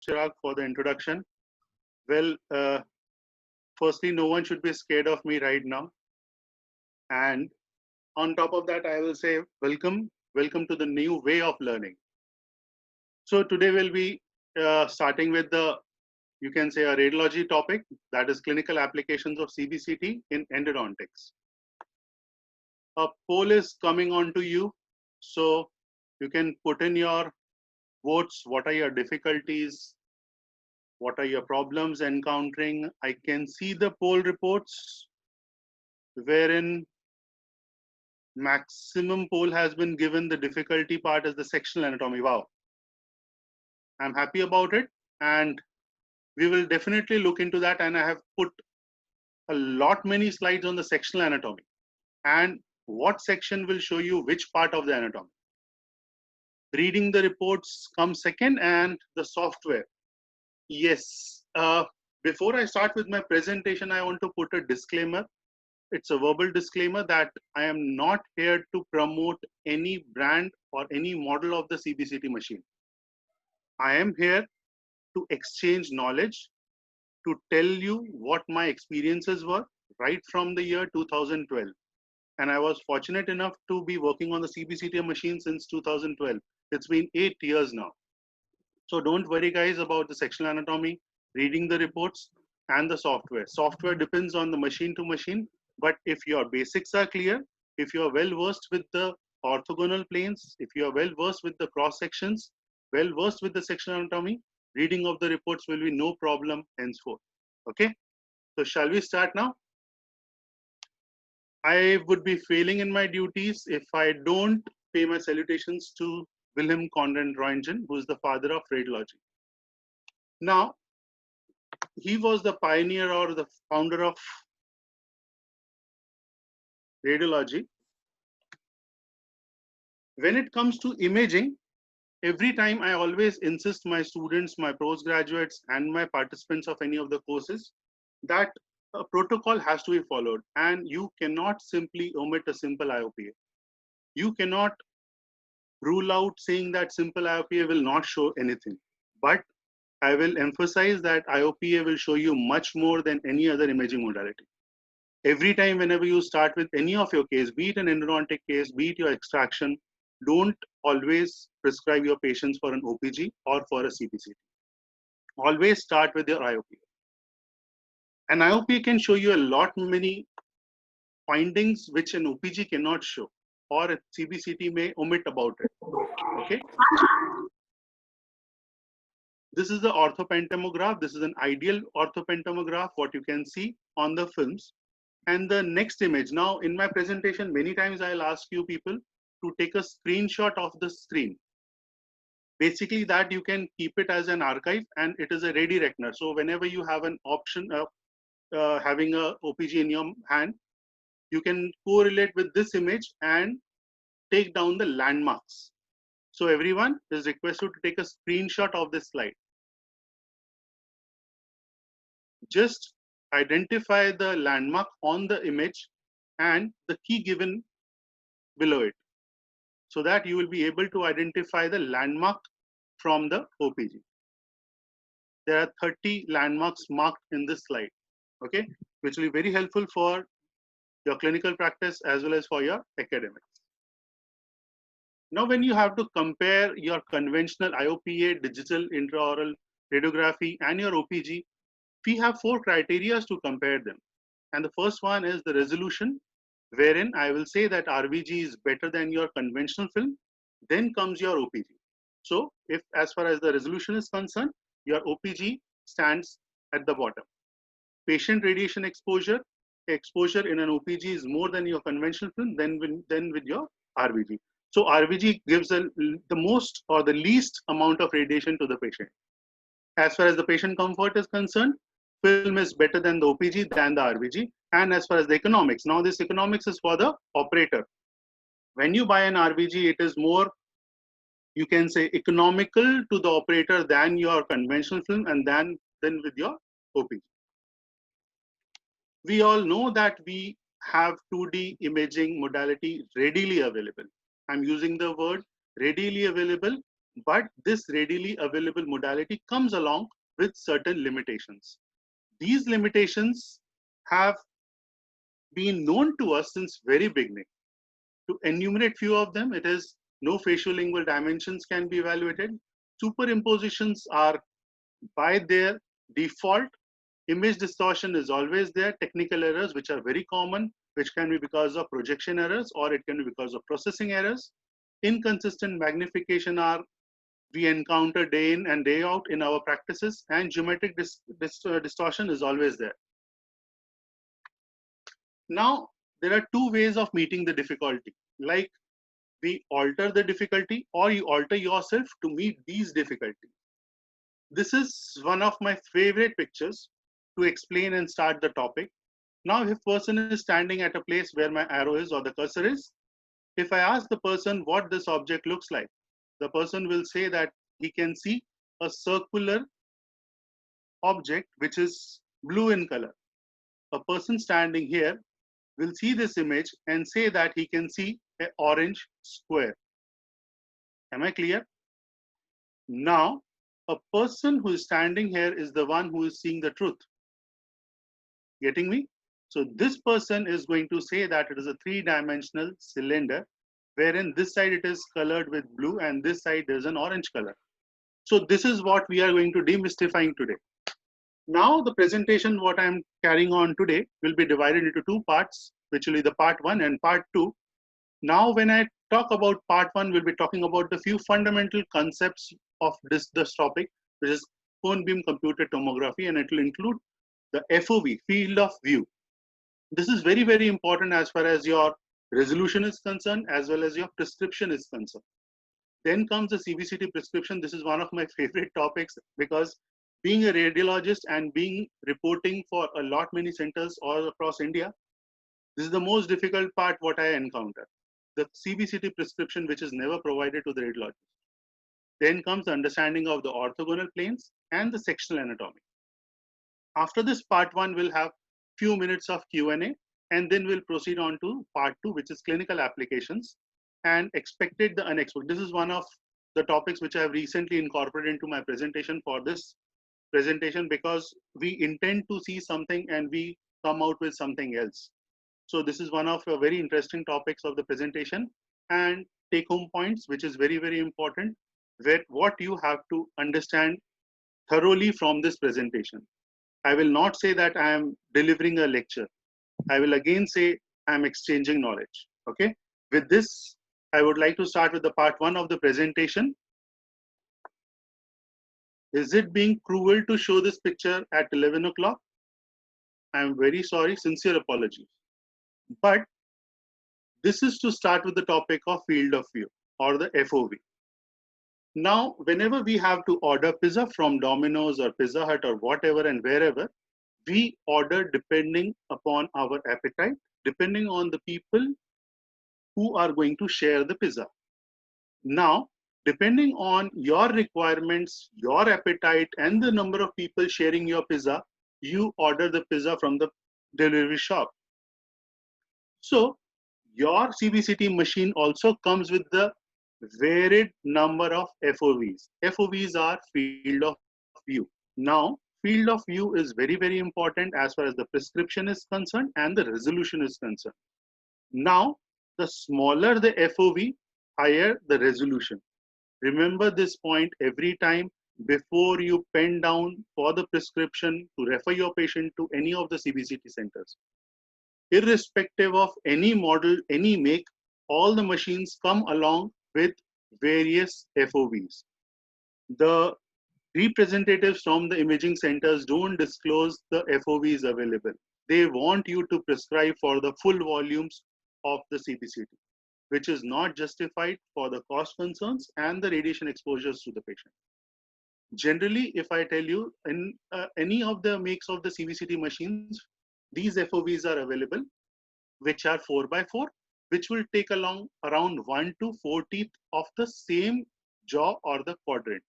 Chirag, for the introduction. Well, firstly, no one should be scared of me right now. And on top of that, I will say welcome to the new way of learning. So today we'll be starting with you can say a radiology topic, that is clinical applications of CBCT in endodontics. A poll is coming on to you, so you can put in your votes. What are your difficulties? What are your problems encountering? I can see the poll reports wherein maximum poll has been given. The difficulty part is the sectional anatomy. Wow. I'm happy about it. And we will definitely look into that. And I have put a lot many slides on the sectional anatomy and what section will show you which part of the anatomy. Reading the reports comes second, and the software. Yes. Before I start with my presentation, I want to put a disclaimer. It's a verbal disclaimer that I am not here to promote any brand or any model of the CBCT machine. I am here to exchange knowledge, to tell you what my experiences were right from the year 2012. And I was fortunate enough to be working on the CBCT machine since 2012. It's been 8 years now. So don't worry guys about the sectional anatomy, reading the reports and the software. Software depends on the machine to machine, but if your basics are clear, if you are well versed with the orthogonal planes, if you are well versed with the cross sections, well versed with the sectional anatomy, reading of the reports will be no problem henceforth. Okay, so shall we start now? I would be failing in my duties if I don't pay my salutations to Wilhelm Conrad Röntgen, who is the father of radiology. Now, he was the pioneer or the founder of radiology. When it comes to imaging, every time I always insist my students, my postgraduates, and my participants of any of the courses that a protocol has to be followed, and you cannot simply omit a simple IOPA. You cannot rule out saying that simple IOPA will not show anything, but I will emphasize that IOPA will show you much more than any other imaging modality. Every time whenever you start with any of your case, be it an endodontic case, be it your extraction, don't always prescribe your patients for an OPG or for a CBCT. Always start with your IOPA. An IOPA can show you a lot many findings which an OPG cannot show, or a CBCT may omit about it. Okay. This is the orthopentamograph. This is an ideal orthopentamograph, what you can see on the films. And the next image. Now, in my presentation, many times I'll ask you people to take a screenshot of the screen. Basically, that you can keep it as an archive, and it is a ready reckoner. So whenever you have an option of having a OPG in your hand, you can correlate with this image and take down the landmarks. So everyone is requested to take a screenshot of this slide. Just identify the landmark on the image and the key given below it, so that you will be able to identify the landmark from the OPG. There are 30 landmarks marked in this slide, okay, which will be very helpful for your clinical practice as well as for your academics. Now, when you have to compare your conventional IOPA, digital intraoral radiography, and your OPG, we have 4 criteria to compare them. And the first one is the resolution, wherein I will say that RVG is better than your conventional film. Then comes your OPG. So if as far as the resolution is concerned, your OPG stands at the bottom. Patient radiation exposure in an OPG is more than your conventional film than with your RVG. So RVG gives the most or the least amount of radiation to the patient. As far as the patient comfort is concerned, film is better than the OPG than the RVG. And as far as the economics, now this economics is for the operator. When you buy an RVG, it is more, you can say, economical to the operator than your conventional film and than with your OPG. We all know that we have 2D imaging modality readily available. I'm using the word readily available but this readily available modality comes along with certain limitations. These limitations have been known to us since very beginning. To enumerate few of them, it is no facial lingual dimensions can be evaluated. Superimpositions are by their default. Image distortion is always there. Technical errors, which are very common, which can be because of projection errors or it can be because of processing errors. Inconsistent magnification are we encounter day in and day out in our practices, and geometric distortion is always there. Now, there are two ways of meeting the difficulty. Like we alter the difficulty or you alter yourself to meet these difficulties. This is one of my favorite pictures to explain and start the topic. Now, if a person is standing at a place where my arrow is or the cursor is, if I ask the person what this object looks like, the person will say that he can see a circular object which is blue in color. A person standing here will see this image and say that he can see an orange square. Am I clear? Now, a person who is standing here is the one who is seeing the truth. Getting me? So this person is going to say that it is a three-dimensional cylinder, wherein this side it is colored with blue and this side is an orange color. So this is what we are going to demystifying today. Now the presentation what I am carrying on today will be divided into two parts, which will be the part 1 and part 2. Now when I talk about part 1, we'll be talking about the few fundamental concepts of this topic, which is cone beam computed tomography, and it will include the FOV, field of view. This is very, very important as far as your resolution is concerned, as well as your prescription is concerned. Then comes the CBCT prescription. This is one of my favorite topics because being a radiologist and being reporting for a lot many centers all across India, this is the most difficult part what I encounter. The CBCT prescription, which is never provided to the radiologist. Then comes the understanding of the orthogonal planes and the sectional anatomy. After this part 1, we'll have few minutes of Q&A, and then we'll proceed on to part 2, which is clinical applications and expected the unexpected. This is one of the topics which I have recently incorporated into my presentation for this presentation because we intend to see something and we come out with something else. So this is one of the very interesting topics of the presentation, and take home points, which is very, very important, where what you have to understand thoroughly from this presentation. I will not say that I am delivering a lecture. I will again say I am exchanging knowledge. Okay. With this, I would like to start with the part 1 of the presentation. Is it being cruel to show this picture at 11 o'clock? I am very sorry, sincere apologies. But this is to start with the topic of field of view or the FOV. Now, whenever we have to order pizza from Domino's or Pizza Hut or whatever and wherever, we order depending upon our appetite, depending on the people who are going to share the pizza. Now, depending on your requirements, your appetite, and the number of people sharing your pizza, you order the pizza from the delivery shop. So, your CBCT machine also comes with the varied number of FOVs. FOVs are field of view. Now, field of view is very, very important as far as the prescription is concerned and the resolution is concerned. Now, the smaller the FOV, higher the resolution. Remember this point every time before you pen down for the prescription to refer your patient to any of the CBCT centers. Irrespective of any model, any make, all the machines come along with various FOVs. The representatives from the imaging centers don't disclose the FOVs available. They want you to prescribe for the full volumes of the CBCT, which is not justified for the cost concerns and the radiation exposures to the patient. Generally, if I tell you in any of the makes of the CBCT machines, these FOVs are available, which are 4x4, which will take along around 1 to 4 teeth of the same jaw or the quadrant.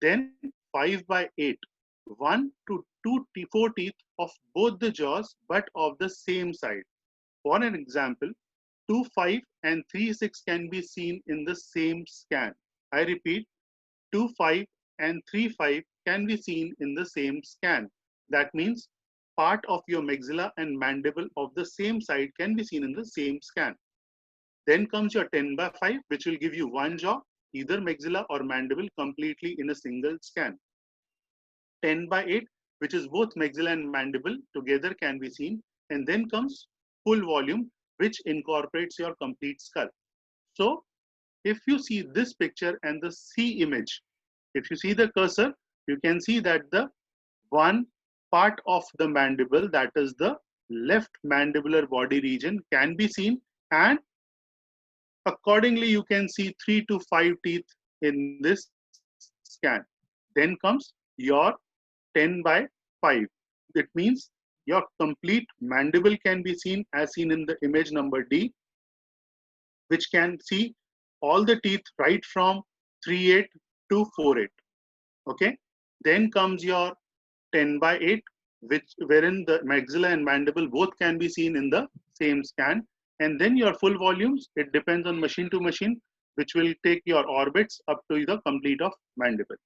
Then 5x8, 1 to 4 teeth of both the jaws, but of the same side. For an example, 2, 5 and 3, 6 can be seen in the same scan. I repeat, 2.5 and 3.5 can be seen in the same scan. That means part of your maxilla and mandible of the same side can be seen in the same scan. Then comes your 10/5, which will give you one jaw, either maxilla or mandible, completely in a single scan. 10/8, which is both maxilla and mandible together can be seen. And then comes full volume, which incorporates your complete skull. So if you see this picture and the C image, if you see the cursor, you can see that the one part of the mandible, that is the left mandibular body region, can be seen, and accordingly you can see 3 to 5 teeth in this scan. Then comes your 10/5. It means your complete mandible can be seen as seen in the image number D, which can see all the teeth right from 3/8 to 4/8. Okay. Then comes your 10/8, wherein the maxilla and mandible both can be seen in the same scan. And then your full volumes, it depends on machine to machine, which will take your orbits up to the complete of mandible.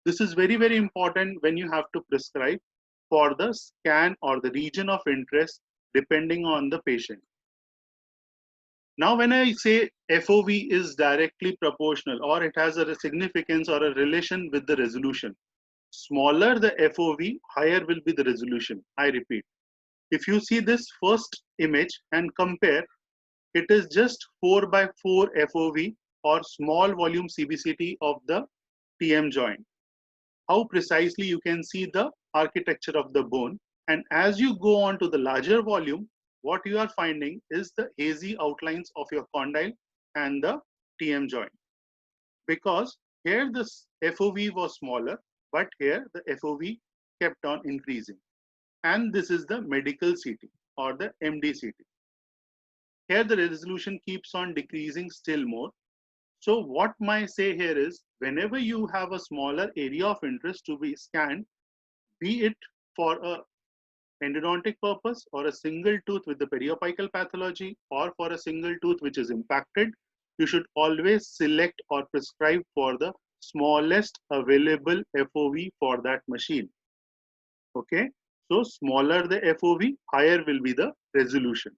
This is very, very important when you have to prescribe for the scan or the region of interest depending on the patient. Now, when I say FOV is directly proportional or it has a significance or a relation with the resolution, smaller the FOV, higher will be the resolution. I repeat, if you see this first image and compare, it is just 4/4 FOV or small volume CBCT of the TM joint. How precisely you can see the architecture of the bone. And as you go on to the larger volume, what you are finding is the hazy outlines of your condyle and the TM joint. Because here the FOV was smaller, but here the FOV kept on increasing. And this is the medical CT or the MD-CT. Here the resolution keeps on decreasing still more. So what my say here is, whenever you have a smaller area of interest to be scanned, be it for a endodontic purpose or a single tooth with the perioapical pathology or for a single tooth which is impacted, you should always select or prescribe for the smallest available FOV for that machine. Okay, so smaller the FOV, higher will be the resolution.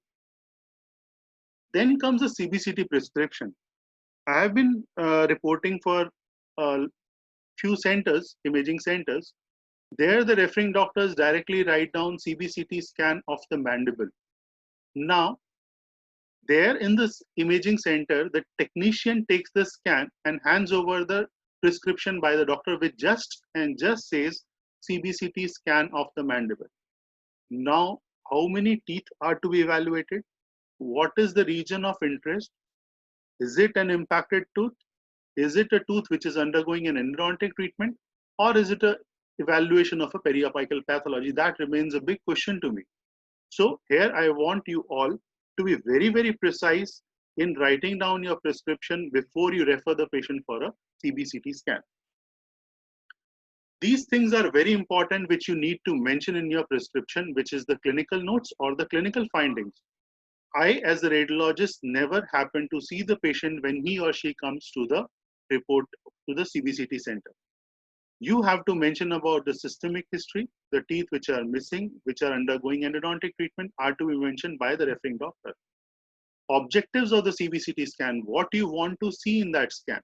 Then comes the CBCT prescription. I have been reporting for a few centers, imaging centers. There the referring doctors directly write down CBCT scan of the mandible. Now, there in this imaging center, the technician takes the scan and hands over the prescription by the doctor, which just says CBCT scan of the mandible. Now, how many teeth are to be evaluated? What is the region of interest? Is it an impacted tooth? Is it a tooth which is undergoing an endodontic treatment? Or is it an evaluation of a perioapical pathology? That remains a big question to me. So here I want you all to be very, very precise in writing down your prescription before you refer the patient for a CBCT scan. These things are very important, which you need to mention in your prescription, which is the clinical notes or the clinical findings. I, as a radiologist, never happen to see the patient when he or she comes to the report to the CBCT center. You have to mention about the systemic history, the teeth which are missing, which are undergoing endodontic treatment, are to be mentioned by the referring doctor. Objectives of the CBCT scan, what do you want to see in that scan?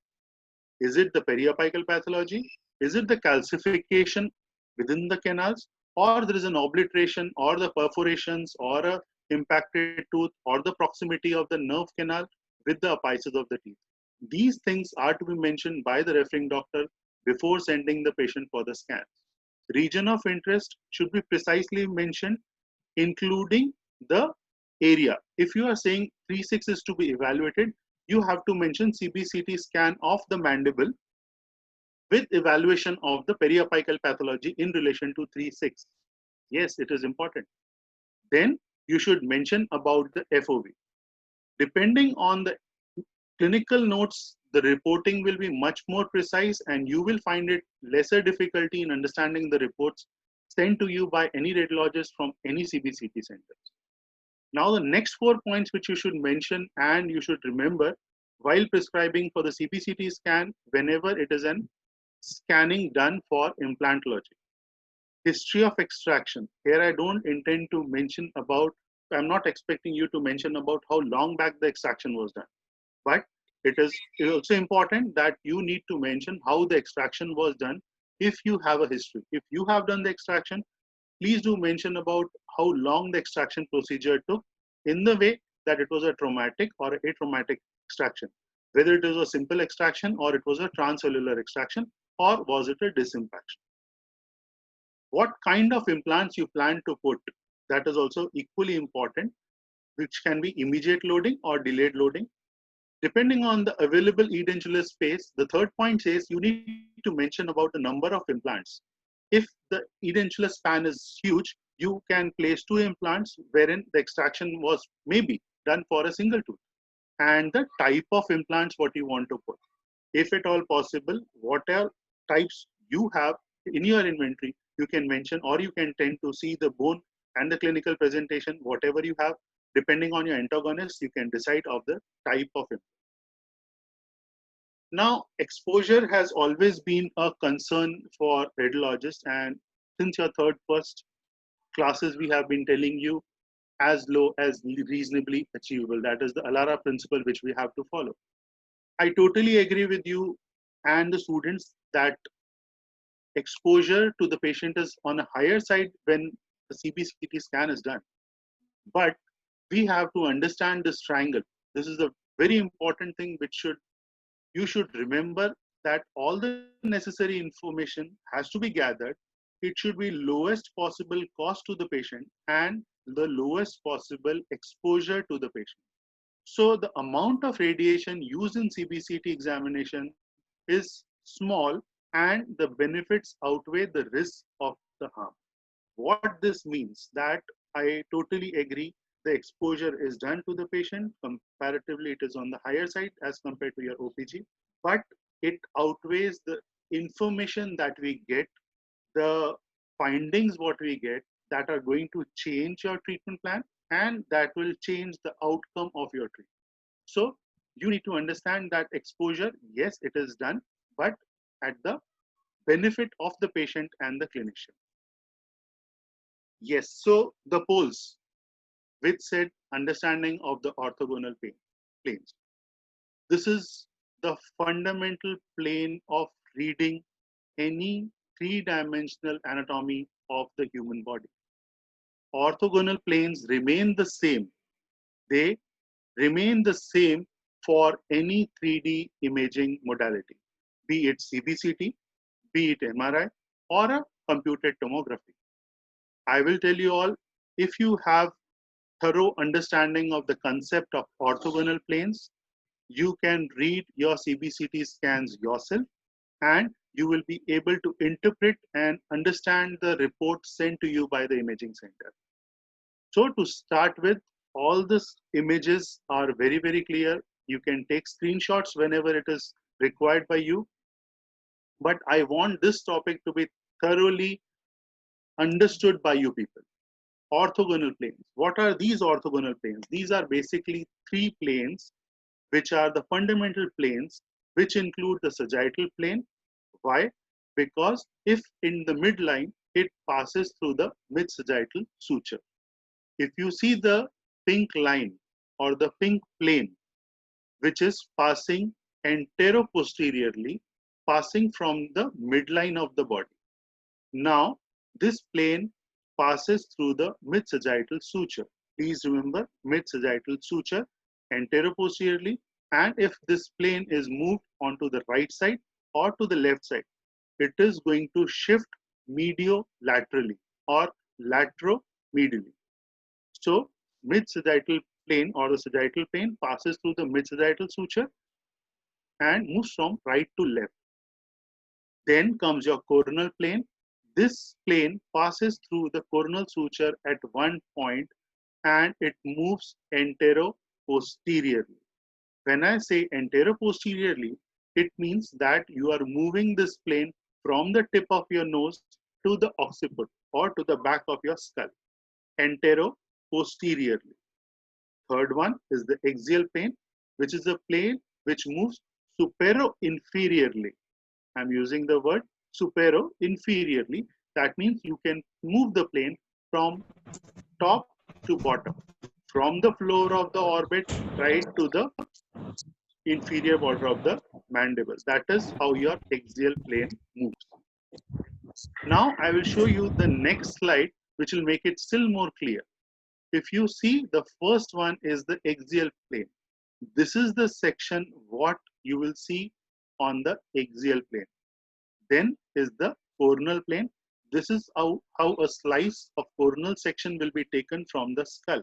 Is it the perioapical pathology? Is it the calcification within the canals? Or there is an obliteration or the perforations or a impacted tooth or the proximity of the nerve canal with the apices of the teeth? These things are to be mentioned by the referring doctor before sending the patient for the scan. Region of interest should be precisely mentioned, including the area. If you are saying 3/6 is to be evaluated, you have to mention CBCT scan of the mandible with evaluation of the perioapical pathology in relation to 3/6. Yes, it is important. Then you should mention about the FOV. Depending on the clinical notes, the reporting will be much more precise and you will find it lesser difficulty in understanding the reports sent to you by any radiologist from any CBCT centers. Now the next 4 points which you should mention and you should remember, while prescribing for the CBCT scan whenever it is an scanning done for implantology. History of extraction. Here I don't intend to mention about, I'm not expecting you to mention about how long back the extraction was done. But it is also important that you need to mention how the extraction was done if you have a history. If you have done the extraction, please do mention about how long the extraction procedure took in the way that it was a traumatic or atraumatic extraction. Whether it was a simple extraction or it was a transcellular extraction or was it a disimpaction. What kind of implants you plan to put, that is also equally important, which can be immediate loading or delayed loading. Depending on the available edentulous space, the third point says you need to mention about the number of implants. If the edentulous span is huge, you can place 2 implants wherein the extraction was maybe done for a single tooth. And the type of implants what you want to put. If at all possible, whatever types you have in your inventory, you can mention, or you can tend to see the bone and the clinical presentation, whatever you have. Depending on your antagonist, you can decide of the type of implant. Now, exposure has always been a concern for radiologists, and since your first classes, we have been telling you as low as reasonably achievable. That is the ALARA principle which we have to follow. I totally agree with you and the students that exposure to the patient is on a higher side when the CBCT scan is done. But we have to understand this triangle. This is a very important thing which you should remember, that all the necessary information has to be gathered. It should be lowest possible cost to the patient and the lowest possible exposure to the patient. So the amount of radiation used in CBCT examination is small and the benefits outweigh the risk of the harm. What this means, that I totally agree, the exposure is done to the patient. Comparatively, it is on the higher side as compared to your OPG, but it outweighs the information that we get, the findings what we get that are going to change your treatment plan and that will change the outcome of your treatment. So you need to understand that exposure, yes, it is done, but at the benefit of the patient and the clinician. Yes, so the poles, which said understanding of the orthogonal planes. This is the fundamental plane of reading any three-dimensional anatomy of the human body. Orthogonal planes remain the same. They remain the same for any 3D imaging modality, be it CBCT, be it MRI, or a computed tomography. I will tell you all, if you have thorough understanding of the concept of orthogonal planes, you can read your CBCT scans yourself and you will be able to interpret and understand the report sent to you by the imaging center. So to start with, all these images are very, very clear. You can take screenshots whenever it is required by you. But I want this topic to be thoroughly understood by you people. Orthogonal planes. What are these orthogonal planes? These are basically 3 planes, which are the fundamental planes, which include the sagittal plane. Why? Because if in the midline, it passes through the mid-sagittal suture. If you see the pink line or the pink plane, which is passing anteroposteriorly, passing from the midline of the body. Now, this plane passes through the mid-sagittal suture. Please remember, mid-sagittal suture anteroposteriorly, and if this plane is moved onto the right side or to the left side, it is going to shift mediolaterally or lateromedially. So mid-sagittal plane or the sagittal plane passes through the mid-sagittal suture and moves from right to left. Then comes your coronal plane. This plane passes through the coronal suture at one point and it moves anteroposteriorly. When I say anteroposteriorly, it means that you are moving this plane from the tip of your nose to the occiput or to the back of your skull, anteroposteriorly. Third one is the axial plane, which is a plane which moves supero-inferiorly. I'm using the word supero-inferiorly. That means you can move the plane from top to bottom, from the floor of the orbit right to the inferior border of the mandible. That is how your axial plane moves. Now I will show you the next slide, which will make it still more clear. If you see, the first one is the axial plane. This is the section what you will see on the axial plane. Then is the coronal plane. This is how a slice of coronal section will be taken from the skull.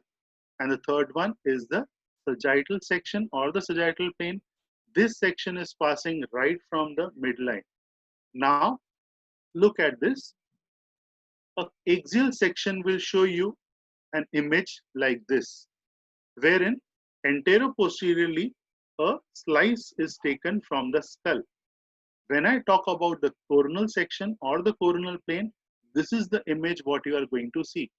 And the third one is the sagittal section or the sagittal plane. This section is passing right from the midline. Now, look at this. An axial section will show you an image like this, wherein anteroposteriorly a slice is taken from the skull. When I talk about the coronal section or the coronal plane, this is the image what you are going to see.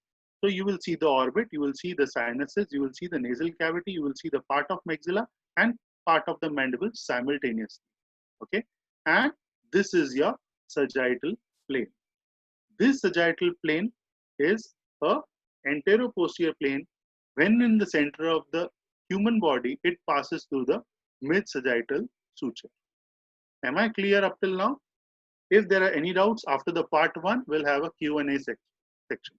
So you will see the orbit, you will see the sinuses, you will see the nasal cavity, you will see the part of maxilla and part of the mandible simultaneously. Okay, and this is your sagittal plane. This sagittal plane is a anteroposterior plane. When in the center of the human body, it passes through the mid-sagittal suture. Am I clear up till now? If there are any doubts after the part 1, we'll have a Q&A section.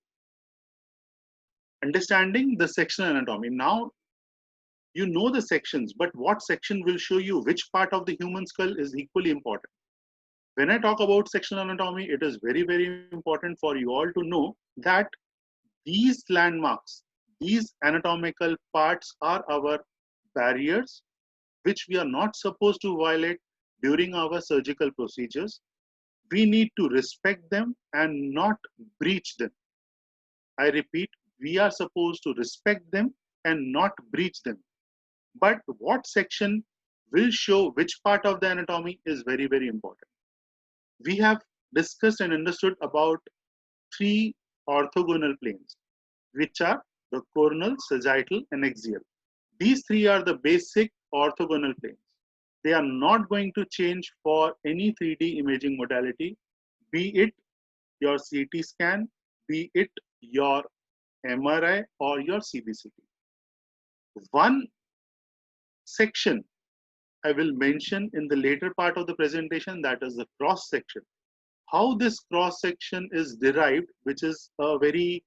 Understanding the sectional anatomy. Now, you know the sections, but what section will show you which part of the human skull is equally important. When I talk about sectional anatomy, it is very, very important for you all to know that these landmarks, these anatomical parts are our barriers, which we are not supposed to violate during our surgical procedures. We need to respect them and not breach them. I repeat, we are supposed to respect them and not breach them. But what section will show which part of the anatomy is very, very important. We have discussed and understood about 3 orthogonal planes, which are the coronal, sagittal, and axial. These 3 are the basic orthogonal planes. They are not going to change for any 3D imaging modality, be it your CT scan, be it your MRI or your CBCT. One section I will mention in the later part of the presentation, that is the cross section. How this cross section is derived, which is a very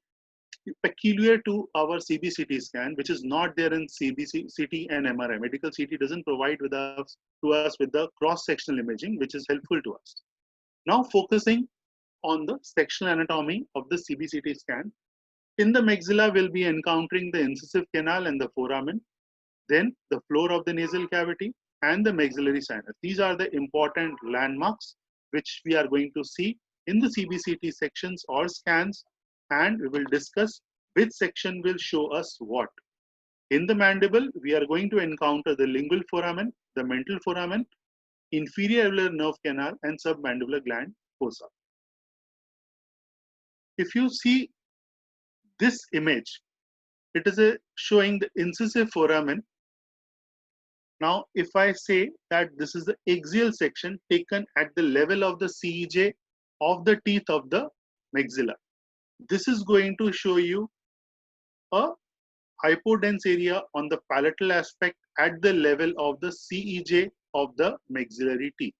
peculiar to our CBCT scan, which is not there in CBCT and MRI. Medical CT doesn't provide with us with the cross-sectional imaging, which is helpful to us. Now focusing on the sectional anatomy of the CBCT scan. In the maxilla, we'll be encountering the incisive canal and the foramen, then the floor of the nasal cavity and the maxillary sinus. These are the important landmarks which we are going to see in the CBCT sections or scans, and we will discuss which section will show us what. In the mandible, we are going to encounter the lingual foramen, the mental foramen, inferior alveolar nerve canal, and submandibular gland fossa. If you see this image, it is showing the incisive foramen. Now, if I say that this is the axial section taken at the level of the CEJ of the teeth of the maxilla, this is going to show you a hypodense area on the palatal aspect at the level of the CEJ of the maxillary teeth.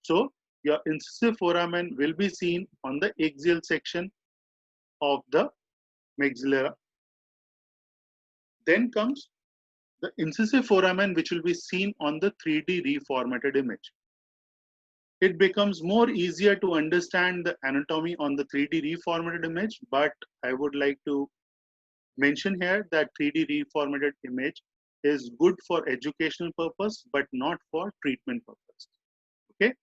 So your incisive foramen will be seen on the axial section of the maxilla. Then comes the incisive foramen, which will be seen on the 3D reformatted image. It becomes more easier to understand the anatomy on the 3D reformatted image, but I would like to mention here that 3D reformatted image is good for educational purpose, but not for treatment purpose. Okay,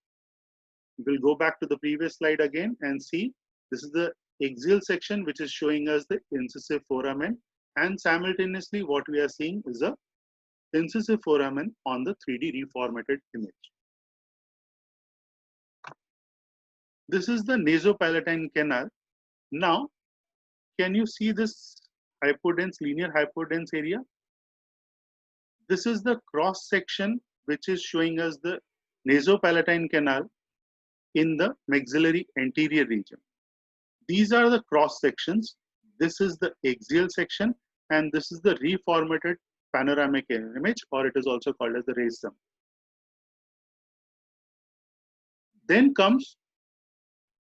we'll go back to the previous slide again and see. This is the axial section, which is showing us the incisive foramen, and simultaneously what we are seeing is a incisive foramen on the 3D reformatted image. This is the NASO-PALATINE canal. Now, can you see this hypodense, linear hypodense area? This is the cross section which is showing us the naso-palatine canal in the maxillary anterior region. These are the cross sections. This is the axial section, and this is the reformatted panoramic image, or it is also called as the raised sum. Then comes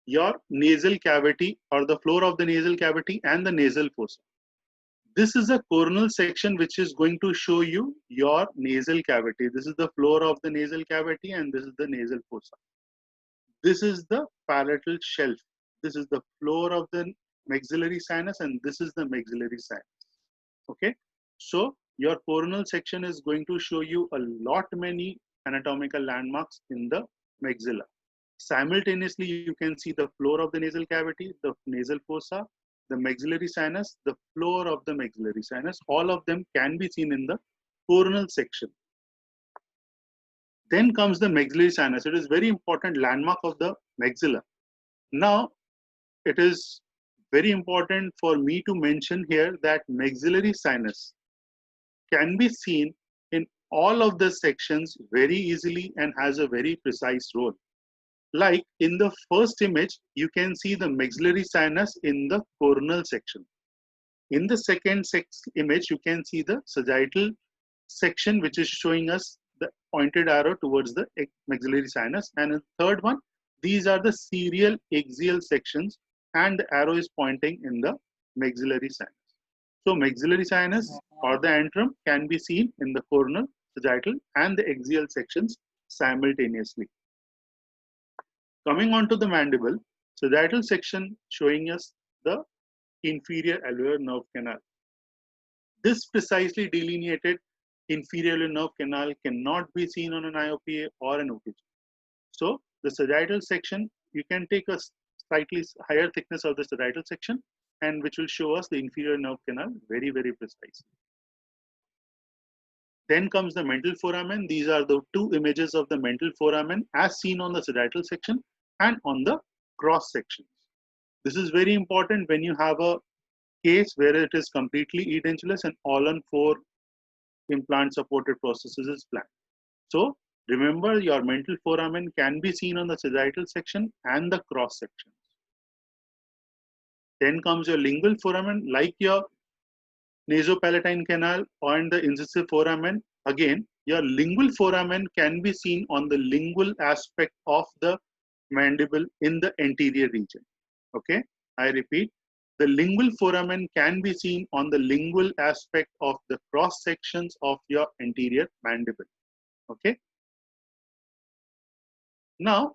your nasal cavity, or the floor of the nasal cavity, and the nasal fossa. This is a coronal section which is going to show you your nasal cavity. This is the floor of the nasal cavity, and this is the nasal fossa. This is the palatal shelf. This is the floor of the maxillary sinus, and this is the maxillary sinus. Okay, so your coronal section is going to show you a lot many anatomical landmarks in the maxilla. Simultaneously, you can see the floor of the nasal cavity, the nasal fossa, the maxillary sinus, the floor of the maxillary sinus. All of them can be seen in the coronal section. Then comes the maxillary sinus. It is very important landmark of the maxilla. Now, it is very important for me to mention here that maxillary sinus can be seen in all of the sections very easily and has a very precise role. Like in the first image, you can see the maxillary sinus in the coronal section. In the second image, you can see the sagittal section, which is showing us the pointed arrow towards the maxillary sinus. And in the third one, these are the serial axial sections, and the arrow is pointing in the maxillary sinus. So maxillary sinus or the antrum can be seen in the coronal, sagittal, and the axial sections simultaneously. Coming on to the mandible, sagittal section showing us the inferior alveolar nerve canal. This precisely delineated inferior alveolar nerve canal cannot be seen on an IOPA or an OTG. So the sagittal section, you can take a slightly higher thickness of the sagittal section, and which will show us the inferior nerve canal very, very precisely. Then comes the mental foramen. These are the two images of the mental foramen as seen on the sagittal section and on the cross sections. This is very important when you have a case where it is completely edentulous and all on 4 implant supported processes is planned. So remember, your mental foramen can be seen on the sagittal section and the cross sections. Then comes your lingual foramen, like your naso-palatine canal and the incisive foramen. Again, your lingual foramen can be seen on the lingual aspect of the mandible in the anterior region. Okay, I repeat, the lingual foramen can be seen on the lingual aspect of the cross sections of your anterior mandible. Okay. Now,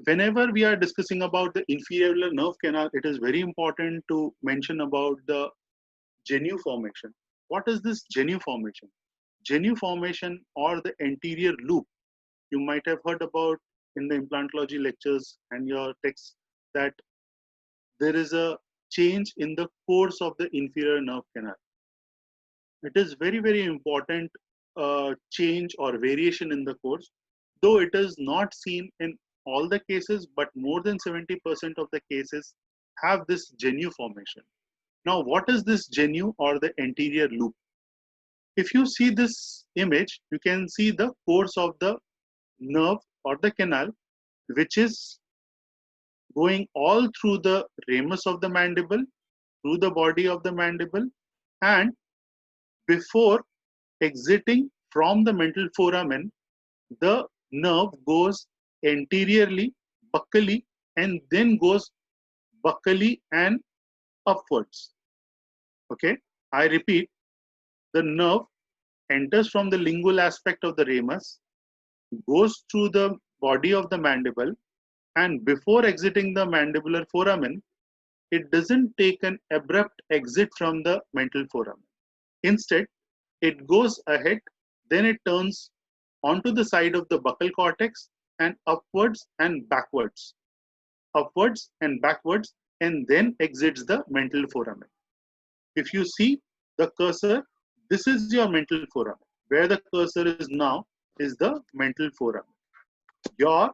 whenever we are discussing about the inferior alveolar nerve canal, it is very important to mention about the GENU formation. What is this GENU formation? GENU formation, or the anterior loop, you might have heard about in the implantology lectures and your texts, that there is a change in the course of the inferior nerve canal. It is very, very important change or variation in the course, though it is not seen in all the cases, but more than 70% of the cases have this GENU formation. Now, what is this GENU or the anterior loop? If you see this image, you can see the course of the nerve or the canal, which is going all through the ramus of the mandible, through the body of the mandible, and before exiting from the mental foramen, the nerve goes anteriorly, buccally, and then goes buccally and upwards. Okay, I repeat, the nerve enters from the lingual aspect of the ramus, goes through the body of the mandible, and before exiting the mandibular foramen, it doesn't take an abrupt exit from the mental foramen. Instead, it goes ahead, then it turns onto the side of the buccal cortex and upwards and backwards, and then exits the mental foramen. If you see the cursor, this is your mental foramen. Where the cursor is now is the mental foramen. Your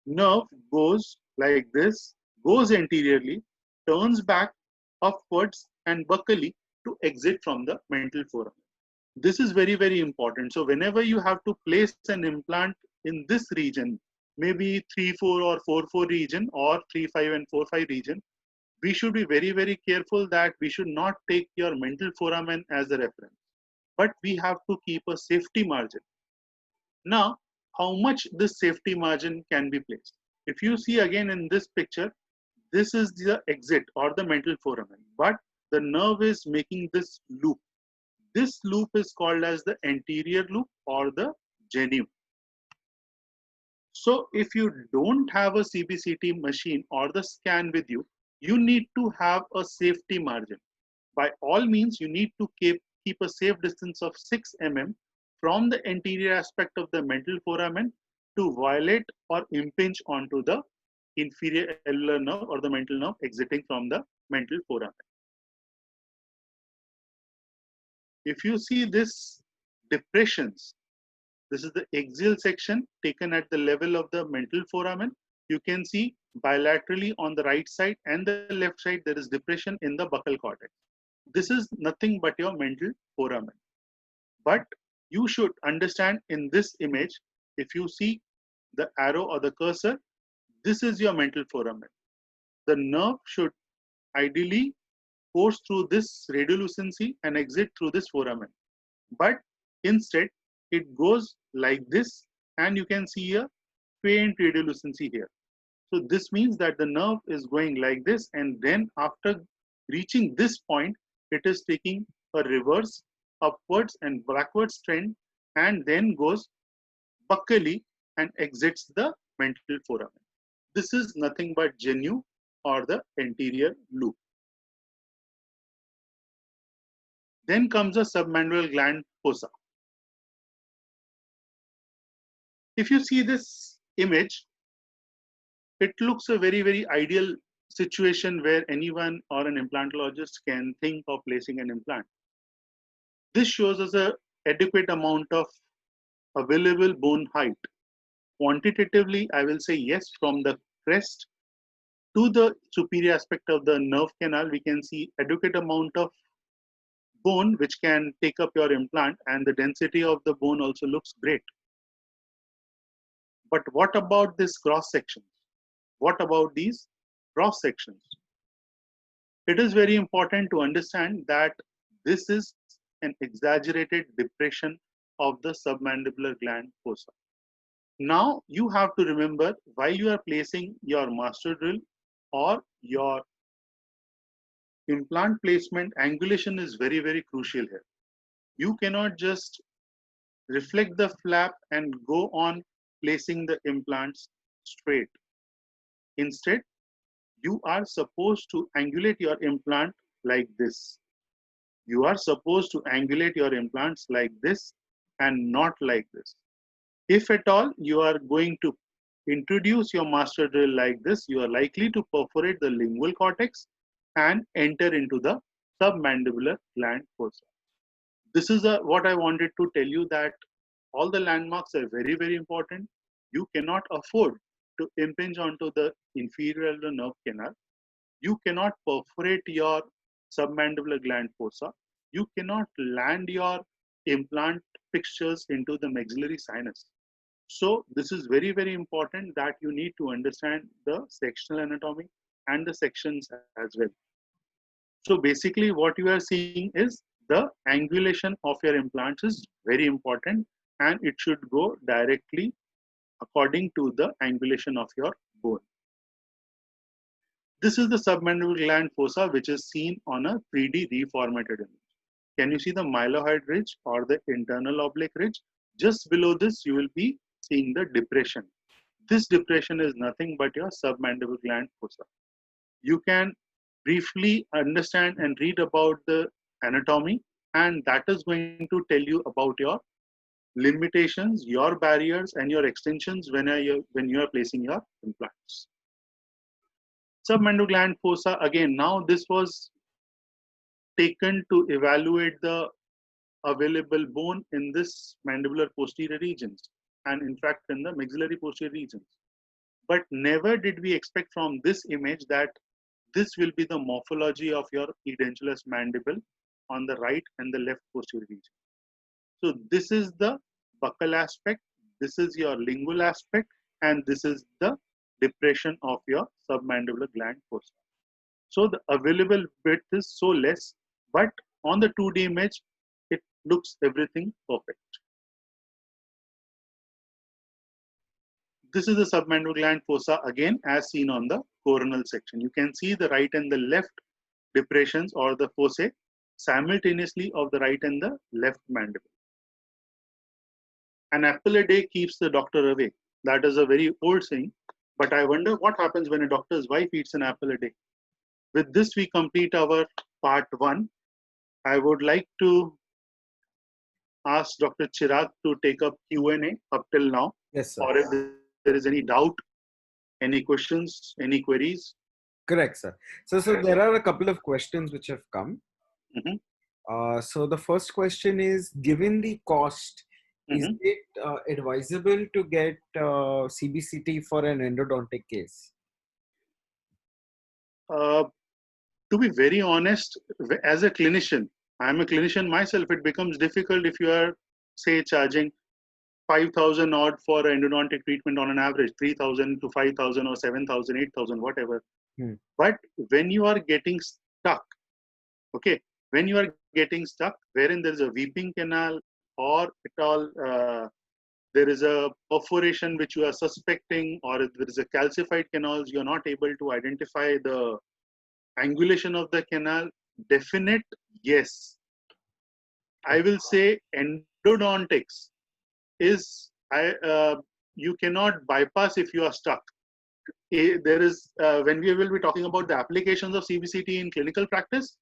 nerve goes like this, goes anteriorly, turns back, upwards and buccally to exit from the mental foramen. This is very, very important. So whenever you have to place an implant in this region, maybe 3-4 or 4-4 region or 3-5 and 4-5 region, we should be very, very careful that we should not take your mental foramen as a reference, but we have to keep a safety margin. Now, how much this safety margin can be placed? If you see again in this picture, this is the exit or the mental foramen, but the nerve is making this loop. This loop is called as the anterior loop or the GENU. So if you don't have a CBCT machine or the scan with you, you need to have a safety margin. By all means, you need to keep a safe distance of 6 mm from the anterior aspect of the mental foramen to violate or impinge onto the inferior alveolar nerve or the mental nerve exiting from the mental foramen. If you see this depressions, this is the axial section taken at the level of the mental foramen. You can see bilaterally on the right side and the left side, there is depression in the buccal cortex. This is nothing but your mental foramen. But you should understand in this image, if you see the arrow or the cursor, this is your mental foramen. The nerve should ideally course through this radiolucency and exit through this foramen. But instead, it goes like this, and you can see a faint radiolucency here. So this means that the nerve is going like this, and then after reaching this point, it is taking a reverse upwards and backwards trend, and then goes buccally and exits the mental foramen. This is nothing but GENU or the anterior loop. Then comes the submandibular gland fossa. If you see this image, it looks a very, very ideal situation where anyone or an implantologist can think of placing an implant. This shows us an adequate amount of available bone height. Quantitatively, I will say yes, from the crest to the superior aspect of the nerve canal, we can see adequate amount of bone which can take up your implant, and the density of the bone also looks great. But what about this cross sections? What about these cross sections? It is very important to understand that this is an exaggerated depression of the submandibular gland fossa. Now you have to remember, while you are placing your master drill or your implant placement, angulation is very, very crucial here. You cannot just reflect the flap and go on placing the implants straight. Instead, you are supposed to angulate your implant like this. You are supposed to angulate your implants like this and not like this. If at all you are going to introduce your master drill like this, you are likely to perforate the lingual cortex and enter into the submandibular gland fossa. This is what I wanted to tell you, that all the landmarks are very, very important. You cannot afford to impinge onto the inferior nerve canal. You cannot perforate your submandibular gland fossa. You cannot land your implant fixtures into the maxillary sinus. So this is very, very important that you need to understand the sectional anatomy and the sections as well. So basically what you are seeing is the angulation of your implants is very important, and it should go directly according to the angulation of your bone. This is the submandibular gland fossa, which is seen on a 3D reformatted image. Can you see the mylohyoid ridge or the internal oblique ridge? Just below this, you will be seeing the depression. This depression is nothing but your submandibular gland fossa. You can briefly understand and read about the anatomy, and that is going to tell you about your limitations, your barriers, and your extensions when you are placing your implants. Submandibular gland fossa, again, now this was taken to evaluate the available bone in this mandibular posterior regions, and in fact in the maxillary posterior regions. But never did we expect from this image that this will be the morphology of your edentulous mandible on the right and the left posterior region. So this is the buccal aspect, this is your lingual aspect, and this is the depression of your submandibular gland fossa. So the available width is so less, but on the 2D image, it looks everything perfect. This is the submandibular gland fossa again as seen on the coronal section. You can see the right and the left depressions or the fossae simultaneously of the right and the left mandible. An apple a day keeps the doctor away. That is a very old saying, but I wonder what happens when a doctor's wife eats an apple a day. With this, we complete our part 1. I would like to ask Dr. Chirag to take up Q&A up till now. Yes, sir. Or if there is any doubt, any questions, any queries. Correct, sir. So there are a couple of questions which have come. Mm-hmm. So the first question is, given the cost, is it advisable to get CBCT for an endodontic case? To be very honest, as a clinician, I'm a clinician myself, it becomes difficult if you are, say, charging 5,000 odd for an endodontic treatment on an average, 3,000 to 5,000 or 7,000, 8,000, whatever. But when you are getting stuck, okay, when you are getting stuck, wherein there is a weeping canal or at all, there is a perforation which you are suspecting, or if there is a calcified canals, you are not able to identify the angulation of the canal, definite yes. I will say endodontics is, you cannot bypass if you are stuck. There is, when we will be talking about the applications of CBCT in clinical practice,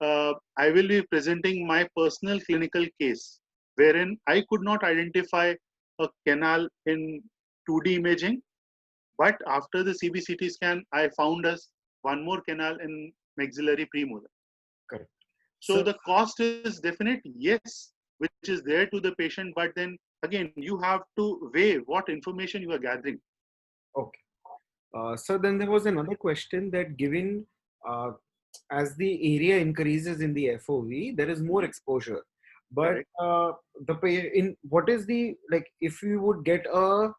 I will be presenting my personal clinical case wherein I could not identify a canal in 2D imaging, but after the CBCT scan, I found one more canal in maxillary premolar. Correct. So the cost is definite, yes, which is there to the patient, but then again, you have to weigh what information you are gathering. Okay. So then there was another question that given as the area increases in the FOV, there is more exposure. But what is the, like, if you would get a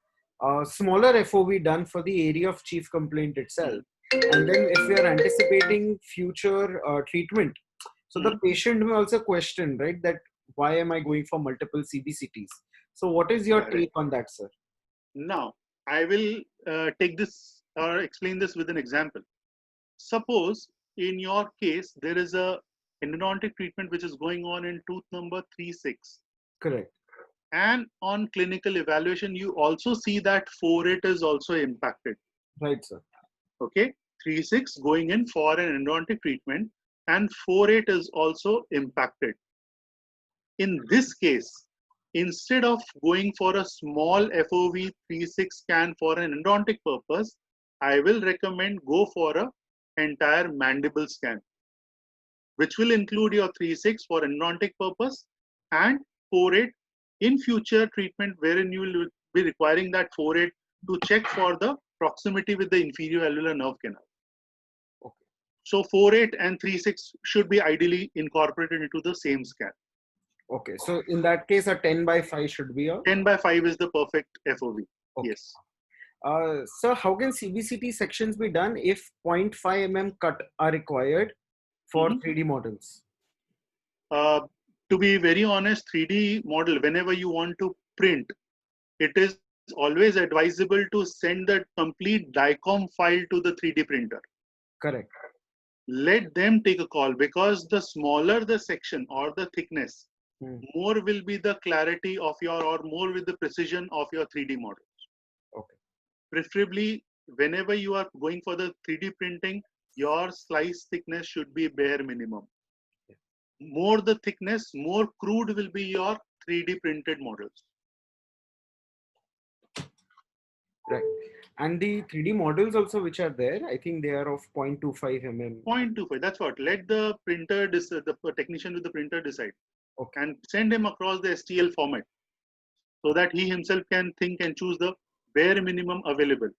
smaller FOV done for the area of chief complaint itself, and then if we are anticipating future treatment, so the patient may also question, right, that why am I going for multiple CBCTs? So what is your take on that, sir? Now, I will take this or explain this with an example. Suppose in your case, there is a endodontic treatment which is going on in tooth number 3-6. Correct. And on clinical evaluation, you also see that 4-8 is also impacted. Right, sir. Okay, 3-6 going in for an endodontic treatment and 4-8 is also impacted. In this case, instead of going for a small FOV 3-6 scan for an endodontic purpose, I will recommend go for an entire mandible scan, which will include your 3-6 for endodontic purpose and 4-8 in future treatment, wherein you will be requiring that 4-8 to check for the proximity with the inferior alveolar nerve canal. Okay. So 4-8 and 3-6 should be ideally incorporated into the same scan. Okay, so in that case, a 10/5 should be a 10/5 is the perfect FOV. Okay. Yes. So how can CBCT sections be done if 0.5 mm cut are required for 3D models? To be very honest, 3D model, whenever you want to print, it is always advisable to send the complete DICOM file to the 3D printer. Correct. Let them take a call, because the smaller the section or the thickness, more will be the clarity of your, or more with the precision of your 3D models. Okay. Preferably, whenever you are going for the 3D printing, your slice thickness should be bare minimum. More the thickness, more crude will be your 3D printed models. Right. And the 3D models also which are there, I think they are of 0.25 mm. 0.25, that's what. Let the printer, the technician with the printer decide. Okay. And send him across the STL format so that he himself can think and choose the bare minimum available.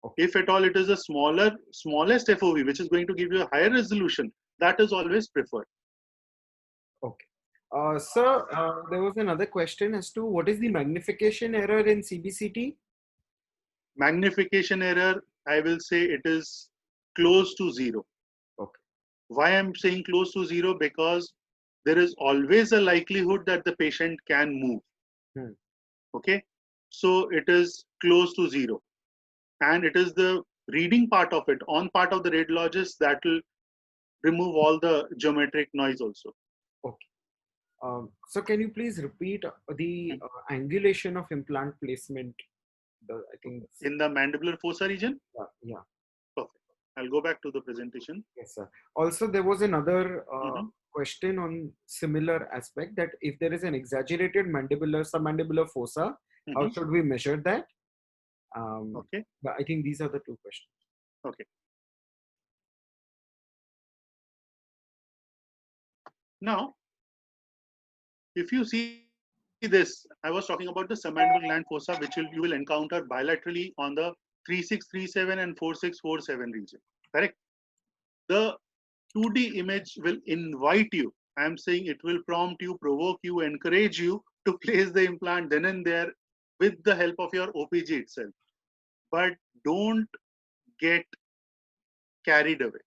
Okay. If at all it is a smallest FOV, which is going to give you a higher resolution, that is always preferred. Okay. Sir, there was another question as to what is the magnification error in CBCT? Magnification error, I will say it is close to zero. Okay. Why I'm saying close to zero? Because there is always a likelihood that the patient can move. Okay. So it is close to zero. And it is the reading part of it, on part of the radiologist, that will remove all the geometric noise also. Okay. So can you please repeat the angulation of implant placement? I think in the mandibular fossa region? Yeah. Perfect. I'll go back to the presentation. Yes, sir. Also, there was another question on similar aspect, that if there is an exaggerated mandibular, submandibular fossa, how should we measure that? Okay. I think these are the two questions. Okay. Now, if you see this, I was talking about the submandibular gland fossa, which you will encounter bilaterally on the 3637 and 4647 region. Correct? The 2D image will invite you. I am saying it will prompt you, provoke you, encourage you to place the implant then and there with the help of your OPG itself. But don't get carried away.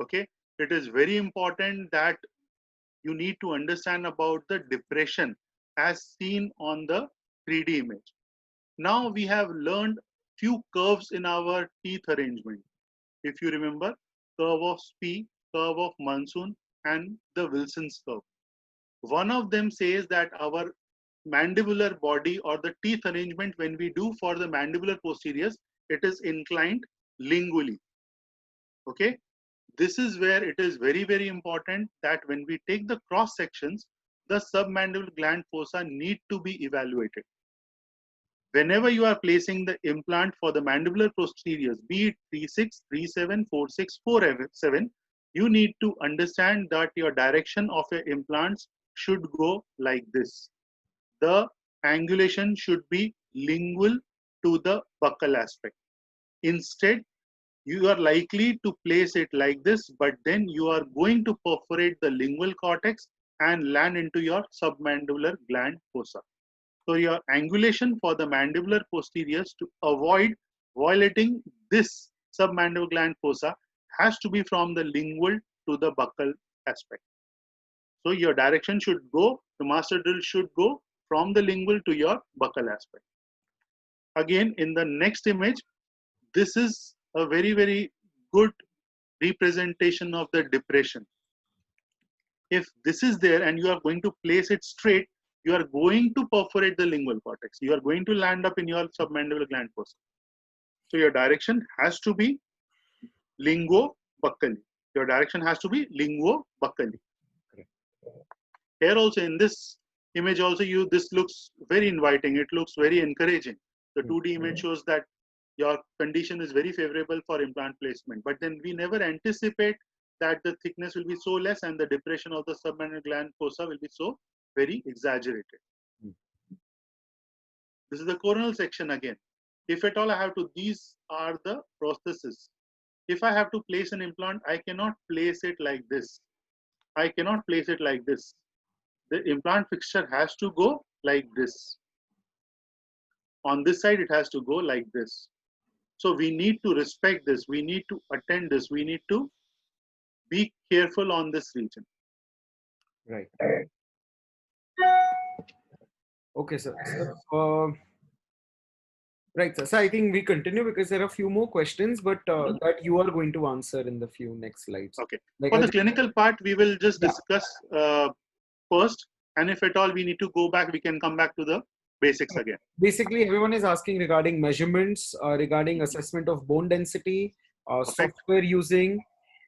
Okay? It is very important that you need to understand about the depression as seen on the 3D image. Now we have learned few curves in our teeth arrangement. If you remember, curve of Spee, curve of Monsoon, and the Wilson's curve. One of them says that our mandibular body or the teeth arrangement, when we do for the mandibular posteriors, it is inclined lingually. Okay? This is where it is very, very important that when we take the cross sections, the submandibular gland fossa need to be evaluated. Whenever you are placing the implant for the mandibular posteriors, be it 36, 37, 46, 47, you need to understand that your direction of your implants should go like this. The angulation should be lingual to the buccal aspect. Instead, you are likely to place it like this, but then you are going to perforate the lingual cortex and land into your submandibular gland fossa. So your angulation for the mandibular posteriors to avoid violating this submandibular gland fossa has to be from the lingual to the buccal aspect. So your direction should go, the master drill should go from the lingual to your buccal aspect. Again, in the next image, this is a very, very good representation of the depression. If this is there and you are going to place it straight, you are going to perforate the lingual cortex. You are going to land up in your submandibular gland fossa. So your direction has to be linguo-buccally. Your direction has to be linguo-buccally. Here also in this image also, this looks very inviting. It looks very encouraging. The 2D image shows that your condition is very favorable for implant placement. But then we never anticipate that the thickness will be so less and the depression of the submandibular gland fossa will be so very exaggerated. This is the coronal section again. If at all I have to, these are the prostheses. If I have to place an implant, I cannot place it like this. I cannot place it like this. The implant fixture has to go like this. On this side, it has to go like this. So we need to respect this. We need to attend this. We need to be careful on this region. Right. Okay, sir. Right, sir. So I think we continue because there are a few more questions, but that you are going to answer in the few next slides. Okay. For the clinical part, we will just discuss first. And if at all we need to go back, we can come back to the basics again. Basically, everyone is asking regarding measurements, regarding assessment of bone density, software using,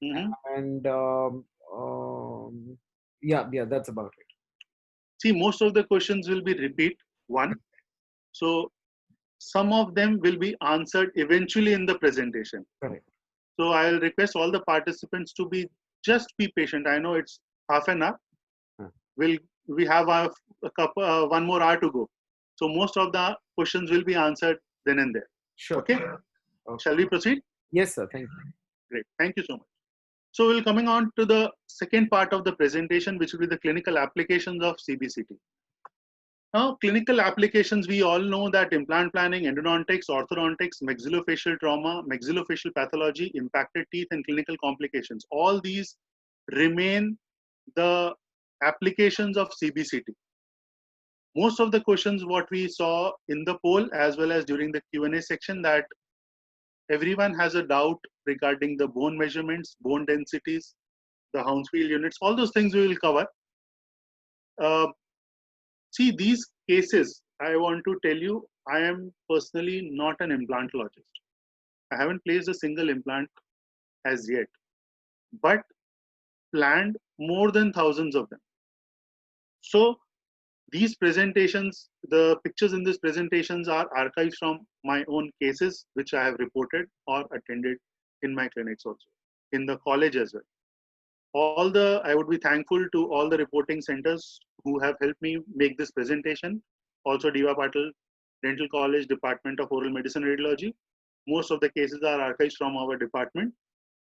and yeah, that's about it. See, most of the questions will be repeat one. So some of them will be answered eventually in the presentation. Correct. So I'll request all the participants to just be patient. I know it's half an hour. We have one more hour to go. So most of the questions will be answered then and there. Sure. Okay. Shall we proceed? Yes, sir. Thank you. Great. Thank you so much. So we're coming on to the second part of the presentation, which will be the clinical applications of CBCT. Now, clinical applications, we all know that implant planning, endodontics, orthodontics, maxillofacial trauma, maxillofacial pathology, impacted teeth, and clinical complications. All these remain the applications of CBCT. Most of the questions what we saw in the poll as well as during the Q&A section, that everyone has a doubt regarding the bone measurements, bone densities, the Hounsfield units, all those things we will cover. See, these cases, I want to tell you, I am personally not an implantologist. I haven't placed a single implant as yet, but planned more than thousands of them. So these presentations, the pictures in these presentations are archived from my own cases, which I have reported or attended in my clinics also, in the college as well. I would be thankful to all the reporting centers who have helped me make this presentation. Also Diva Patil Dental College, Department of Oral Medicine and Radiology. Most of the cases are archived from our department.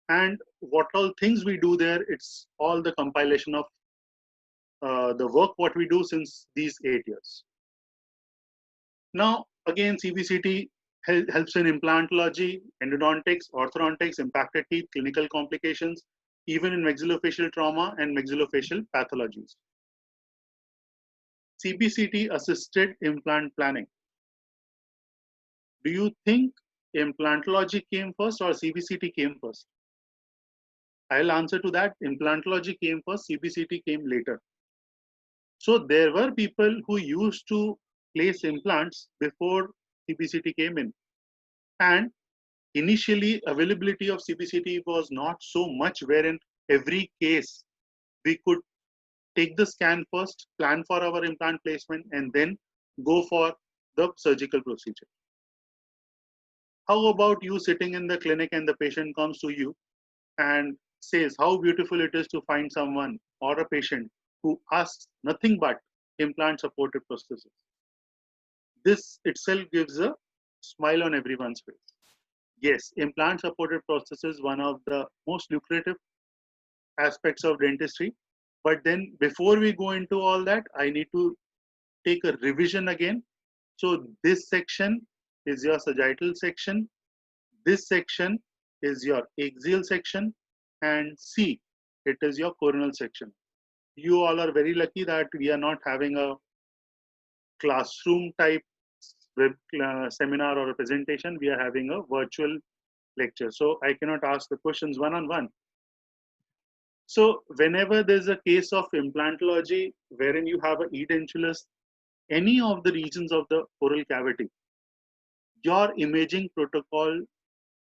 And what all things we do there, it's all the compilation of the work what we do since these 8 years. Now, again, CBCT helps in implantology, endodontics, orthodontics, impacted teeth, clinical complications, even in maxillofacial trauma and maxillofacial pathologies. CBCT assisted implant planning. Do you think implantology came first or CBCT came first? I'll answer to that. Implantology came first, CBCT came later. So there were people who used to place implants before CBCT came in. And initially, availability of CBCT was not so much, wherein every case we could take the scan first, plan for our implant placement, and then go for the surgical procedure. How about you sitting in the clinic and the patient comes to you and says how beautiful it is to find someone or a patient who asks nothing but implant supported prosthesis. This itself gives a smile on everyone's face. Yes, implant supported prosthesis is one of the most lucrative aspects of dentistry. But then before we go into all that, I need to take a revision again. So this section is your sagittal section. This section is your axial section. And C, it is your coronal section. You all are very lucky that we are not having a classroom type seminar or a presentation. We are having a virtual lecture. So I cannot ask the questions one-on-one. So whenever there's a case of implantology wherein you have an edentulous, any of the regions of the oral cavity, your imaging protocol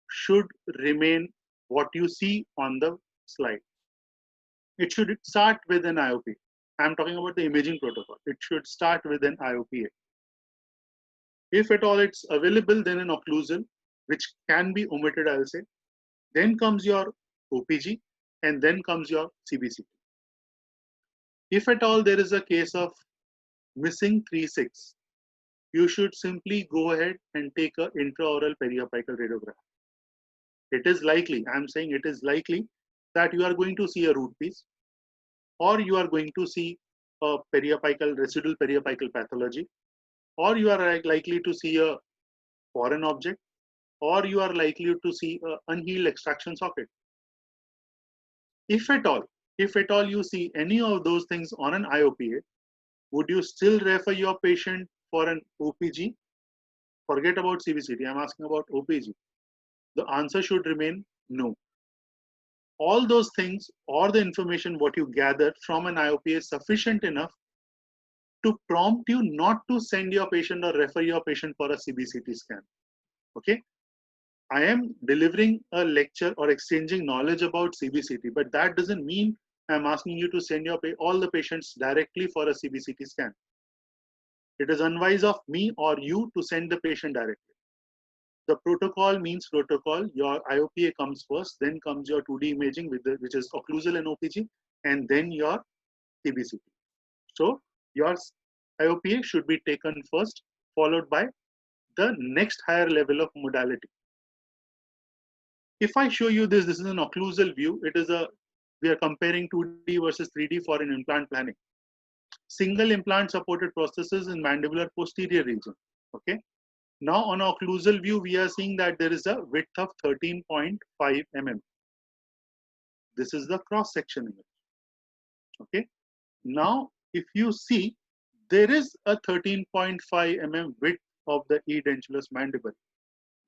should remain what you see on the slide. It should start with an IOP. I'm talking about the imaging protocol. It should start with an IOPA. If at all it's available, then an occlusal, which can be omitted, I'll say. Then comes your OPG, and then comes your CBCT. If at all there is a case of missing 3-6, you should simply go ahead and take an intraoral periapical radiograph. It is likely, I'm saying it is likely, that you are going to see a root piece, or you are going to see a periapical, residual periapical pathology, or you are likely to see a foreign object, or you are likely to see an unhealed extraction socket. If at all you see any of those things on an IOPA, would you still refer your patient for an OPG? Forget about CBCT, I'm asking about OPG. The answer should remain no. All those things or the information what you gather from an IOPA is sufficient enough to prompt you not to send your patient or refer your patient for a CBCT scan. Okay? I am delivering a lecture or exchanging knowledge about CBCT, but that doesn't mean I'm asking you to send all the patients directly for a CBCT scan. It is unwise of me or you to send the patient directly. The protocol means protocol. Your IOPA comes first, then comes your 2D imaging, which is occlusal and OPG, and then your CBCT. So your IOPA should be taken first, followed by the next higher level of modality. If I show you this, this is an occlusal view. We are comparing 2D versus 3D for an implant planning. Single implant supported prosthesis in mandibular posterior region. Okay. Now on occlusal view, we are seeing that there is a width of 13.5 mm. This is the cross section image. Okay. Now, if you see, there is a 13.5 mm width of the edentulous mandible.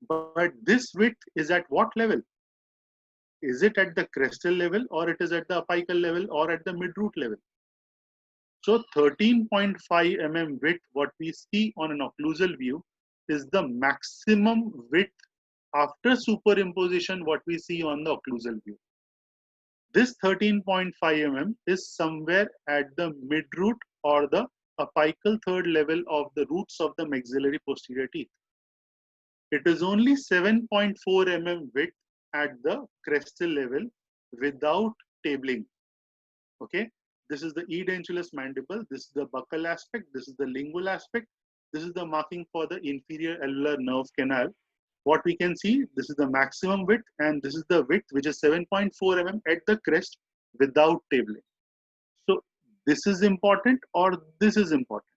But this width is at what level? Is it at the crestal level, or it is at the apical level, or at the mid-root level? So 13.5 mm width, what we see on an occlusal view, is the maximum width after superimposition what we see on the occlusal view. This 13.5 mm is somewhere at the mid-root or the apical third level of the roots of the maxillary posterior teeth. It is only 7.4 mm width at the crestal level without tabling. Okay, this is the edentulous mandible, this is the buccal aspect, this is the lingual aspect, this is the marking for the inferior alveolar nerve canal. What we can see, this is the maximum width, and this is the width which is 7.4 mm at the crest without tabling. So this is important or this is important?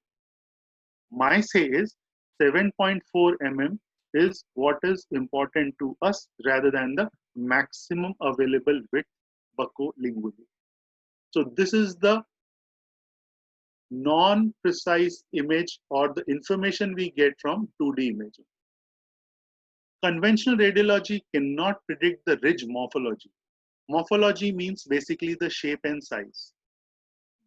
My say is 7.4 mm is what is important to us rather than the maximum available width buccolingually. So this is the non-precise image or the information we get from 2D imaging. Conventional radiology cannot predict the ridge morphology. Morphology means basically the shape and size.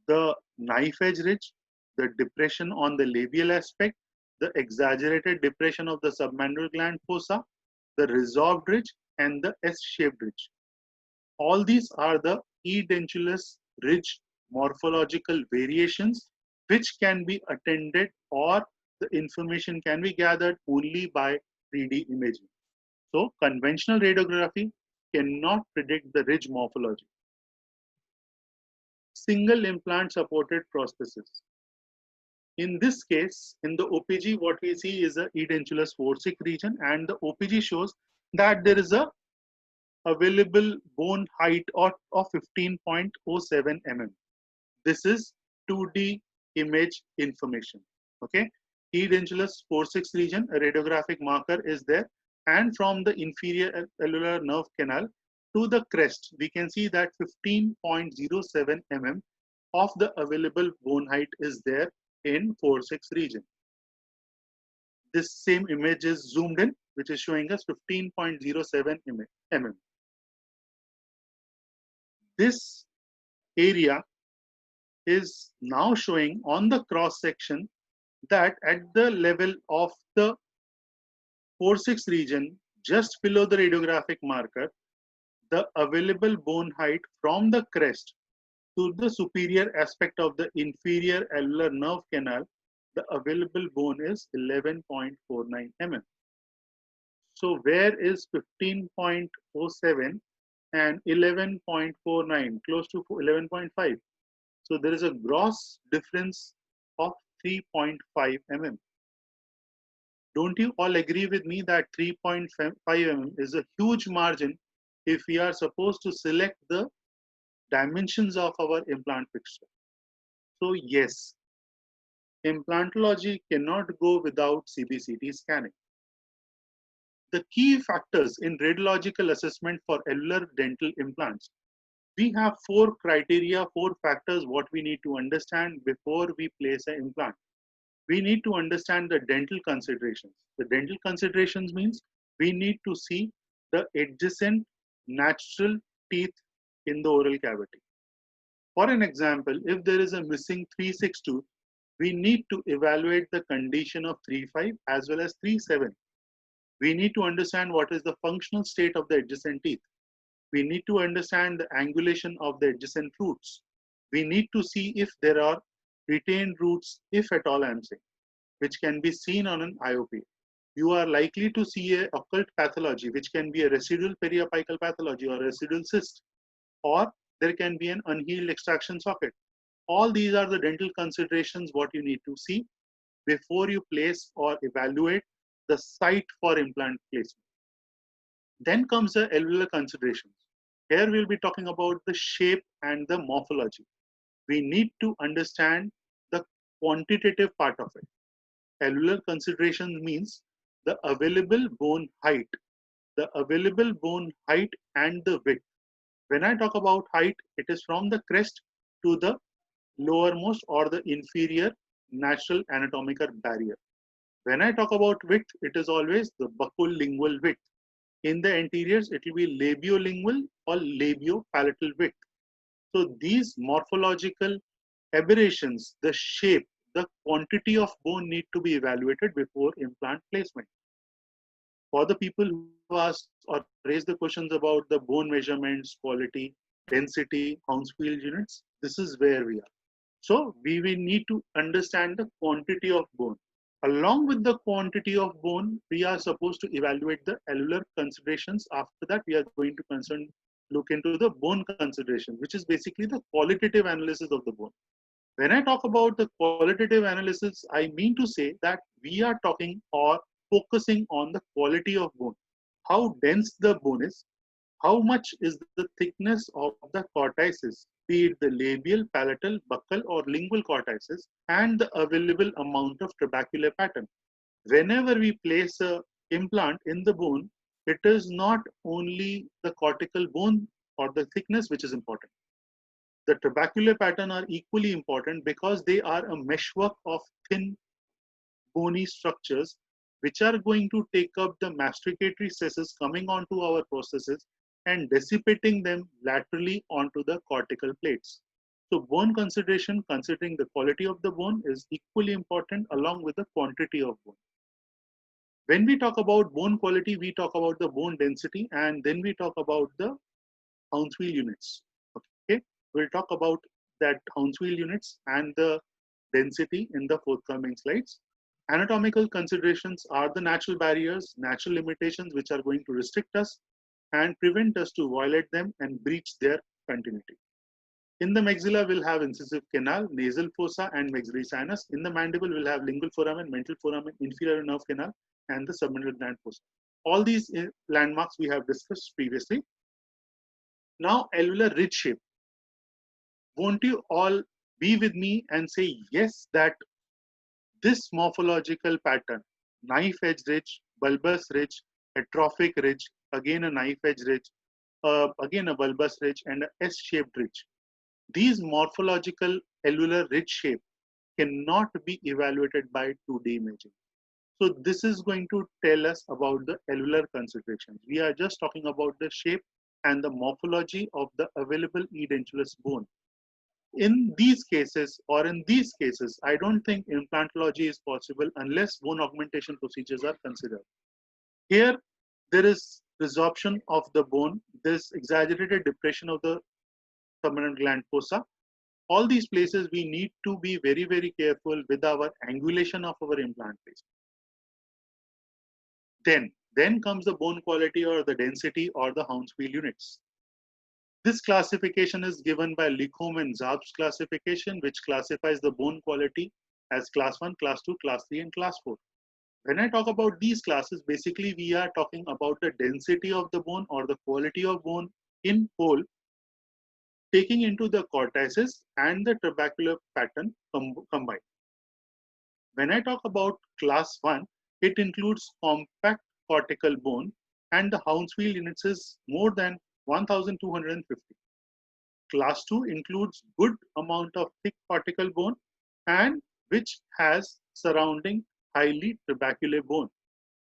The knife edge ridge, the depression on the labial aspect, the exaggerated depression of the submandibular gland fossa, the resorbed ridge, and the S-shaped ridge. All these are the edentulous ridge morphological variations which can be attended, or the information can be gathered only by 3D imaging. So conventional radiography cannot predict the ridge morphology. Single implant supported prosthesis. In this case, in the OPG, what we see is a edentulous forceps region, and the OPG shows that there is a available bone height of 15.07 mm. This is 2D image information. Okay, edentulous forceps region, a radiographic marker is there, and from the inferior alveolar nerve canal to the crest, we can see that 15.07 mm of the available bone height is there in forceps region. This same image is zoomed in, which is showing us 15.07 mm. This area is now showing on the cross section that at the level of the forceps region, just below the radiographic marker, the available bone height from the crest to the superior aspect of the inferior alveolar nerve canal, the available bone is 11.49 mm. So where is 15.07 and 11.49, close to 11.5? So there is a gross difference of 3.5 mm. Don't you all agree with me that 3.5 mm is a huge margin if we are supposed to select the dimensions of our implant fixture? So yes, implantology cannot go without CBCT scanning. The key factors in radiological assessment for alveolar dental implants, we have 4 criteria, 4 factors what we need to understand before we place an implant. We need to understand the dental considerations. The dental considerations means we need to see the adjacent natural teeth in the oral cavity. For an example, if there is a missing 3-6 tooth, we need to evaluate the condition of 3-5 as well as 3-7. We need to understand what is the functional state of the adjacent teeth. We need to understand the angulation of the adjacent roots. We need to see if there are retained roots, if at all I'm saying, which can be seen on an IOPA. You are likely to see a occult pathology, which can be a residual periapical pathology or residual cyst, or there can be an unhealed extraction socket. All these are the dental considerations what you need to see before you place or evaluate the site for implant placement. Then comes the alveolar considerations. Here we'll be talking about the shape and the morphology. We need to understand the quantitative part of it. Alveolar considerations means the available bone height, and the width. When I talk about height, it is from the crest to the lowermost or the inferior natural anatomical barrier. When I talk about width, it is always the buccal-lingual width. In the anteriors, it will be labiolingual or labiopalatal width. So these morphological aberrations, the shape, the quantity of bone need to be evaluated before implant placement. For the people who have asked or raised the questions about the bone measurements, quality, density, Hounsfield units, this is where we are. So we will need to understand the quantity of bone. Along with the quantity of bone, we are supposed to evaluate the alveolar considerations. After that, we are going to look into the bone consideration, which is basically the qualitative analysis of the bone. When I talk about the qualitative analysis, I mean to say that we are talking or focusing on the quality of bone, how dense the bone is, how much is the thickness of the cortices, be it the labial, palatal, buccal, or lingual cortices, and the available amount of trabecular pattern. Whenever we place a implant in the bone, it is not only the cortical bone or the thickness which is important. The trabecular pattern are equally important because they are a meshwork of thin bony structures which are going to take up the masticatory stresses coming onto our processes and dissipating them laterally onto the cortical plates. So bone consideration, considering the quality of the bone, is equally important along with the quantity of bone. When we talk about bone quality, we talk about the bone density, and then we talk about the Hounsfield units. Okay, we'll talk about that Hounsfield units and the density in the forthcoming slides. Anatomical considerations are the natural barriers, natural limitations which are going to restrict us and prevent us to violate them and breach their continuity. In the maxilla, we'll have incisive canal, nasal fossa, and maxillary sinus. In the mandible, we'll have lingual foramen, mental foramen, inferior nerve canal, and the submandibular gland fossa. All these landmarks we have discussed previously. Now, alveolar ridge shape. Won't you all be with me and say yes that this morphological pattern, knife edge ridge, bulbous ridge, atrophic ridge, again a knife edge ridge, again a bulbous ridge, and a S-shaped ridge. These morphological alveolar ridge shape cannot be evaluated by 2D imaging. So this is going to tell us about the alveolar considerations. We are just talking about the shape and the morphology of the available edentulous bone. In these cases, I don't think implantology is possible unless bone augmentation procedures are considered. Here, there is resorption of the bone, there is exaggerated depression of the submandibular gland fossa. All these places we need to be very, very careful with our angulation of our implant place. Then comes the bone quality or the density or the Hounsfield units. This classification is given by Licom and Zab's classification, which classifies the bone quality as class 1, class 2, class 3, and class 4. When I talk about these classes, basically we are talking about the density of the bone or the quality of bone in whole, taking into the cortices and the trabecular pattern combined. When I talk about class 1, it includes compact cortical bone, and the Hounsfield units is more than 1250. Class 2 includes good amount of thick cortical bone and which has surrounding highly trabecular bone,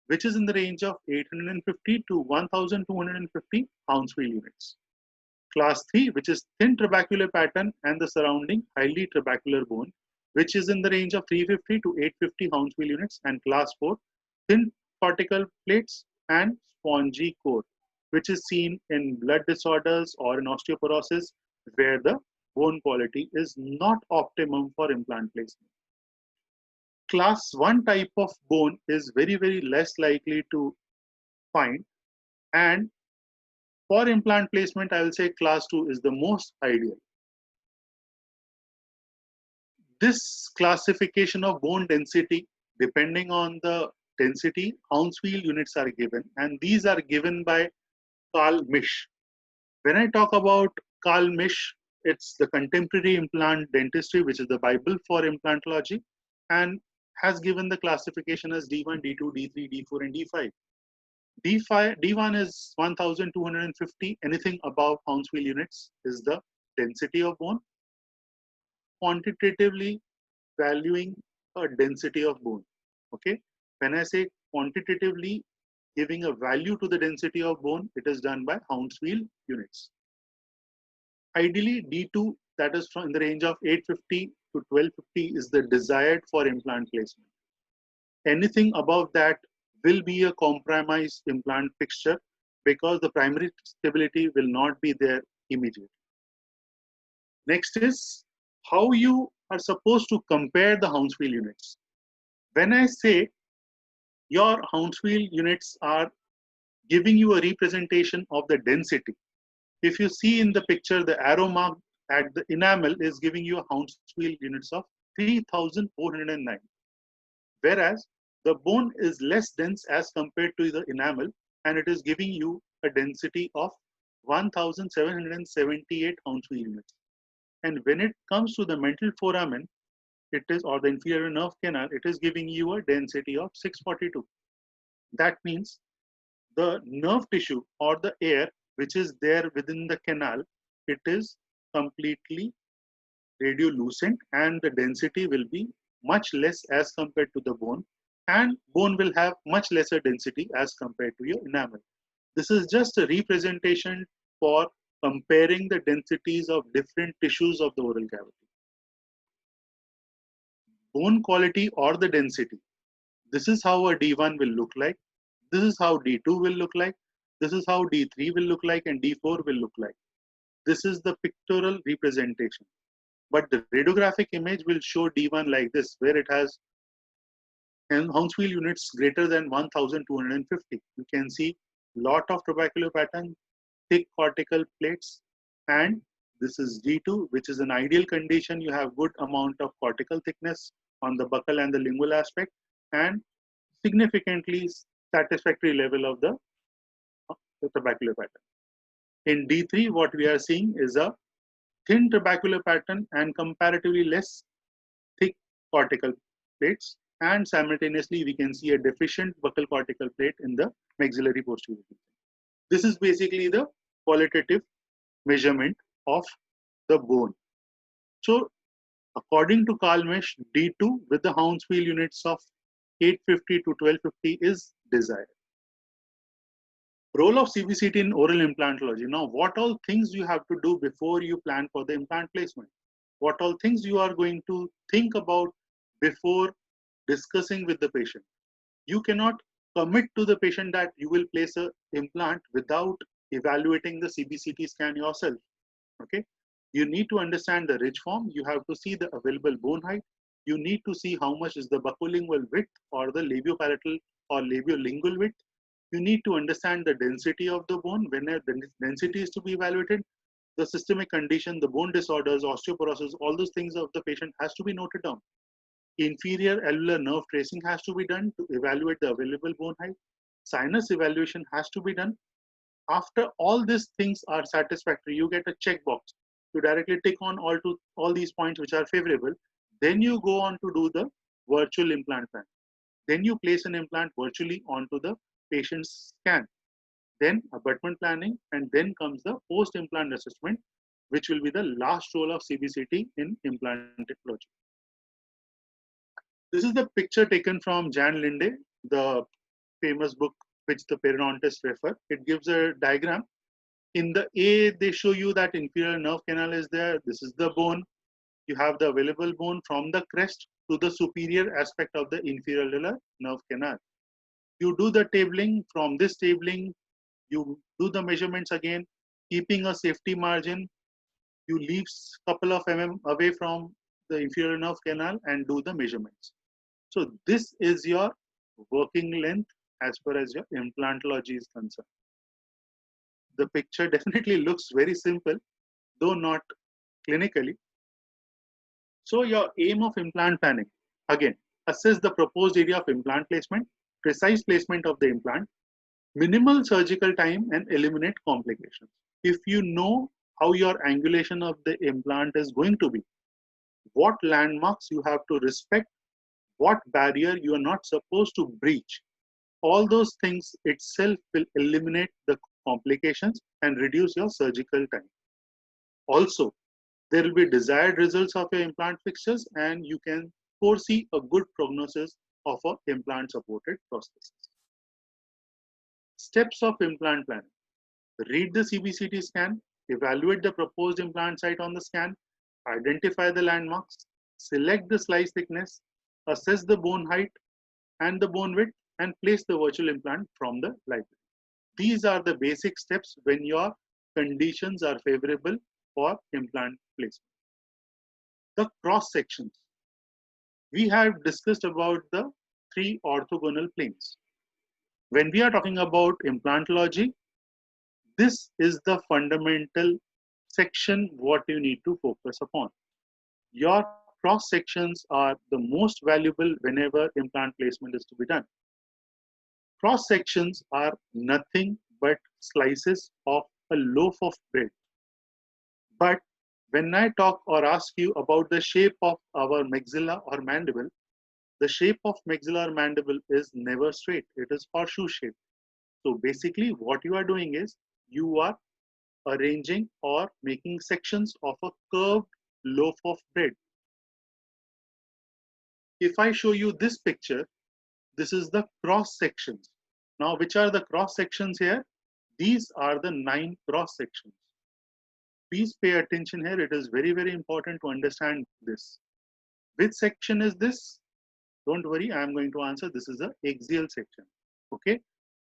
which is in the range of 850 to 1250 Hounsfield units. Class 3, which is thin trabecular pattern and the surrounding highly trabecular bone, which is in the range of 350 to 850 Hounsfield units. And class 4, thin cortical plates and spongy core, which is seen in blood disorders or in osteoporosis, where the bone quality is not optimum for implant placement. Class 1 type of bone is very, very less likely to find, and for implant placement, I will say class 2 is the most ideal. This classification of bone density, depending on the density, Hounsfield units are given, and these are given by Carl Misch. When I talk about Carl Misch, it's the contemporary implant dentistry, which is the Bible for implantology, and has given the classification as D1, D2, D3, D4, and D5. D1 is 1250. Anything above Hounsfield units is the density of bone. Quantitatively valuing a density of bone. Okay. When I say quantitatively giving a value to the density of bone, it is done by Hounsfield units. Ideally, D2, that is from in the range of 850 to 1250, is the desired for implant placement. Anything above that will be a compromised implant fixture because the primary stability will not be there immediately. Next is how you are supposed to compare the Hounsfield units. When I say your Hounsfield units are giving you a representation of the density, if you see in the picture, the arrow mark at the enamel is giving you a Hounsfield units of 3409. Whereas the bone is less dense as compared to the enamel, and it is giving you a density of 1778 Hounsfield units. And when it comes to the mental foramen, it is, or the inferior nerve canal, it is giving you a density of 642. That means the nerve tissue or the air which is there within the canal, it is completely radiolucent, and the density will be much less as compared to the bone, and bone will have much lesser density as compared to your enamel. This is just a representation for comparing the densities of different tissues of the oral cavity. Bone quality or the density. This is how a D1 will look like. This is how D2 will look like. This is how D3 will look like, and D4 will look like. This is the pictorial representation. But the radiographic image will show D1 like this, where it has Hounsfield units greater than 1250. You can see lot of trabecular pattern, thick cortical plates, and this is D2, which is an ideal condition. You have good amount of cortical thickness on the buccal and the lingual aspect, and significantly satisfactory level of the trabecular pattern. In D3, what we are seeing is a thin trabecular pattern and comparatively less thick cortical plates, and simultaneously we can see a deficient buccal cortical plate in the maxillary posterior. This is basically the qualitative measurement of the bone. So according to Carl Misch, D2 with the Hounsfield units of 850 to 1250 is desired. Role of CBCT in oral implantology. Now, what all things you have to do before you plan for the implant placement? What all things you are going to think about before discussing with the patient? You cannot commit to the patient that you will place an implant without evaluating the CBCT scan yourself. Okay, you need to understand the ridge form. You have to see the available bone height. You need to see how much is the buccolingual width or the labiopalatal or labiolingual width. You need to understand the density of the bone. When the density is to be evaluated, the systemic condition, the bone disorders, osteoporosis, all those things of the patient has to be noted down. Inferior alveolar nerve tracing has to be done to evaluate the available bone height. Sinus evaluation has to be done. After all these things are satisfactory, you get a checkbox. You directly tick on all these points which are favorable. Then you go on to do the virtual implant plan. Then you place an implant virtually onto the patient's scan. Then abutment planning, and then comes the post-implant assessment, which will be the last role of CBCT in implantology. This is the picture taken from Jan Linde, the famous book which the periodontists refer. It gives a diagram. In the A, they show you that inferior nerve canal is there. This is the bone. You have the available bone from the crest to the superior aspect of the inferior nerve canal. You do the tabling. From this tabling, you do the measurements again, keeping a safety margin. You leave couple of mm away from the inferior nerve canal and do the measurements. So this is your working length as far as your implantology is concerned. The picture definitely looks very simple, though not clinically. So your aim of implant planning, again, assess the proposed area of implant placement, precise placement of the implant, Minimal surgical time and eliminate complications. If you know how your angulation of the implant is going to be, what landmarks you have to respect, what barrier you are not supposed to breach, all those things itself will eliminate the complications and reduce your surgical time. Also, there will be desired results of your implant fixtures, and you can foresee a good prognosis of a implant supported prosthesis. Steps of implant planning. Read the CBCT scan, evaluate the proposed implant site on the scan, identify the landmarks, select the slice thickness, assess the bone height and the bone width, and place the virtual implant from the library. These are the basic steps when your conditions are favorable for implant placement. The cross sections. We have discussed about the three orthogonal planes. When we are talking about implantology, this is the fundamental section what you need to focus upon. Your cross sections are the most valuable whenever implant placement is to be done. Cross sections are nothing but slices of a loaf of bread. But when I talk or ask you about the shape of our maxilla or mandible, the shape of maxilla or mandible is never straight. It is horseshoe shaped. So basically what you are doing is you are arranging or making sections of a curved loaf of bread. If I show you this picture, this is the cross sections. Now, which are the cross sections here? These are the 9 cross sections. Please pay attention here. It is very, very important to understand this. Which section is this? Don't worry, I am going to answer. This is the axial section. Okay.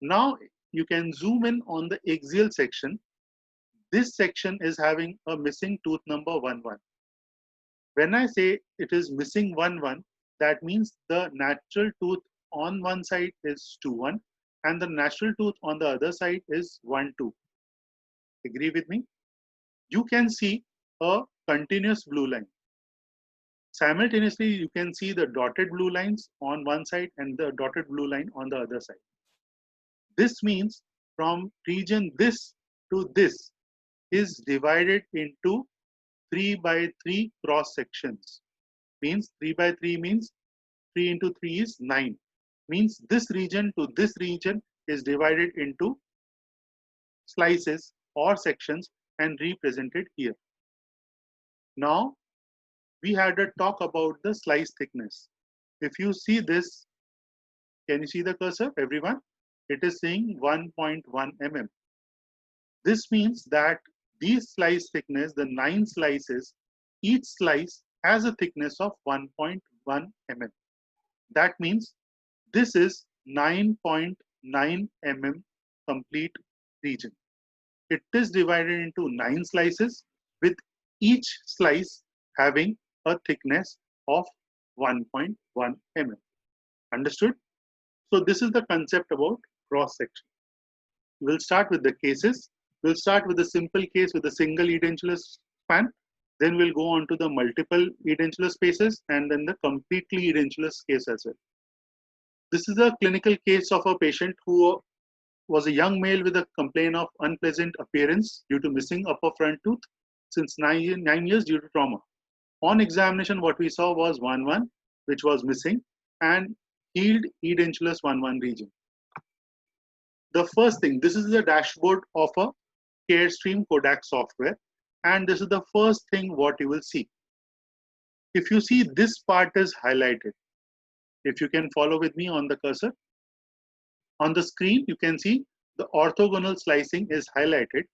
Now you can zoom in on the axial section. This section is having a missing tooth number 1, 1. When I say it is missing 1, 1, that means the natural tooth on one side is 2, 1 and the natural tooth on the other side is 1, 2. Agree with me? You can see a continuous blue line. Simultaneously, you can see the dotted blue lines on one side and the dotted blue line on the other side. This means from region this to this is divided into 3 by 3 cross sections. Means 3 by 3 means 3 into 3 is 9. Means this region to this region is divided into slices or sections and represented here. Now we had a talk about the slice thickness. If you see this, can you see the cursor, everyone? It is saying 1.1 mm. This means that these slice thickness, the 9 slices, each slice has a thickness of 1.1 mm. That means this is 9.9 mm complete region. It is divided into 9 slices with each slice having a thickness of 1.1 mm. Understood? So this is the concept about cross section. We'll start with the cases. We'll start with a simple case with a single edentulous span. Then we'll go on to the multiple edentulous spaces and then the completely edentulous case as well. This is a clinical case of a patient who was a young male with a complaint of unpleasant appearance due to missing upper front tooth since 9 years due to trauma. On examination, what we saw was 1, 1, which was missing, and healed edentulous 1, 1 region. The first thing, this is the dashboard of a Carestream Kodak software, and this is the first thing what you will see. If you see, this part is highlighted. If you can follow with me on the cursor. On the screen, you can see the orthogonal slicing is highlighted.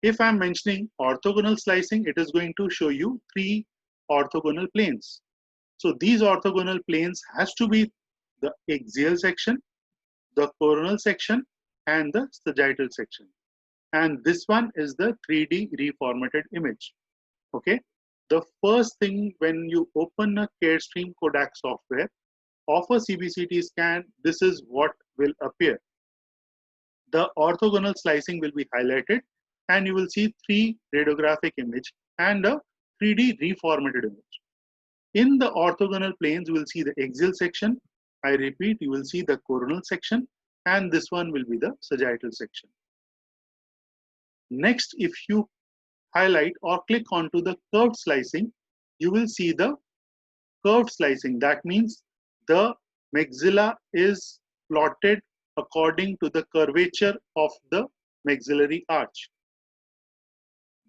If I'm mentioning orthogonal slicing, it is going to show you 3 orthogonal planes. So these orthogonal planes has to be the axial section, the coronal section, and the sagittal section. And this one is the 3D reformatted image. Okay. The first thing when you open a Carestream Kodak software of a CBCT scan, this is what will appear. The orthogonal slicing will be highlighted and you will see 3 radiographic image and a 3D reformatted image. In the orthogonal planes, you will see the axial section. I repeat, you will see the coronal section and this one will be the sagittal section. Next, if you highlight or click onto the curved slicing, you will see the curved slicing. That means the maxilla is plotted according to the curvature of the maxillary arch.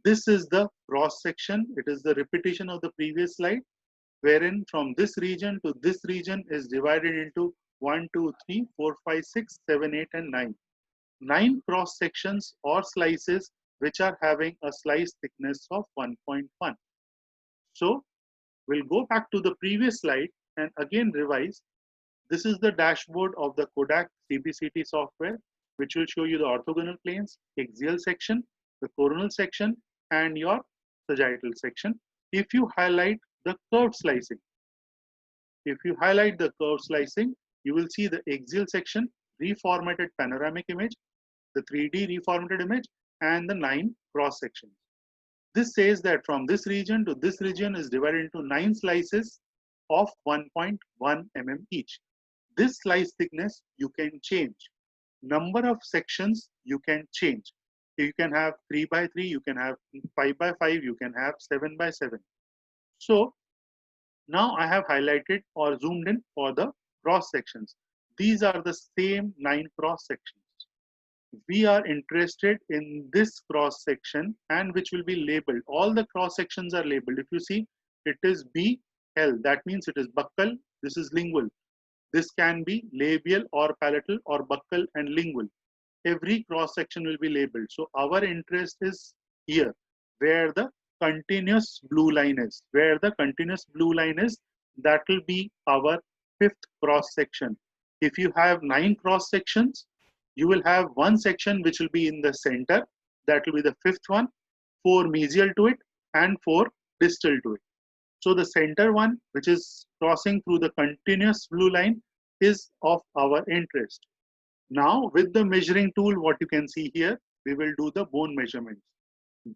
This is the cross section. It is the repetition of the previous slide, wherein from this region to this region is divided into 1, 2, 3, 4, 5, 6, 7, 8, and 9. 9 cross sections or slices which are having a slice thickness of 1.1. So we'll go back to the previous slide and again revise. This is the dashboard of the Kodak CBCT software, which will show you the orthogonal planes, axial section, the coronal section, and your sagittal section. If you highlight the curved slicing, you will see the axial section, reformatted panoramic image, the 3D reformatted image, and the 9 cross sections. This says that from this region to this region is divided into 9 slices of 1.1 mm each. This slice thickness you can change. Number of sections you can change. You can have 3 by 3, you can have 5 by 5, you can have 7 by 7. So now I have highlighted or zoomed in for the cross sections. These are the same 9 cross sections. We are interested in this cross section and which will be labeled. All the cross sections are labeled. If you see, it is BL. That means it is buccal. This is lingual. This can be labial or palatal or buccal and lingual. Every cross section will be labeled. So our interest is here, where the continuous blue line is. Where the continuous blue line is, that will be our 5th cross section. If you have 9 cross sections, you will have one section which will be in the center. That will be the 5th one, 4 mesial to it and 4 distal to it. So the center one, which is crossing through the continuous blue line, is of our interest. Now with the measuring tool, what you can see here, we will do the bone measurements.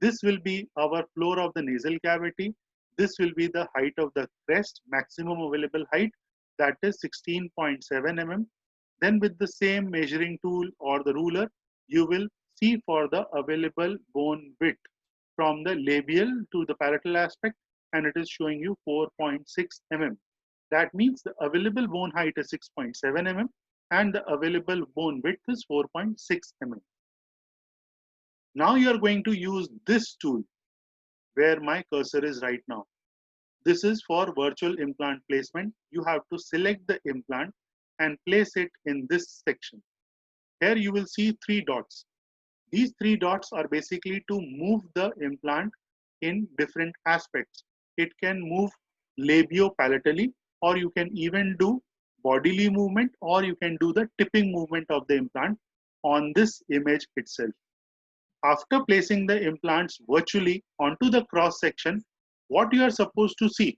This will be our floor of the nasal cavity. This will be the height of the crest, maximum available height, that is 16.7 mm. Then with the same measuring tool or the ruler, you will see for the available bone width from the labial to the palatal aspect, and it is showing you 4.6 mm. That means the available bone height is 6.7 mm and the available bone width is 4.6 mm. Now you are going to use this tool where my cursor is right now. This is for virtual implant placement. You have to select the implant and place it in this section. Here you will see 3 dots. These 3 dots are basically to move the implant in different aspects. It can move labio-palatally, or you can even do bodily movement, or you can do the tipping movement of the implant on this image itself. After placing the implants virtually onto the cross section, what you are supposed to see?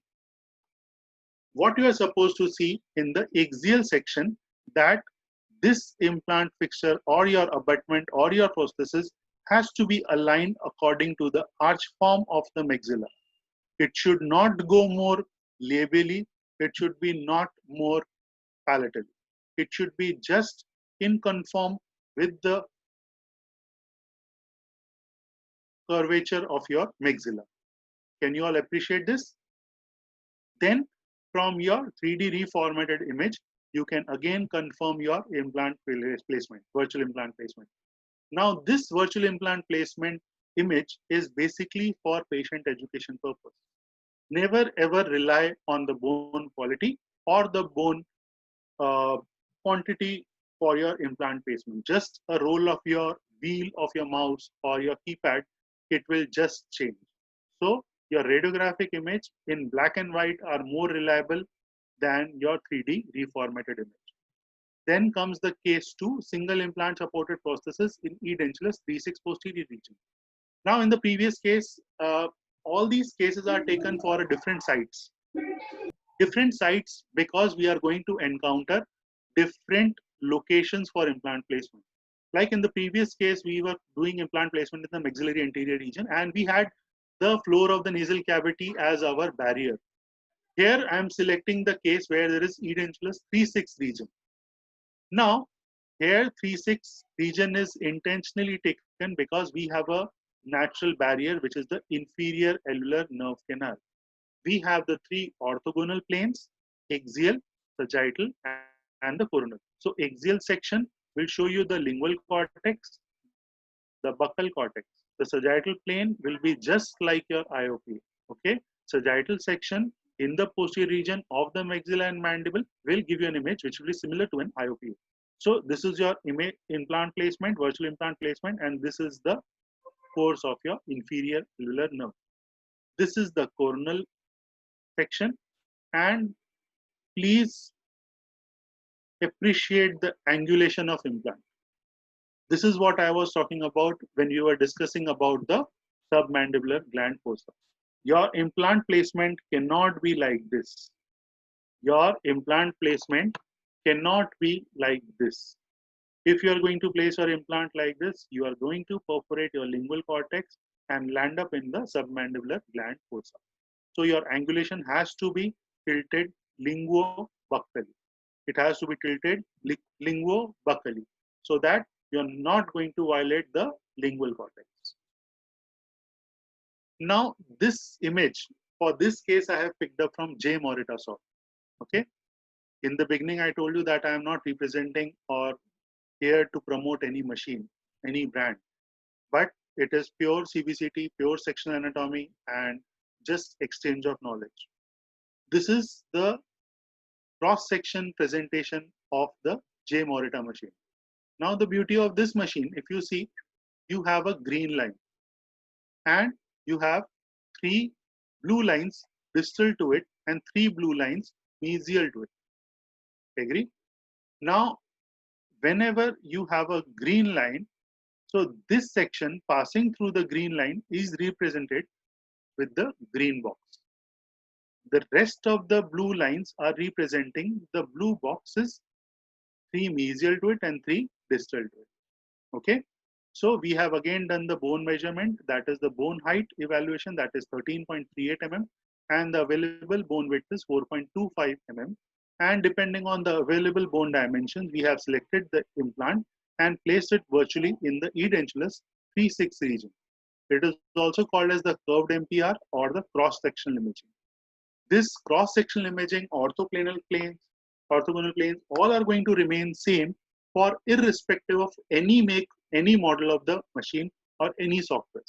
What you are supposed to see in the axial section, that this implant fixture or your abutment or your prosthesis has to be aligned according to the arch form of the maxilla. It should not go more labially. It should be not more palatally. It should be just in conform with the curvature of your maxilla. Can you all appreciate this? Then from your 3D reformatted image, you can again confirm your implant placement, virtual implant placement. Now this virtual implant placement image is basically for patient education purpose. Never ever rely on the bone quality or the bone quantity for your implant placement. Just a roll of your wheel of your mouse or your keypad, it will just change. So your radiographic image in black and white are more reliable than your 3D reformatted image. Then comes the case 2, single implant supported prosthesis in edentulous 3-6 posterior region. Now in the previous case, all these cases are taken for different sites. Different sites because we are going to encounter different locations for implant placement. Like in the previous case, we were doing implant placement in the maxillary anterior region and we had the floor of the nasal cavity as our barrier. Here I am selecting the case where there is edentulous 3-6 region. Now Here 3-6 region is intentionally taken because we have a natural barrier, which is the inferior alveolar nerve canal. We have the three orthogonal planes, axial, sagittal, and the coronal. So axial section will show you the lingual cortex, the buccal cortex. The sagittal plane will be just like your IOP. Okay, sagittal section in the posterior region of the maxilla and mandible will give you an image which will be similar to an IOP. So this is your image implant placement, virtual implant placement, and this is the course of your inferior alveolar nerve. This is the coronal section, and please appreciate the angulation of implant. This is what I was talking about when we were discussing about the submandibular gland fossa. Your implant placement cannot be like this. Your implant placement cannot be like this. If you are going to place your implant like this, you are going to perforate your lingual cortex and land up in the submandibular gland fossa. So your angulation has to be tilted linguo-buccally. It has to be tilted linguo-buccally so that you're not going to violate the lingual cortex. Now, this image, for this case, I have picked up from J. Morita Soft. Okay. In the beginning, I told you that I am not representing or here to promote any machine, any brand, but it is pure CBCT, pure sectional anatomy, and just exchange of knowledge. This is the cross-section presentation of the J. Morita machine. Now, the beauty of this machine, if you see, you have a green line and you have three blue lines distal to it and three blue lines mesial to it. Agree? Now, whenever you have a green line, so this section passing through the green line is represented with the green box. The rest of the blue lines are representing the blue boxes, three mesial to it and three distal to it. Okay. So we have again done the bone measurement, that is the bone height evaluation, that is 13.38 mm, and the available bone width is 4.25 mm. And depending on the available bone dimensions, we have selected the implant and placed it virtually in the edentulous 3-6 region. It is also called as the curved MPR or the cross-sectional imaging. This cross-sectional imaging, orthogonal planes, all are going to remain same for irrespective of any make, any model of the machine or any software.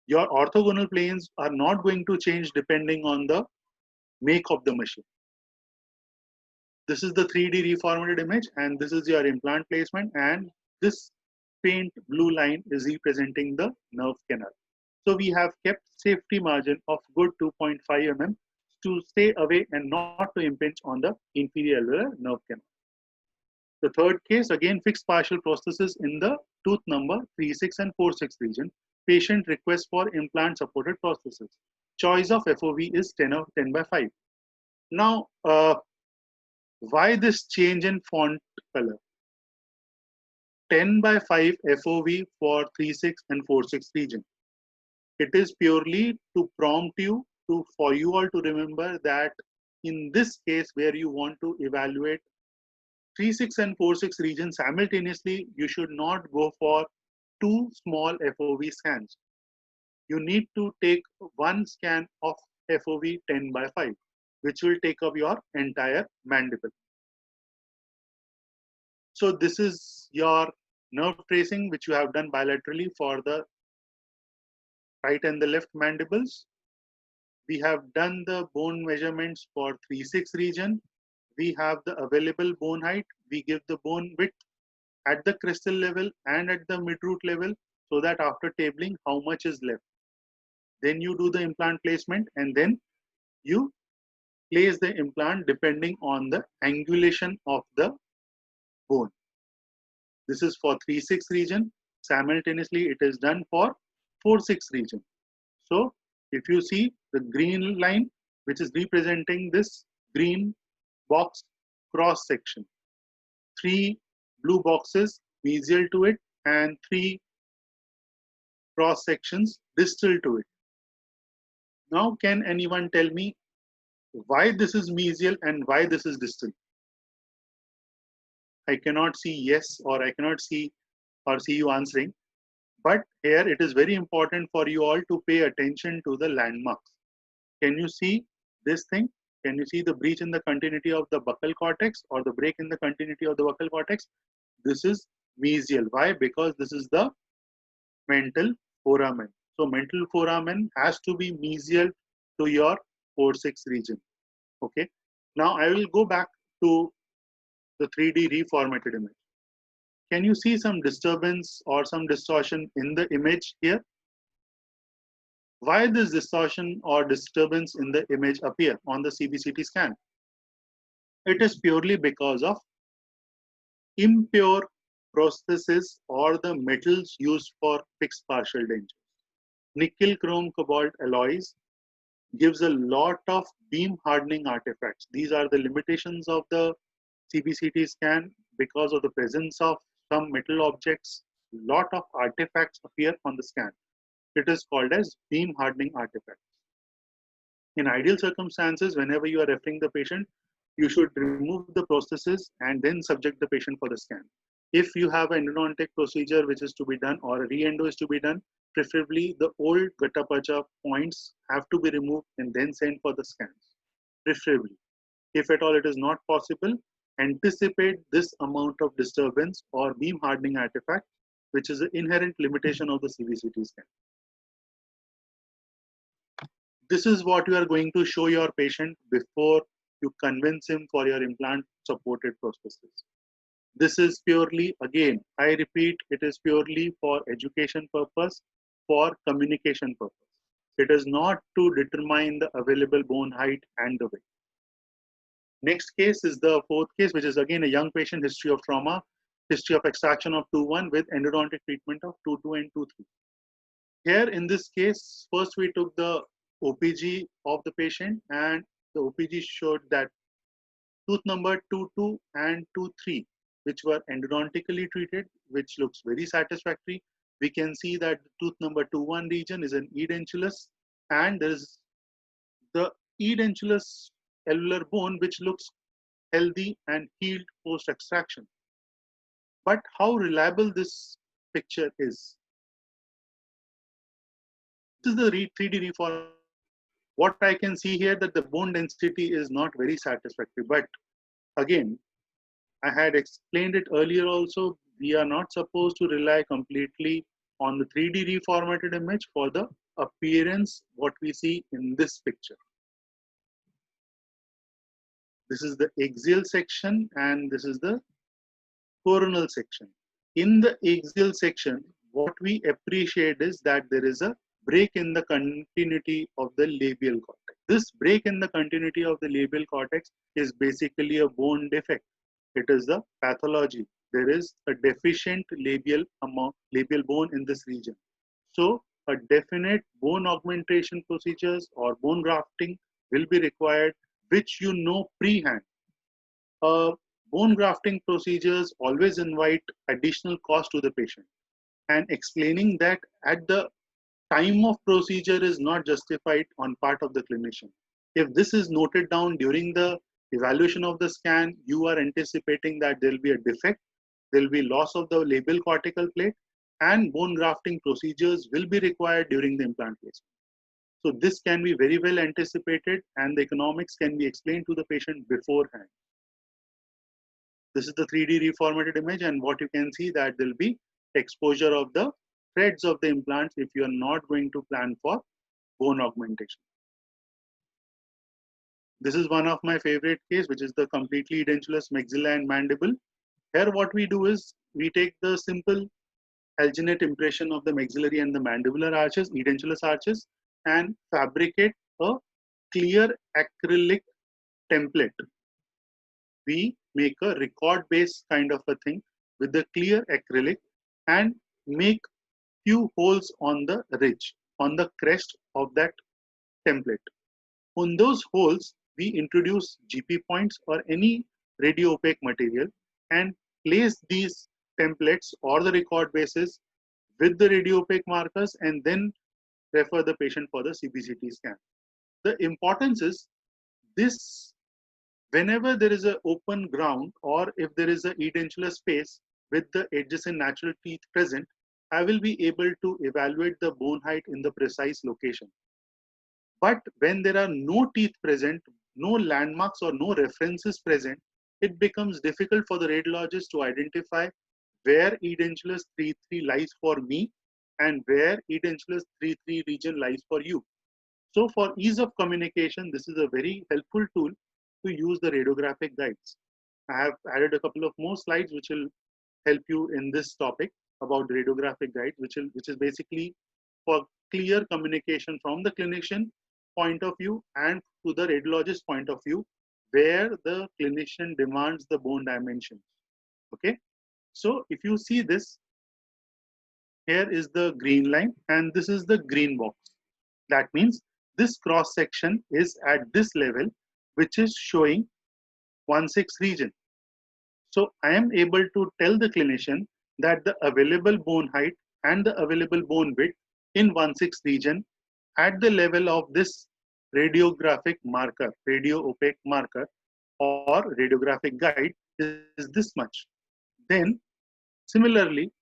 Your orthogonal planes are not going to change depending on the make of the machine. This is the 3D reformatted image, and this is your implant placement, and this faint blue line is representing the nerve canal. So we have kept safety margin of good 2.5 mm to stay away and not to impinge on the inferior alveolar nerve canal. The third case, again fixed partial prosthesis in the tooth number 3-6 and 4-6 region. Patient request for implant supported prosthesis. Choice of FOV is 10/5. Now, why this change in font color? 10/5 FOV for 3-6 and 4-6 region. It is purely to prompt you for you all to remember that in this case where you want to evaluate 3-6 and 4-6 regions simultaneously, you should not go for two small FOV scans. You need to take one scan of FOV 10/5, which will take up your entire mandible. So this is your nerve tracing, which you have done bilaterally for the right and the left mandibles. We have done the bone measurements for 3-6 region. We have the available bone height. We give the bone width at the crestal level and at the midroot level so that after tabling, how much is left. Then you do the implant placement and then you place the implant depending on the angulation of the bone. This is for 3-6 region. Simultaneously, it is done for 4-6 region. So if you see the green line, which is representing this green box cross section, three blue boxes mesial to it and three cross sections distal to it. Now, can anyone tell me why this is mesial and why this is distal? I cannot see yes, or I cannot see or see you answering. But here it is very important for you all to pay attention to the landmarks. Can you see this thing? Can you see the breach in the continuity of the buccal cortex or the break in the continuity of the buccal cortex? This is mesial. Why? Because this is the mental foramen. So mental foramen has to be mesial to your 4-6 region. Okay. Now I will go back to the 3D reformatted image. Can you see some disturbance or some distortion in the image here? Why this distortion or disturbance in the image appear on the CBCT scan? It is purely because of impure prosthesis or the metals used for fixed partial dentures. Nickel, chrome, cobalt alloys gives a lot of beam hardening artifacts. These are the limitations of the CBCT scan. Because of the presence of some metal objects, lot of artifacts appear on the scan. It is called as beam hardening artifacts. In ideal circumstances, whenever you are referring the patient, you should remove the prosthesis and then subject the patient for the scan. If you have an endodontic procedure which is to be done or a re-endo is to be done, preferably the old gutta-percha points have to be removed and then sent for the scans. Preferably. If at all it is not possible, anticipate this amount of disturbance or beam hardening artifact, which is an inherent limitation of the CBCT scan. This is what you are going to show your patient before you convince him for your implant supported prosthesis. This is purely, again, I repeat, it is purely for education purpose, for communication purpose. It is not to determine the available bone height and the weight. Next case is the fourth case, which is again a young patient, history of trauma, history of extraction of 2-1 with endodontic treatment of 2-2 and 2-3. Here in this case, first we took the OPG of the patient, and the OPG showed that tooth number 2-2 and 2-3, which were endodontically treated, which looks very satisfactory. We can see that the tooth number 2-1 region is an edentulous, and there is the edentulous alveolar bone, which looks healthy and healed post extraction. But how reliable this picture is? This is the 3D reform. What I can see here that the bone density is not very satisfactory. But again, I had explained it earlier also, we are not supposed to rely completely on the 3D reformatted image for the appearance what we see in this picture. This is the axial section and this is the coronal section. In the axial section, what we appreciate is that there is a break in the continuity of the labial cortex. This break in the continuity of the labial cortex is basically a bone defect. It is the pathology. There is a deficient labial bone in this region. So a definite bone augmentation procedures or bone grafting will be required, which you know pre-hand. Bone grafting procedures always invite additional cost to the patient, and explaining that at the time of procedure is not justified on part of the clinician. If this is noted down during the evaluation of the scan, you are anticipating that there will be a defect, there will be loss of the labial cortical plate, and bone grafting procedures will be required during the implant placement. So this can be very well anticipated, and the economics can be explained to the patient beforehand. This is the 3D reformatted image, and what you can see that there will be exposure of the threads of the implants if you are not going to plan for bone augmentation. This is one of my favorite case, which is the completely edentulous maxilla and mandible. Here what we do is we take the simple alginate impression of the maxillary and the mandibular arches, edentulous arches, and fabricate a clear acrylic template. We make a record-based kind of a thing with the clear acrylic and make few holes on the ridge, on the crest of that template. On those holes, we introduce GP points or any radio opaque material and place these templates or the record bases with the radio opaque markers and then refer the patient for the CBCT scan. The importance is this Whenever there is an open ground or if there is a edentulous space with the adjacent natural teeth present, I will be able to evaluate the bone height in the precise location. But when there are no teeth present, no landmarks or no references present, it becomes difficult for the radiologist to identify where edentulous 3-3 lies for me and where edentulous 3-3 region lies for you. So for ease of communication, this is a very helpful tool to use the radiographic guides. I have added a couple of more slides which will help you in this topic about the radiographic guide, which is basically for clear communication from the clinician point of view and to the radiologist point of view, where the clinician demands the bone dimensions. Okay, so if you see this, here is the green line and this is the green box. That means this cross section is at this level, which is showing 1/6 region. So I am able to tell the clinician that the available bone height and the available bone width in 1/6 region at the level of this radiographic marker, radio opaque marker or radiographic guide is this much. Then similarly,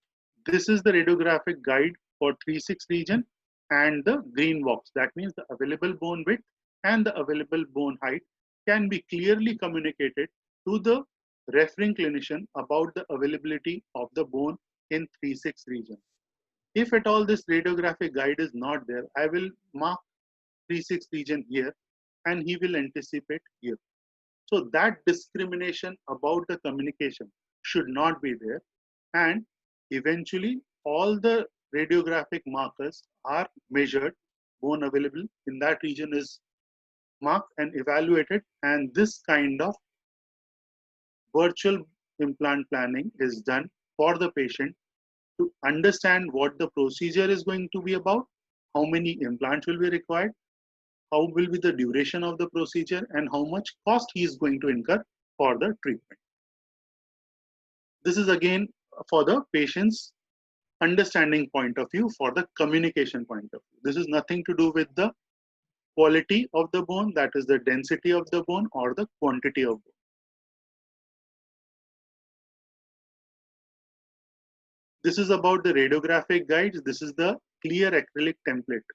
this is the radiographic guide for 3/6 region and the green box. That means the available bone width and the available bone height can be clearly communicated to the referring clinician about the availability of the bone in 3/6 region. If at all this radiographic guide is not there, I will mark 3/6 region here and he will anticipate here. So that discrimination about the communication should not be there, and eventually all the radiographic markers are measured, bone available in that region is marked and evaluated, and this kind of virtual implant planning is done for the patient to understand what the procedure is going to be about, how many implants will be required, how will be the duration of the procedure, and how much cost he is going to incur for the treatment. This is again for the patient's understanding point of view, for the communication point of view. This is nothing to do with the quality of the bone, that is the density of the bone or the quantity of bone. This is about the radiographic guides. This is the clear acrylic template.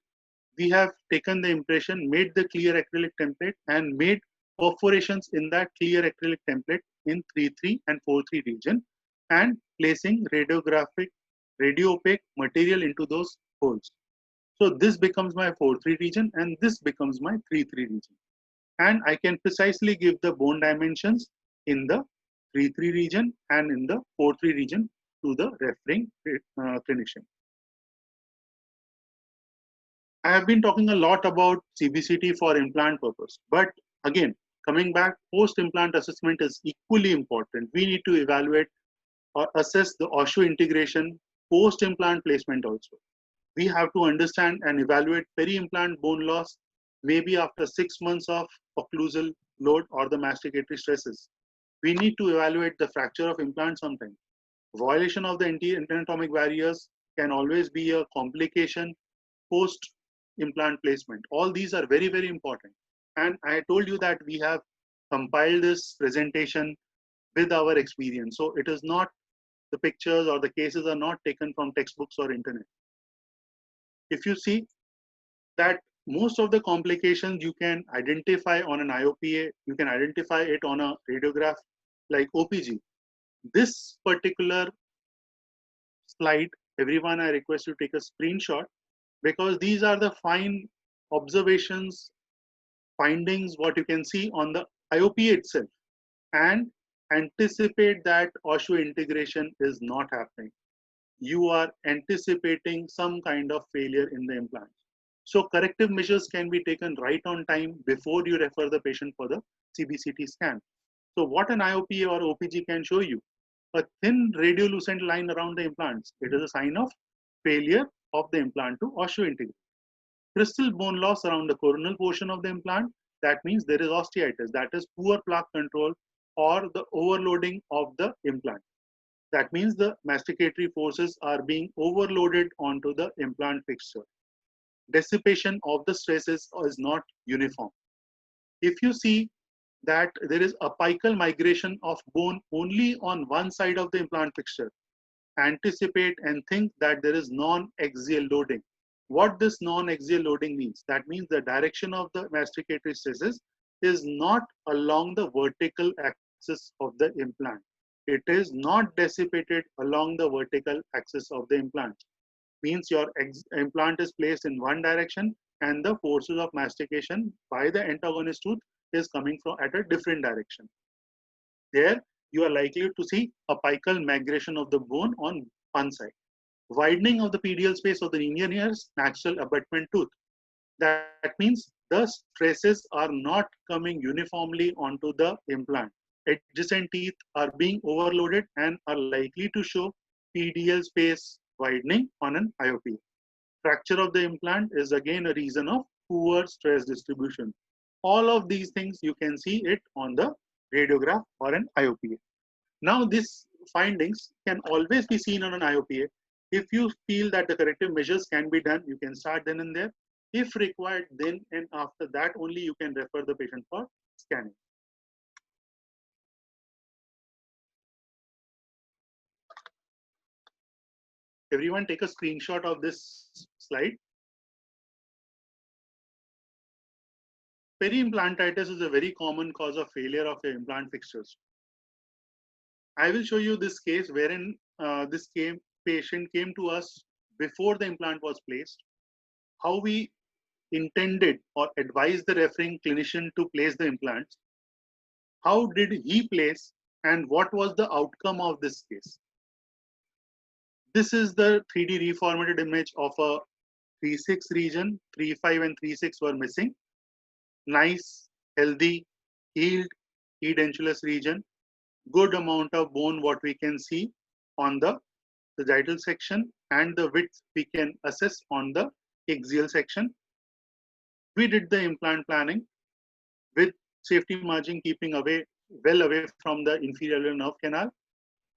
We have taken the impression, made the clear acrylic template and made perforations in that clear acrylic template in 3-3 and 4-3 region and placing radio opaque material into those holes. So this becomes my 4-3 region and this becomes my 3-3 region. And I can precisely give the bone dimensions in the 3-3 region and in the 4-3 region to the referring clinician. I have been talking a lot about CBCT for implant purpose, but again, coming back, post-implant assessment is equally important. We need to evaluate or assess the osseointegration post-implant placement also. We have to understand and evaluate peri-implant bone loss maybe after 6 months of occlusal load or the masticatory stresses. We need to evaluate the fracture of implant sometime. Violation of the anatomic barriers can always be a complication post implant placement. All these are very, very important. And I told you that we have compiled this presentation with our experience. So it is not, the pictures or the cases are not taken from textbooks or internet. If you see that most of the complications you can identify on an IOPA, you can identify it on a radiograph like OPG. This particular slide, everyone, I request you to take a screenshot, because these are the fine observations, findings, what you can see on the IOPA itself, and anticipate that osseointegration is not happening. You are anticipating some kind of failure in the implant. So corrective measures can be taken right on time before you refer the patient for the CBCT scan. So what an IOPA or OPG can show you? A thin radiolucent line around the implants. It is a sign of failure of the implant to osseointegrate. Crystal bone loss around the coronal portion of the implant. That means there is osteitis. That is poor plaque control or the overloading of the implant. That means the masticatory forces are being overloaded onto the implant fixture. Dissipation of the stresses is not uniform. If you see that there is apical migration of bone only on one side of the implant fixture, anticipate and think that there is non-axial loading. What this non-axial loading means? That means the direction of the masticatory stresses is not along the vertical axis of the implant. It is not dissipated along the vertical axis of the implant. Means your implant is placed in one direction and the forces of mastication by the antagonist tooth is coming from at a different direction. There you are likely to see apical migration of the bone on one side. Widening of the pedial space of the linear ears, natural abutment tooth. That means the stresses are not coming uniformly onto the implant. Adjacent teeth are being overloaded and are likely to show pedial space widening on an IOPA. Fracture of the implant is again a reason of poor stress distribution. All of these things you can see it on the radiograph or an IOPA. Now these findings can always be seen on an IOPA. If you feel that the corrective measures can be done, you can start then and there. If required, then and after that only you can refer the patient for scanning. Everyone take a screenshot of this slide. Peri-implantitis is a very common cause of failure of your implant fixtures. I will show you this case wherein patient came to us before the implant was placed, how we intended or advised the referring clinician to place the implants, how did he place, and what was the outcome of this case. This is the 3D reformatted image of a 3-6 region. 3-5 and 3-6 were missing. Nice, healthy, healed, edentulous region. Good amount of bone what we can see on the sagittal section, and the width we can assess on the axial section. We did the implant planning with safety margin keeping well away from the inferior nerve canal.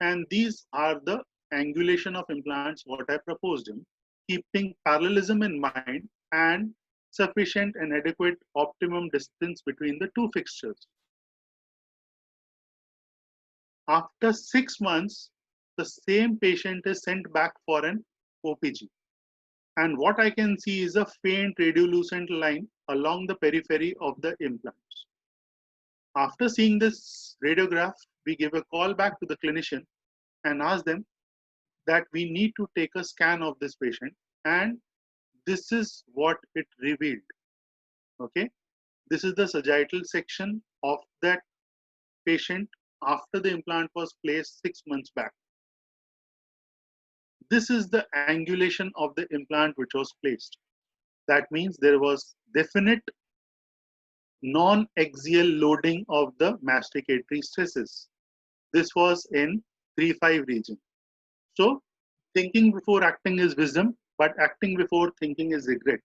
And these are the angulation of implants what I proposed in, keeping parallelism in mind and sufficient and adequate optimum distance between the two fixtures. After 6 months, the same patient is sent back for an OPG. And what I can see is a faint radiolucent line along the periphery of the implants. After seeing this radiograph, we give a call back to the clinician and ask them that we need to take a scan of this patient, and this is what it revealed. Okay, this is the sagittal section of that patient after the implant was placed 6 months back. This is the angulation of the implant which was placed. That means there was definite non-axial loading of the masticatory stresses. This was in 3-5 region. So thinking before acting is wisdom, but acting before thinking is regret.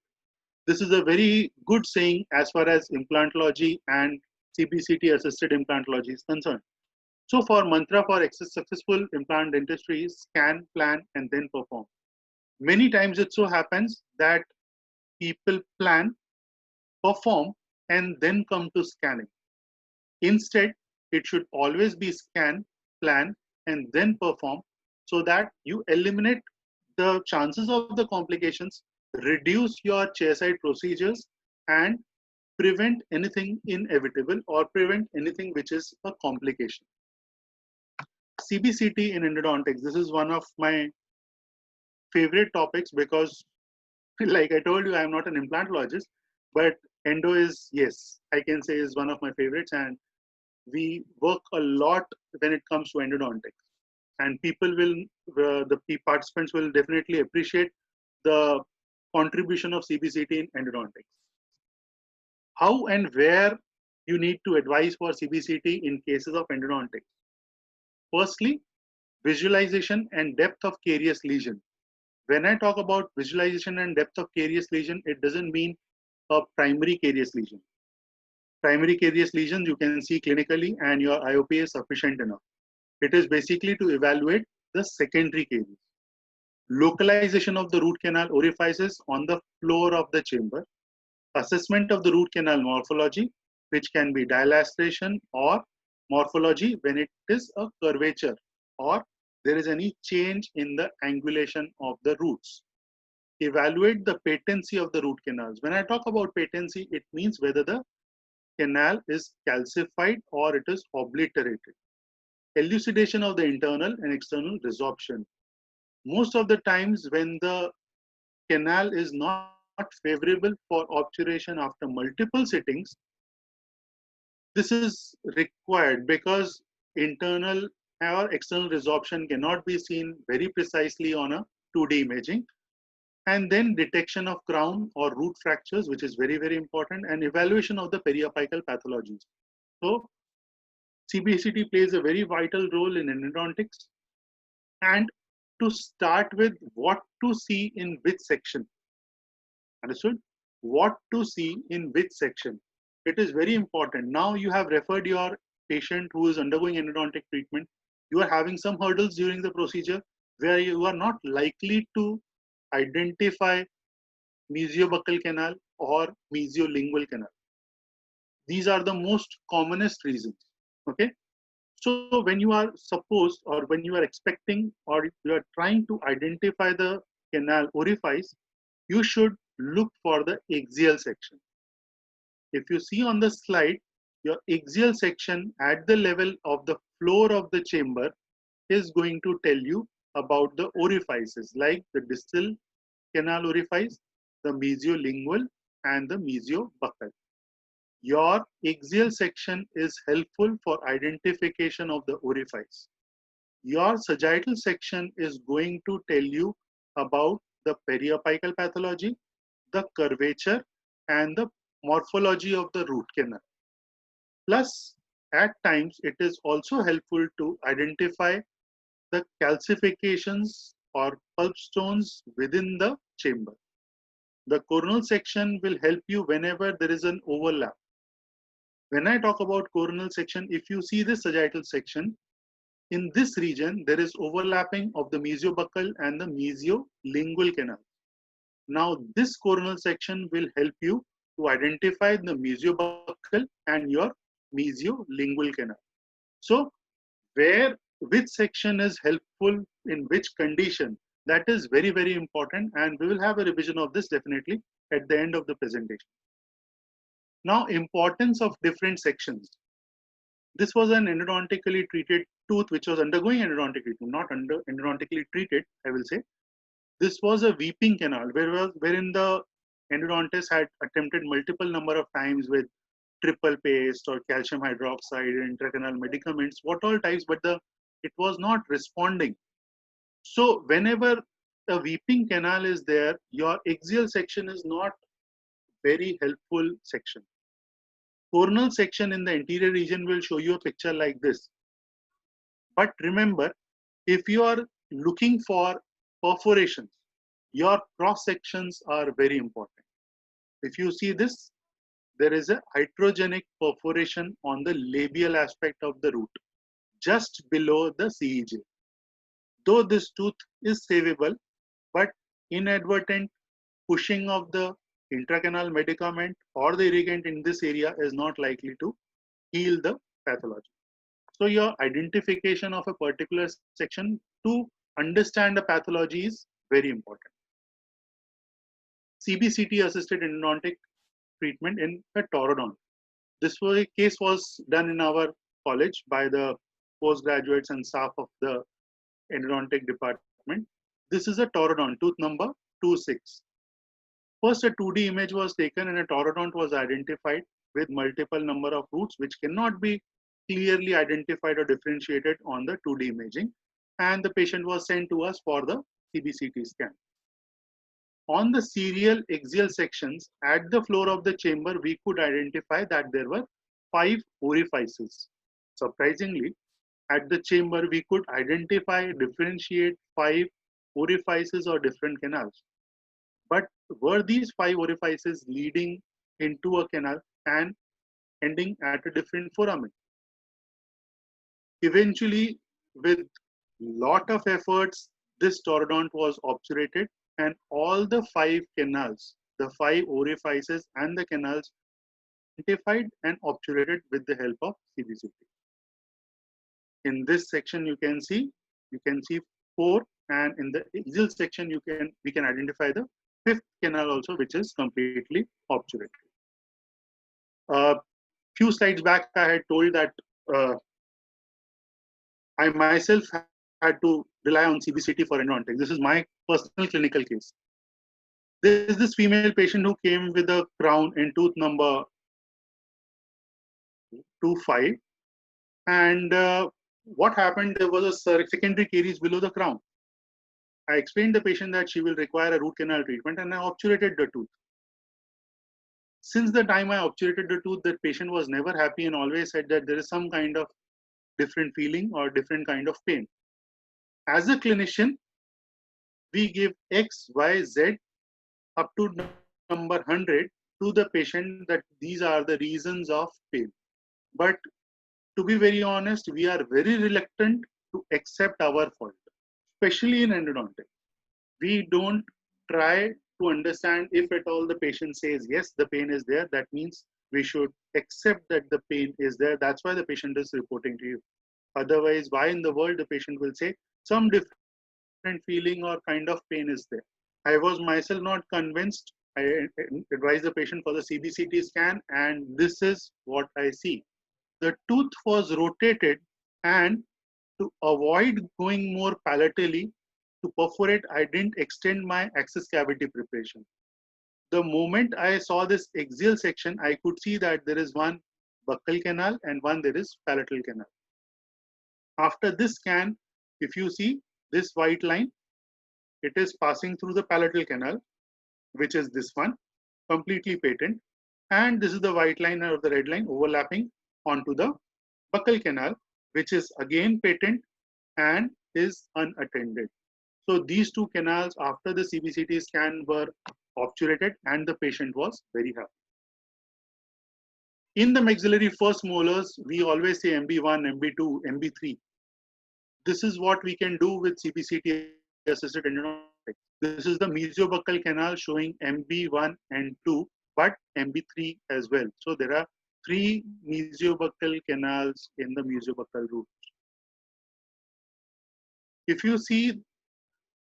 This is a very good saying as far as implantology and CBCT assisted implantology is concerned. So for mantra for successful implant dentistry is scan, plan, and then perform. Many times it so happens that people plan, perform, and then come to scanning. Instead, it should always be scan, plan, and then perform, so that you eliminate the chances of the complications, reduce your chairside procedures, and prevent anything inevitable or prevent anything which is a complication. CBCT in endodontics, this is one of my favorite topics because, like I told you, I am not an implantologist, but endo is, yes, I can say is one of my favorites, and we work a lot when it comes to endodontics. And people will, the participants will definitely appreciate the contribution of CBCT in endodontics. How and where you need to advise for CBCT in cases of endodontics. Firstly, visualization and depth of carious lesion. When I talk about visualization and depth of carious lesion, it doesn't mean a primary carious lesion. Primary carious lesions you can see clinically and your IOPA is sufficient enough. It is basically to evaluate the secondary caries. Localization of the root canal orifices on the floor of the chamber. Assessment of the root canal morphology. which can be dilastration or morphology when it is a curvature or there is any change in the angulation of the roots. Evaluate the patency of the root canals. When I talk about patency, it means whether the canal is calcified or it is obliterated. Elucidation of the internal and external resorption. Most of the times when the canal is not favorable for obturation after multiple sittings, this is required because internal or external resorption cannot be seen very precisely on a 2D imaging. And then detection of crown or root fractures, which is very, very important, and evaluation of the periapical pathologies. So CBCT plays a very vital role in endodontics. And to start with, what to see in which section. Understood? What to see in which section. It is very important. Now you have referred your patient who is undergoing endodontic treatment. You are having some hurdles during the procedure where you are not likely to identify mesiobuccal canal or mesiolingual canal. These are the most commonest reasons. Okay. So when you are supposed or when you are expecting or you are trying to identify the canal orifice, you should look for the axial section. If you see on the slide, your axial section at the level of the floor of the chamber is going to tell you about the orifices like the distal canal orifice, the mesiolingual and the mesiobuccal. Your axial section is helpful for identification of the orifice. Your sagittal section is going to tell you about the periapical pathology, the curvature, and the morphology of the root canal. Plus, at times, it is also helpful to identify the calcifications or pulp stones within the chamber. The coronal section will help you whenever there is an overlap. When I talk about coronal section, if you see this sagittal section, in this region, there is overlapping of the mesiobuccal and the mesiolingual canal. Now, this coronal section will help you to identify the mesiobuccal and your mesiolingual canal. So, which section is helpful in which condition, that is very, very important. And we will have a revision of this definitely at the end of the presentation. Now, importance of different sections. This was an endodontically treated tooth which was undergoing endodontic treatment, not endodontically treated, I will say. This was a weeping canal wherein the endodontist had attempted multiple number of times with triple paste or calcium hydroxide, intracanal medicaments, what all types, but it was not responding. So whenever a weeping canal is there, your axial section is not very helpful section. Coronal section in the anterior region will show you a picture like this. But remember, if you are looking for perforations, your cross sections are very important. If you see this, there is a iatrogenic perforation on the labial aspect of the root, just below the CEJ. Though this tooth is savable, but inadvertent pushing of the intracanal medicament or the irrigant in this area is not likely to heal the pathology. So your identification of a particular section to understand the pathology is very important. CBCT assisted endodontic treatment in a torodont. This case was done in our college by the postgraduates and staff of the endodontic department. This is a torodont, tooth number 26. First, a 2D image was taken and a torodont was identified with multiple number of roots which cannot be clearly identified or differentiated on the 2D imaging. And the patient was sent to us for the CBCT scan. On the serial axial sections at the floor of the chamber, we could identify that there were 5 orifices. Surprisingly, at the chamber, we could identify, differentiate 5 orifices or different canals. But were these 5 orifices leading into a canal and ending at a different foramen? Eventually, with lot of efforts, this torodont was obturated and all the 5 canals, the 5 orifices and the canals identified and obturated with the help of CBCT. In this section, you can see 4, and in the axial section, we can identify the 5th canal also, which is completely obturated. Few slides back, I had told that I myself had to rely on CBCT for endodontics. This is my personal clinical case. There is this female patient who came with a crown in tooth number 25, and what happened? There was a secondary caries below the crown. I explained the patient that she will require a root canal treatment, and I obturated the tooth. Since the time I obturated the tooth, that patient was never happy and always said that there is some kind of different feeling or different kind of pain. As a clinician, we give X, Y, Z up to number 100 to the patient that these are the reasons of pain. But to be very honest, we are very reluctant to accept our fault, especially in endodontics. We don't try to understand if at all the patient says, yes, the pain is there. That means we should accept that the pain is there. That's why the patient is reporting to you. Otherwise, why in the world the patient will say some different feeling or kind of pain is there. I was myself not convinced. I advised the patient for the CBCT scan, and this is what I see. The tooth was rotated, and to avoid going more palatally, to perforate, I didn't extend my access cavity preparation. The moment I saw this axial section, I could see that there is one buccal canal and one there is palatal canal. After this scan, if you see this white line, it is passing through the palatal canal, which is this one, completely patent. And this is the white line or the red line overlapping onto the buccal canal, which is again patent and is unattended. So these two canals after the CBCT scan were obturated and the patient was very happy. In the maxillary first molars, we always say MB1, MB2, MB3. This is what we can do with CBCT assisted endodontics. This is the mesiobuccal canal showing MB1 and 2, but MB3 as well. So there are 3 mesiobuccal canals in the mesiobuccal root. If you see,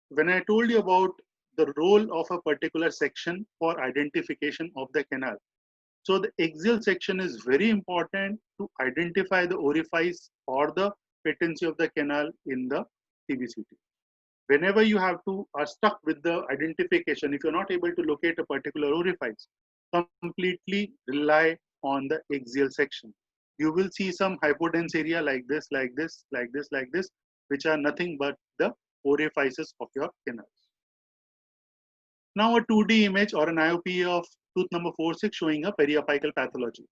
when I told you about the role of a particular section for identification of the canal, so the axial section is very important to identify the orifice or the patency of the canal in the CBCT. Whenever you are stuck with the identification, if you're not able to locate a particular orifice, completely rely on the axial section. You will see some hypodense area like this, like this, like this, like this, which are nothing but the orifices of your canals. Now a 2D image or an IOPA of tooth number 4-6 showing a periapical pathology.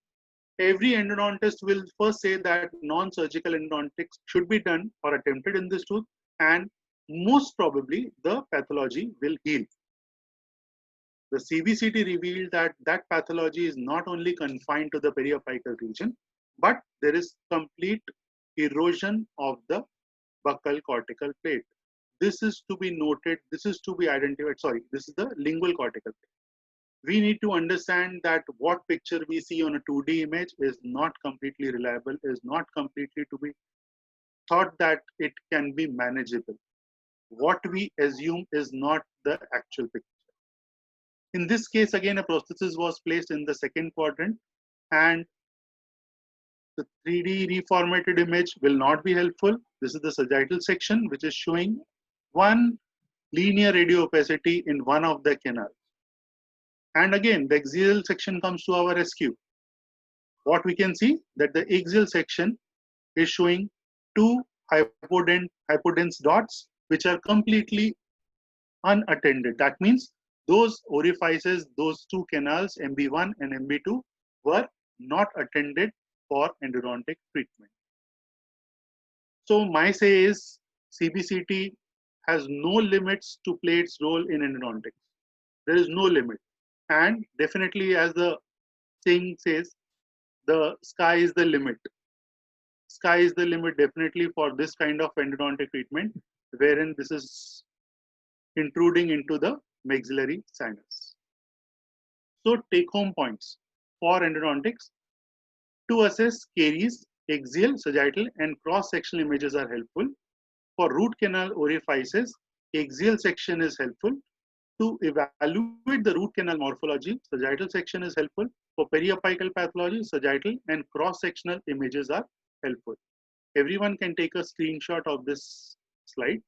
Every endodontist will first say that non-surgical endodontics should be done or attempted in this tooth, and most probably the pathology will heal. The CBCT revealed that that pathology is not only confined to the periapical region, but there is complete erosion of the buccal cortical plate. This is to be noted, this is to be identified, sorry, this is the lingual cortical plate. We need to understand that what picture we see on a 2D image is not completely reliable, is not completely to be thought that it can be manageable. What we assume is not the actual picture. In this case, again, a prosthesis was placed in the second quadrant, and the 3D reformatted image will not be helpful. This is the sagittal section, which is showing one linear radio opacity in one of the canals. And again, the axial section comes to our rescue. What we can see that the axial section is showing 2 hypodense dots, which are completely unattended. That means those orifices, those 2 canals, MB1 and MB2, were not attended for endodontic treatment. So my say is CBCT has no limits to play its role in endodontics. There is no limit. And definitely, as the saying says, the sky is the limit. Sky is the limit definitely for this kind of endodontic treatment, wherein this is intruding into the maxillary sinus. So take home points. for endodontics. To assess caries, axial, sagittal, and cross-sectional images are helpful. For root canal orifices, axial section is helpful. To evaluate the root canal morphology, sagittal section is helpful. For periapical pathology, sagittal and cross-sectional images are helpful. Everyone can take a screenshot of this slide.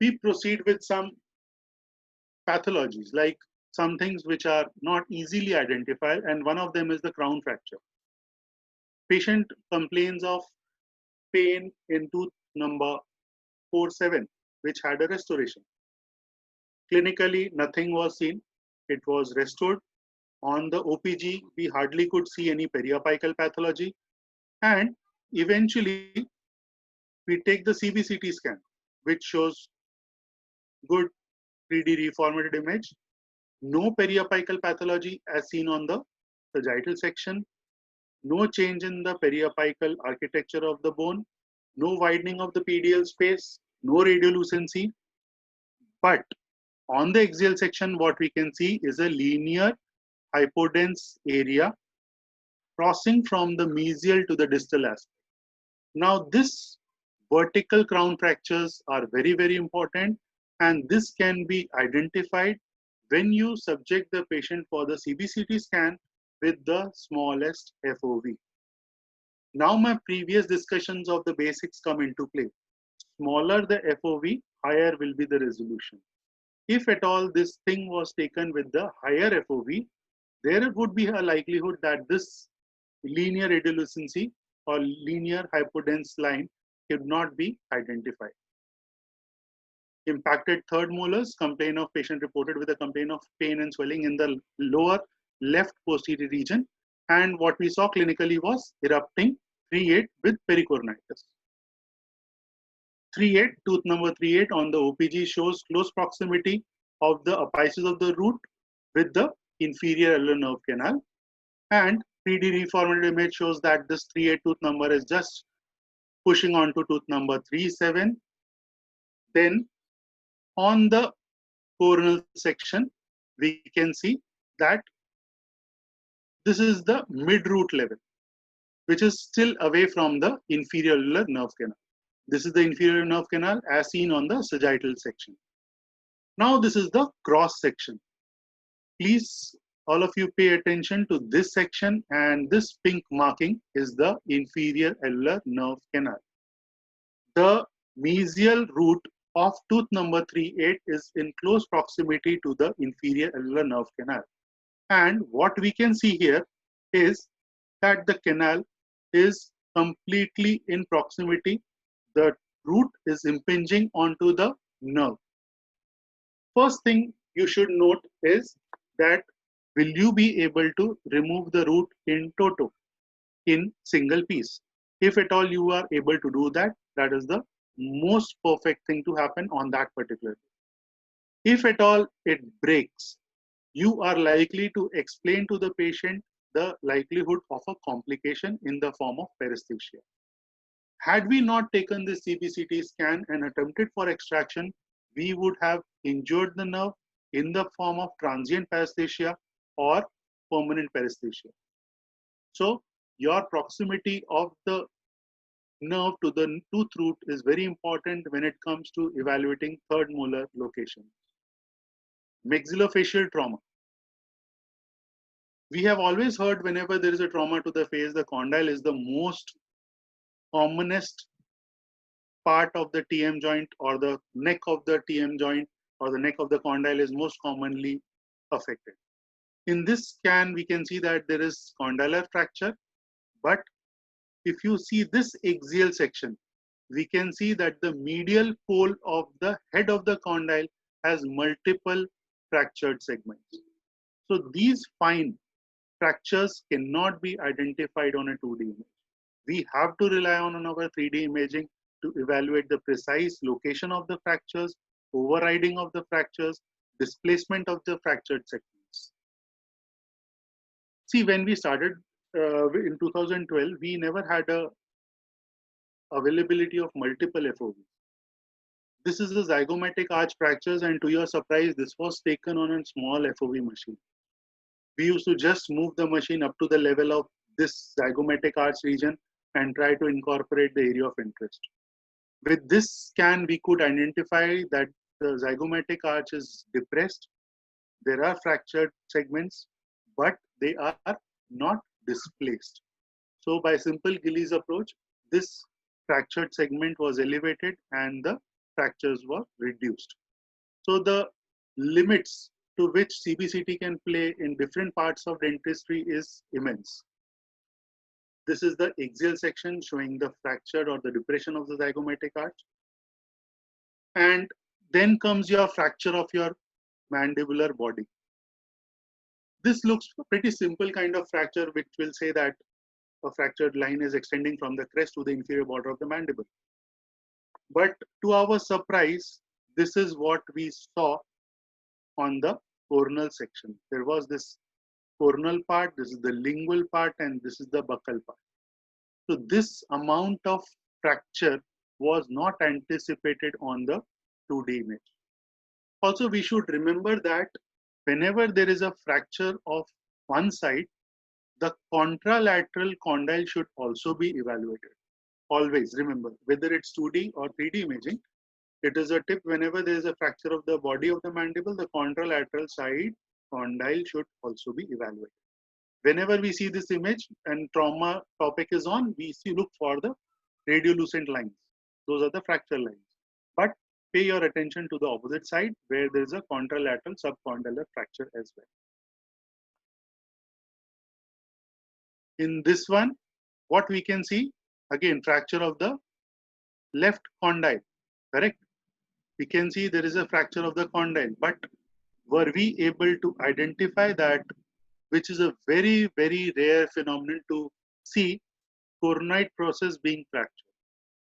We proceed with some pathologies, like some things which are not easily identified, and one of them is the crown fracture. Patient complains of pain in tooth number 47, which had a restoration. Clinically, nothing was seen. It was restored. On the OPG, we hardly could see any periapical pathology. And eventually, we take the CBCT scan, which shows good 3D reformatted image. No periapical pathology as seen on the sagittal section. No change in the periapical architecture of the bone. No widening of the PDL space. No radiolucency. But on the axial section, what we can see is a linear hypodense area crossing from the mesial to the distal aspect. Now, this vertical crown fractures are very, very important, and this can be identified when you subject the patient for the CBCT scan with the smallest FOV. Now, my previous discussions of the basics come into play. Smaller the FOV, higher will be the resolution. If at all this thing was taken with the higher FOV, there would be a likelihood that this linear radiolucency or linear hypodense line could not be identified. Impacted third molars, complaint of patient reported with a complaint of pain and swelling in the lower left posterior region. And what we saw clinically was erupting 3-8 with pericoronitis. 3-8, tooth number 3-8 on the OPG shows close proximity of the apices of the root with the inferior ulnar nerve canal. And 3D reformatted image shows that this 3-8 tooth number is just pushing on to tooth number 3-7. Then on the coronal section, we can see that this is the mid-root level, which is still away from the inferior ulnar nerve canal. This is the inferior nerve canal as seen on the sagittal section. Now this is the cross section. Please, all of you pay attention to this section, and this pink marking is the inferior ulnar nerve canal. The mesial root of tooth number 3-8 is in close proximity to the inferior ulnar nerve canal. And what we can see here is that the canal is completely in proximity. The root is impinging onto the nerve. First thing you should note is that will you be able to remove the root in toto, in single piece? If at all you are able to do that, that is the most perfect thing to happen on that particular day. If at all it breaks, you are likely to explain to the patient the likelihood of a complication in the form of paresthesia. Had we not taken this CBCT scan and attempted for extraction, we would have injured the nerve in the form of transient paresthesia or permanent paresthesia. So your proximity of the nerve to the tooth root is very important when it comes to evaluating third molar location. Maxillofacial trauma. We have always heard whenever there is a trauma to the face, the condyle is the most commonest part of the TM joint, or the neck of the TM joint, or the neck of the condyle is most commonly affected. In this scan, we can see that there is condylar fracture, but if you see this axial section, we can see that the medial pole of the head of the condyle has multiple fractured segments. So these fine fractures cannot be identified on a 2D image. We have to rely on our 3D imaging to evaluate the precise location of the fractures, overriding of the fractures, displacement of the fractured segments. See, when we started in 2012, we never had a availability of multiple FOVs. This is the zygomatic arch fractures, and to your surprise, this was taken on a small FOV machine. We used to just move the machine up to the level of this zygomatic arch region and try to incorporate the area of interest. With this scan, we could identify that the zygomatic arch is depressed. There are fractured segments, but they are not displaced. So by simple Gillies approach, this fractured segment was elevated and the fractures were reduced. So the limits to which CBCT can play in different parts of dentistry is immense. This is the axial section showing the fracture or the depression of the zygomatic arch. And then comes your fracture of your mandibular body. This looks pretty simple kind of fracture, which will say that a fractured line is extending from the crest to the inferior border of the mandible. But to our surprise, this is what we saw on the coronal section. There was this coronal part, this is the lingual part, and this is the buccal part. So this amount of fracture was not anticipated on the 2D image. Also, we should remember that whenever there is a fracture of one side, the contralateral condyle should also be evaluated. Always remember, whether it's 2D or 3D imaging, it is a tip whenever there is a fracture of the body of the mandible, the contralateral side condyle should also be evaluated. Whenever we see this image and trauma topic is on, we look for the radiolucent lines. Those are the fracture lines. But pay your attention to the opposite side where there is a contralateral subcondylar fracture as well. In this one, what we can see, again, fracture of the left condyle, correct? We can see there is a fracture of the condyle, but were we able to identify that, which is a very, very rare phenomenon to see coronoid process being fractured.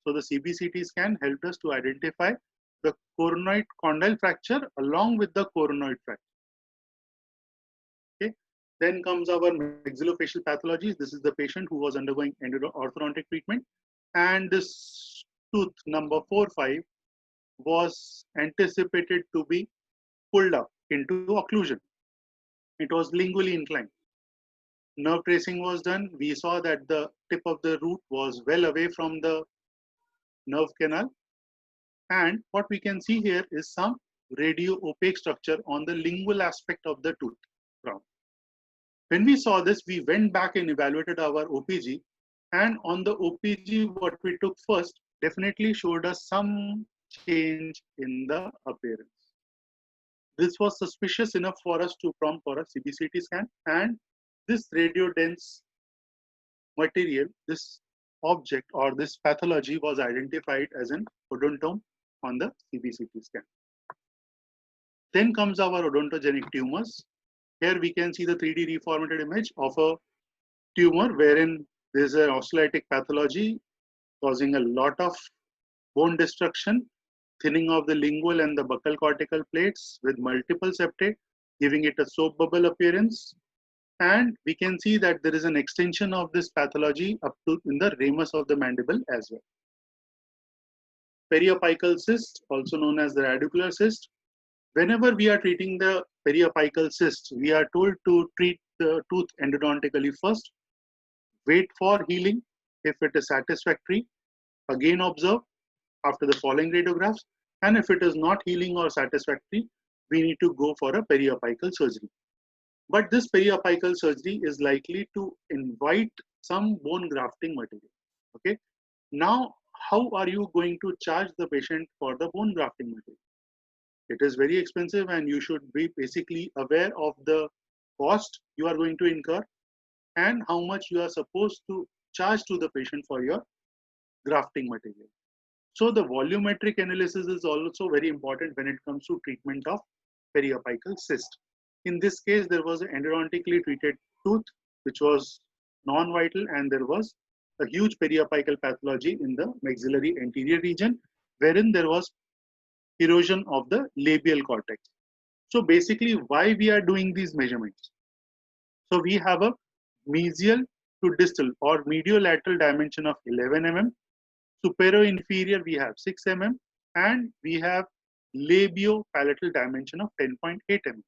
So the CBCT scan helped us to identify the coronoid condyle fracture along with the coronoid fracture. Okay. Then comes our maxillofacial pathologies. This is the patient who was undergoing orthodontic treatment, and this tooth number 4-5 was anticipated to be pulled up into occlusion. It was lingually inclined. Nerve tracing was done. We saw that the tip of the root was well away from the nerve canal. And what we can see here is some radio-opaque structure on the lingual aspect of the tooth crown. When we saw this, we went back and evaluated our OPG. And on the OPG, what we took first definitely showed us some change in the appearance. This was suspicious enough for us to prompt for a CBCT scan, and this radiodense material, this object or this pathology was identified as an odontome on the CBCT scan. Then comes our odontogenic tumors. Here we can see the 3D reformatted image of a tumor wherein there is an osteolytic pathology causing a lot of bone destruction, thinning of the lingual and the buccal cortical plates with multiple septate, giving it a soap bubble appearance. And we can see that there is an extension of this pathology up to in the ramus of the mandible as well. Periapical cyst, also known as the radicular cyst. Whenever we are treating the periapical cyst, we are told to treat the tooth endodontically first, wait for healing. If it is satisfactory, again observe after the following radiographs. And if it is not healing or satisfactory, we need to go for a periapical surgery. But this periapical surgery is likely to invite some bone grafting material. Okay. Now, how are you going to charge the patient for the bone grafting material? It is very expensive, and you should be basically aware of the cost you are going to incur and how much you are supposed to charge to the patient for your grafting material. So the volumetric analysis is also very important when it comes to treatment of periapical cyst. In this case, there was an endodontically treated tooth, which was non-vital, and there was a huge periapical pathology in the maxillary anterior region, wherein there was erosion of the labial cortex. So basically, why we are doing these measurements? So we have a mesial to distal or mediolateral dimension of 11 mm. Superior inferior, we have 6 mm. and we have labio-palatal dimension of 10.8 mm.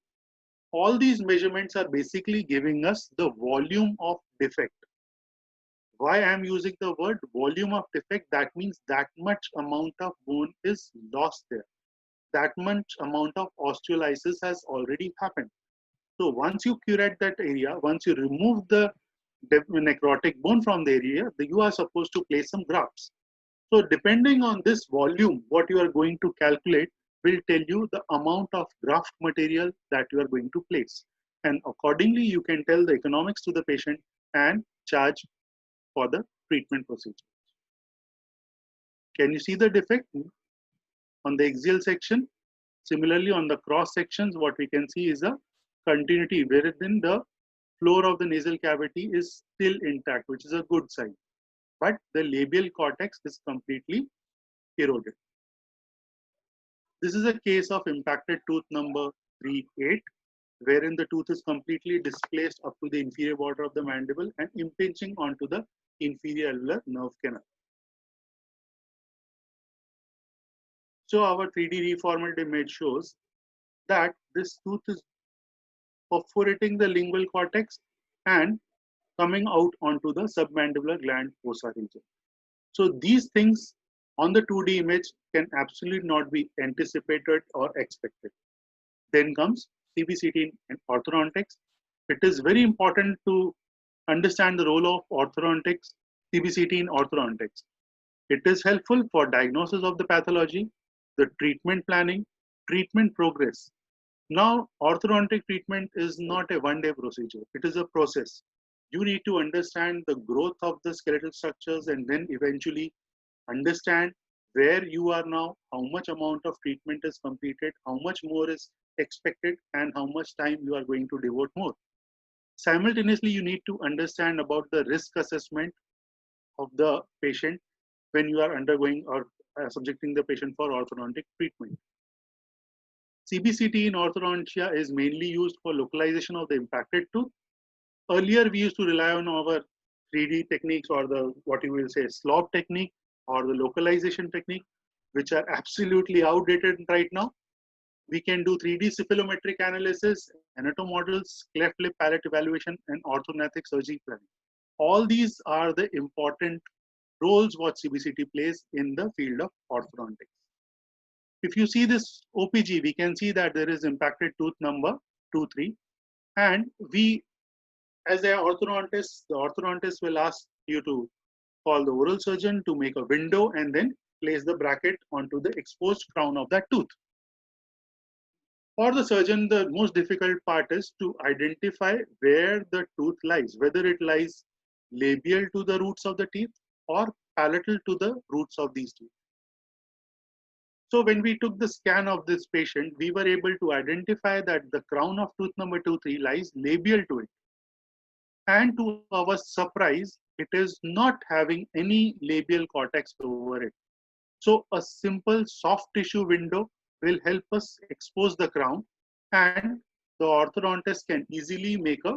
All these measurements are basically giving us the volume of defect. Why I am using the word volume of defect? That means that much amount of bone is lost there. That much amount of osteolysis has already happened. So once you curate that area, once you remove the necrotic bone from the area, you are supposed to place some grafts. So depending on this volume, what you are going to calculate will tell you the amount of graft material that you are going to place. And accordingly, you can tell the economics to the patient and charge for the treatment procedure. Can you see the defect on the axial section? Similarly, on the cross sections, what we can see is a continuity wherein the floor of the nasal cavity is still intact, which is a good sign. But the labial cortex is completely eroded. This is a case of impacted tooth number 3-8, wherein the tooth is completely displaced up to the inferior border of the mandible and impinging onto the inferior alveolar nerve canal. So our 3D reformed image shows that this tooth is perforating the lingual cortex and coming out onto the submandibular gland fossa region. So these things on the 2D image can absolutely not be anticipated or expected. Then comes CBCT and orthodontics. It is very important to understand the role of orthodontics, CBCT in orthodontics. It is helpful for diagnosis of the pathology, the treatment planning, treatment progress. Now, orthodontic treatment is not a one-day procedure. It is a process. You need to understand the growth of the skeletal structures and then eventually understand where you are now, how much amount of treatment is completed, how much more is expected, and how much time you are going to devote more. Simultaneously, you need to understand about the risk assessment of the patient when you are undergoing or subjecting the patient for orthodontic treatment. CBCT in orthodontia is mainly used for localization of the impacted tooth. Earlier, we used to rely on our 3D techniques or the what you will say slope technique or the localization technique, which are absolutely outdated right now. We can do 3D cephalometric analysis, anatomodels, cleft lip palate evaluation, and orthognathic surgery planning. All these are the important roles what CBCT plays in the field of orthodontics. If you see this OPG, we can see that there is impacted tooth number 2, 3, and we, as an orthodontist, the orthodontist will ask you to call the oral surgeon to make a window and then place the bracket onto the exposed crown of that tooth. For the surgeon, the most difficult part is to identify where the tooth lies, whether it lies labial to the roots of the teeth or palatal to the roots of these teeth. So when we took the scan of this patient, we were able to identify that the crown of tooth number 2, 3 lies labial to it. And to our surprise, it is not having any labial cortex over it. So a simple soft tissue window will help us expose the crown, and the orthodontist can easily make a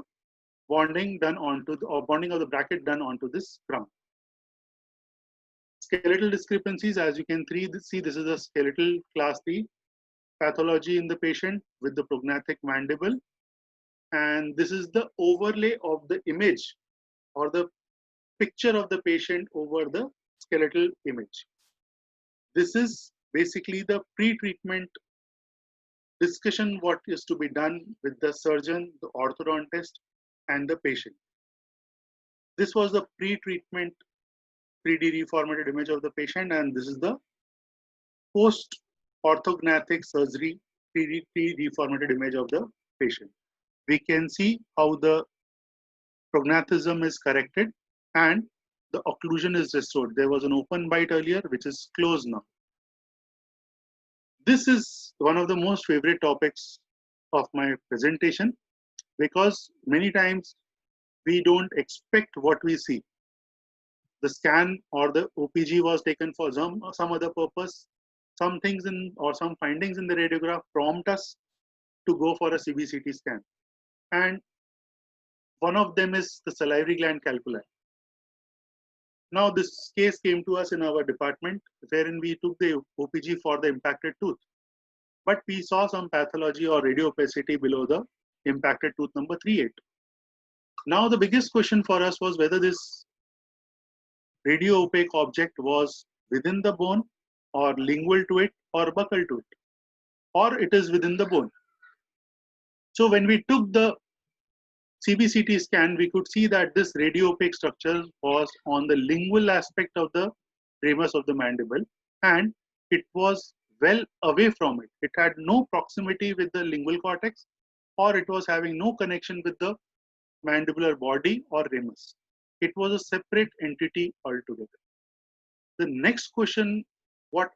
bonding done onto the or bonding of the bracket done onto this crown. Skeletal discrepancies, as you can see, this is a skeletal class 3 pathology in the patient with the prognathic mandible, and this is the overlay of the image or the picture of the patient over the skeletal image. This is basically the pre-treatment discussion what is to be done with the surgeon, the orthodontist, and the patient. This was the pre-treatment 3D reformatted image of the patient, and this is the post-orthognathic surgery 3D reformatted image of the patient. We can see how the prognathism is corrected and the occlusion is restored. There was an open bite earlier, which is closed now. This is one of the most favorite topics of my presentation because many times we don't expect what we see. The scan or the OPG was taken for some other purpose. Some things or some findings in the radiograph prompt us to go for a CBCT scan. And one of them is the salivary gland calculi. Now this case came to us in our department wherein we took the OPG for the impacted tooth. But we saw some pathology or radio opacity below the impacted tooth number 38. Now the biggest question for us was whether this radio opaque object was within the bone or lingual to it or buccal to it, or it is within the bone. So when we took the CBCT scan, we could see that this radio opaque structure was on the lingual aspect of the ramus of the mandible, and it was well away from it. It had no proximity with the lingual cortex, or it was having no connection with the mandibular body or ramus. It was a separate entity altogether. The next question, what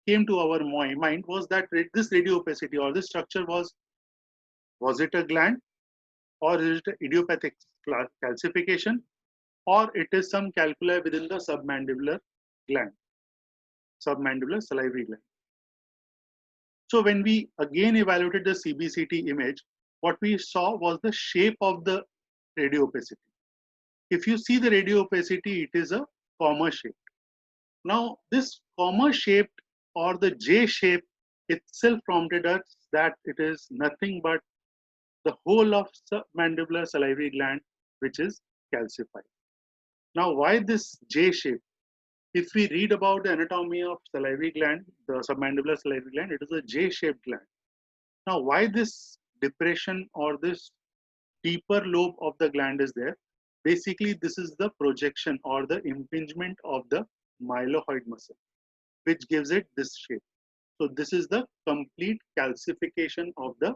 came to our mind was that this radio opacity or this structure was it a gland, or is it idiopathic calcification, or it is some calculi within the submandibular gland, submandibular salivary gland. So when we again evaluated the CBCT image, what we saw was the shape of the radio opacity. If you see the radio opacity, it is a comma shape. Now this comma shaped or the J shape itself prompted us that it is nothing but the whole of submandibular salivary gland which is calcified. Now why this J shape? If we read about the anatomy of salivary gland, the submandibular salivary gland, it is a J-shaped gland. Now why this depression or this deeper lobe of the gland is there? Basically this is the projection or the impingement of the mylohyoid muscle, which gives it this shape. So this is the complete calcification of the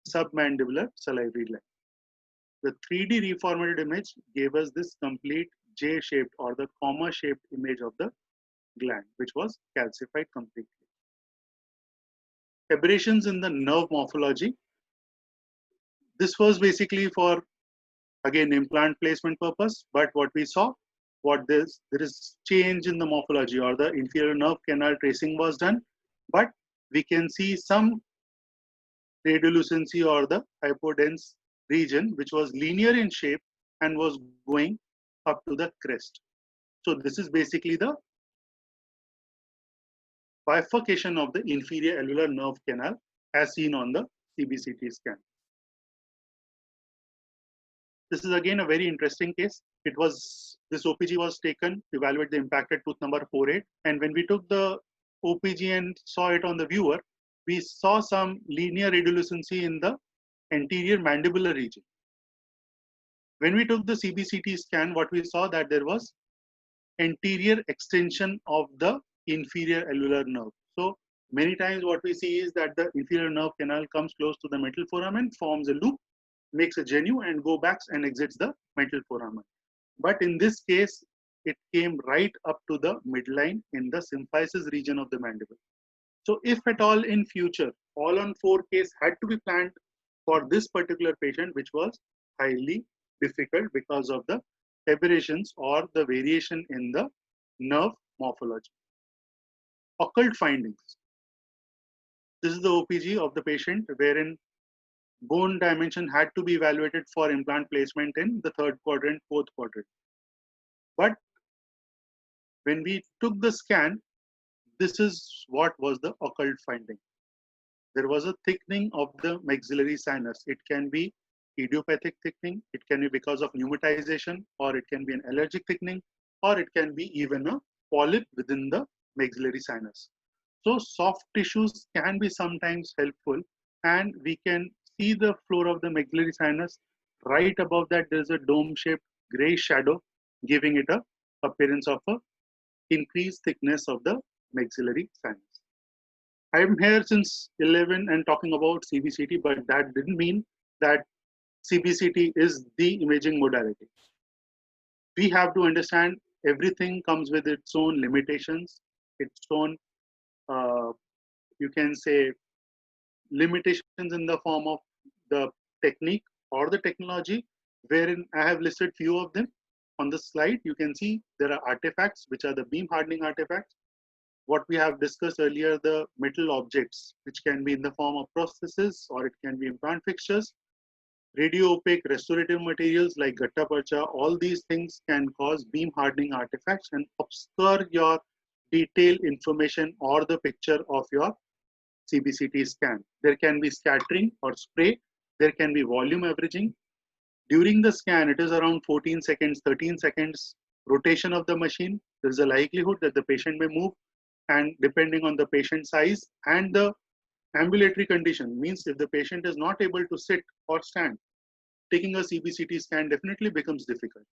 submandibular salivary gland. The 3D reformatted image gave us this complete J-shaped or the comma-shaped image of the gland, which was calcified completely. Aberrations in the nerve morphology. This was basically for, again, implant placement purpose, but what we saw, there is change in the morphology or the inferior nerve canal tracing was done, but we can see some radiolucency or the hypodense region, which was linear in shape and was going up to the crest. So this is basically the bifurcation of the inferior alveolar nerve canal as seen on the CBCT scan. This is again a very interesting case. This OPG was taken to evaluate the impacted tooth number 48, and when we took the OPG and saw it on the viewer, we saw some linear radiolucency in the anterior mandibular region. When we took the CBCT scan, what we saw that there was anterior extension of the inferior alveolar nerve. So many times what we see is that the inferior nerve canal comes close to the metal foramen, forms a loop, makes a GENU and go back and exits the metal foramen. But in this case, it came right up to the midline in the symphysis region of the mandible. So if at all in future, all on 4 case had to be planned for this particular patient, which was highly difficult because of the aberrations or the variation in the nerve morphology. Occult findings. This is the OPG of the patient wherein bone dimension had to be evaluated for implant placement in the 3rd quadrant, 4th quadrant. But when we took the scan, this is what was the occult finding. There was a thickening of the maxillary sinus. It can be idiopathic thickening, it can be because of pneumatization, or it can be an allergic thickening, or it can be even a polyp within the maxillary sinus. So soft tissues can be sometimes helpful, and we can see the floor of the maxillary sinus. Right above that, there's a dome-shaped gray shadow, giving it a appearance of a increased thickness of the maxillary sinus. I'm here since 11 and talking about CBCT, but that didn't mean that CBCT is the imaging modality. We have to understand everything comes with its own limitations, its own, you can say, limitations in the form of the technique or the technology, wherein I have listed few of them. On the slide, you can see there are artifacts, which are the beam hardening artifacts. What we have discussed earlier, the metal objects, which can be in the form of prostheses or it can be implant fixtures. Radio-opaque restorative materials like gatta parcha, all these things can cause beam hardening artifacts and obscure your detailed information or the picture of your CBCT scan. There can be scattering or spray. There can be volume averaging. During the scan, it is around 14 seconds, 13 seconds rotation of the machine. There is a likelihood that the patient may move, and depending on the patient size and the ambulatory condition, means if the patient is not able to sit or stand, taking a CBCT scan definitely becomes difficult.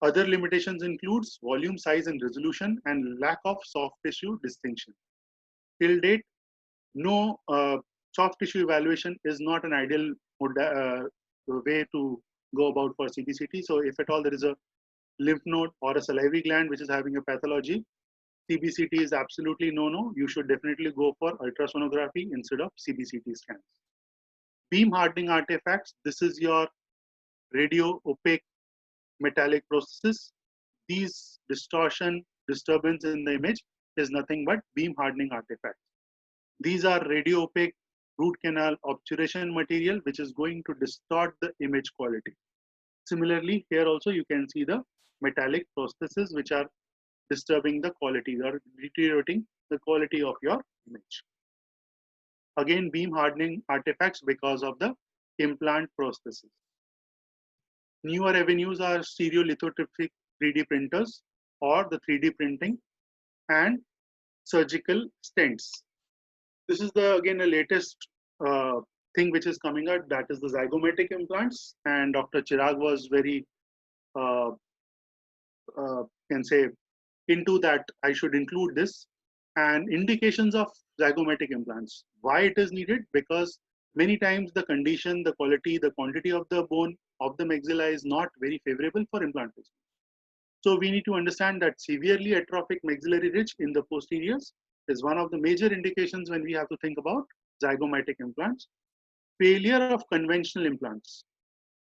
Other limitations includes volume, size, and resolution, and lack of soft tissue distinction. Till date, no soft tissue evaluation is not an ideal way to go about for CBCT. So if at all there is a lymph node or a salivary gland which is having a pathology, CBCT is absolutely no-no. You should definitely go for ultrasonography instead of CBCT scans. Beam hardening artifacts, this is your radio opaque metallic processes. These distortion, disturbance in the image is nothing but beam hardening artifacts. These are radio opaque root canal obturation material which is going to distort the image quality. Similarly, here also you can see the metallic prostheses which are disturbing the quality or deteriorating the quality of your image. Again, beam hardening artifacts because of the implant prosthesis. Newer avenues are stereolithographic 3D printers or the 3D printing and surgical stents. This is again the latest thing which is coming out, that is the zygomatic implants, and Dr. Chirag was very can say into that. I should include this and indications of zygomatic implants. Why it is needed? Because many times the condition, the quality, the quantity of the bone of the maxilla is not very favorable for implantation. So we need to understand that severely atrophic maxillary ridge in the posteriors is one of the major indications when we have to think about zygomatic implants. Failure of conventional implants,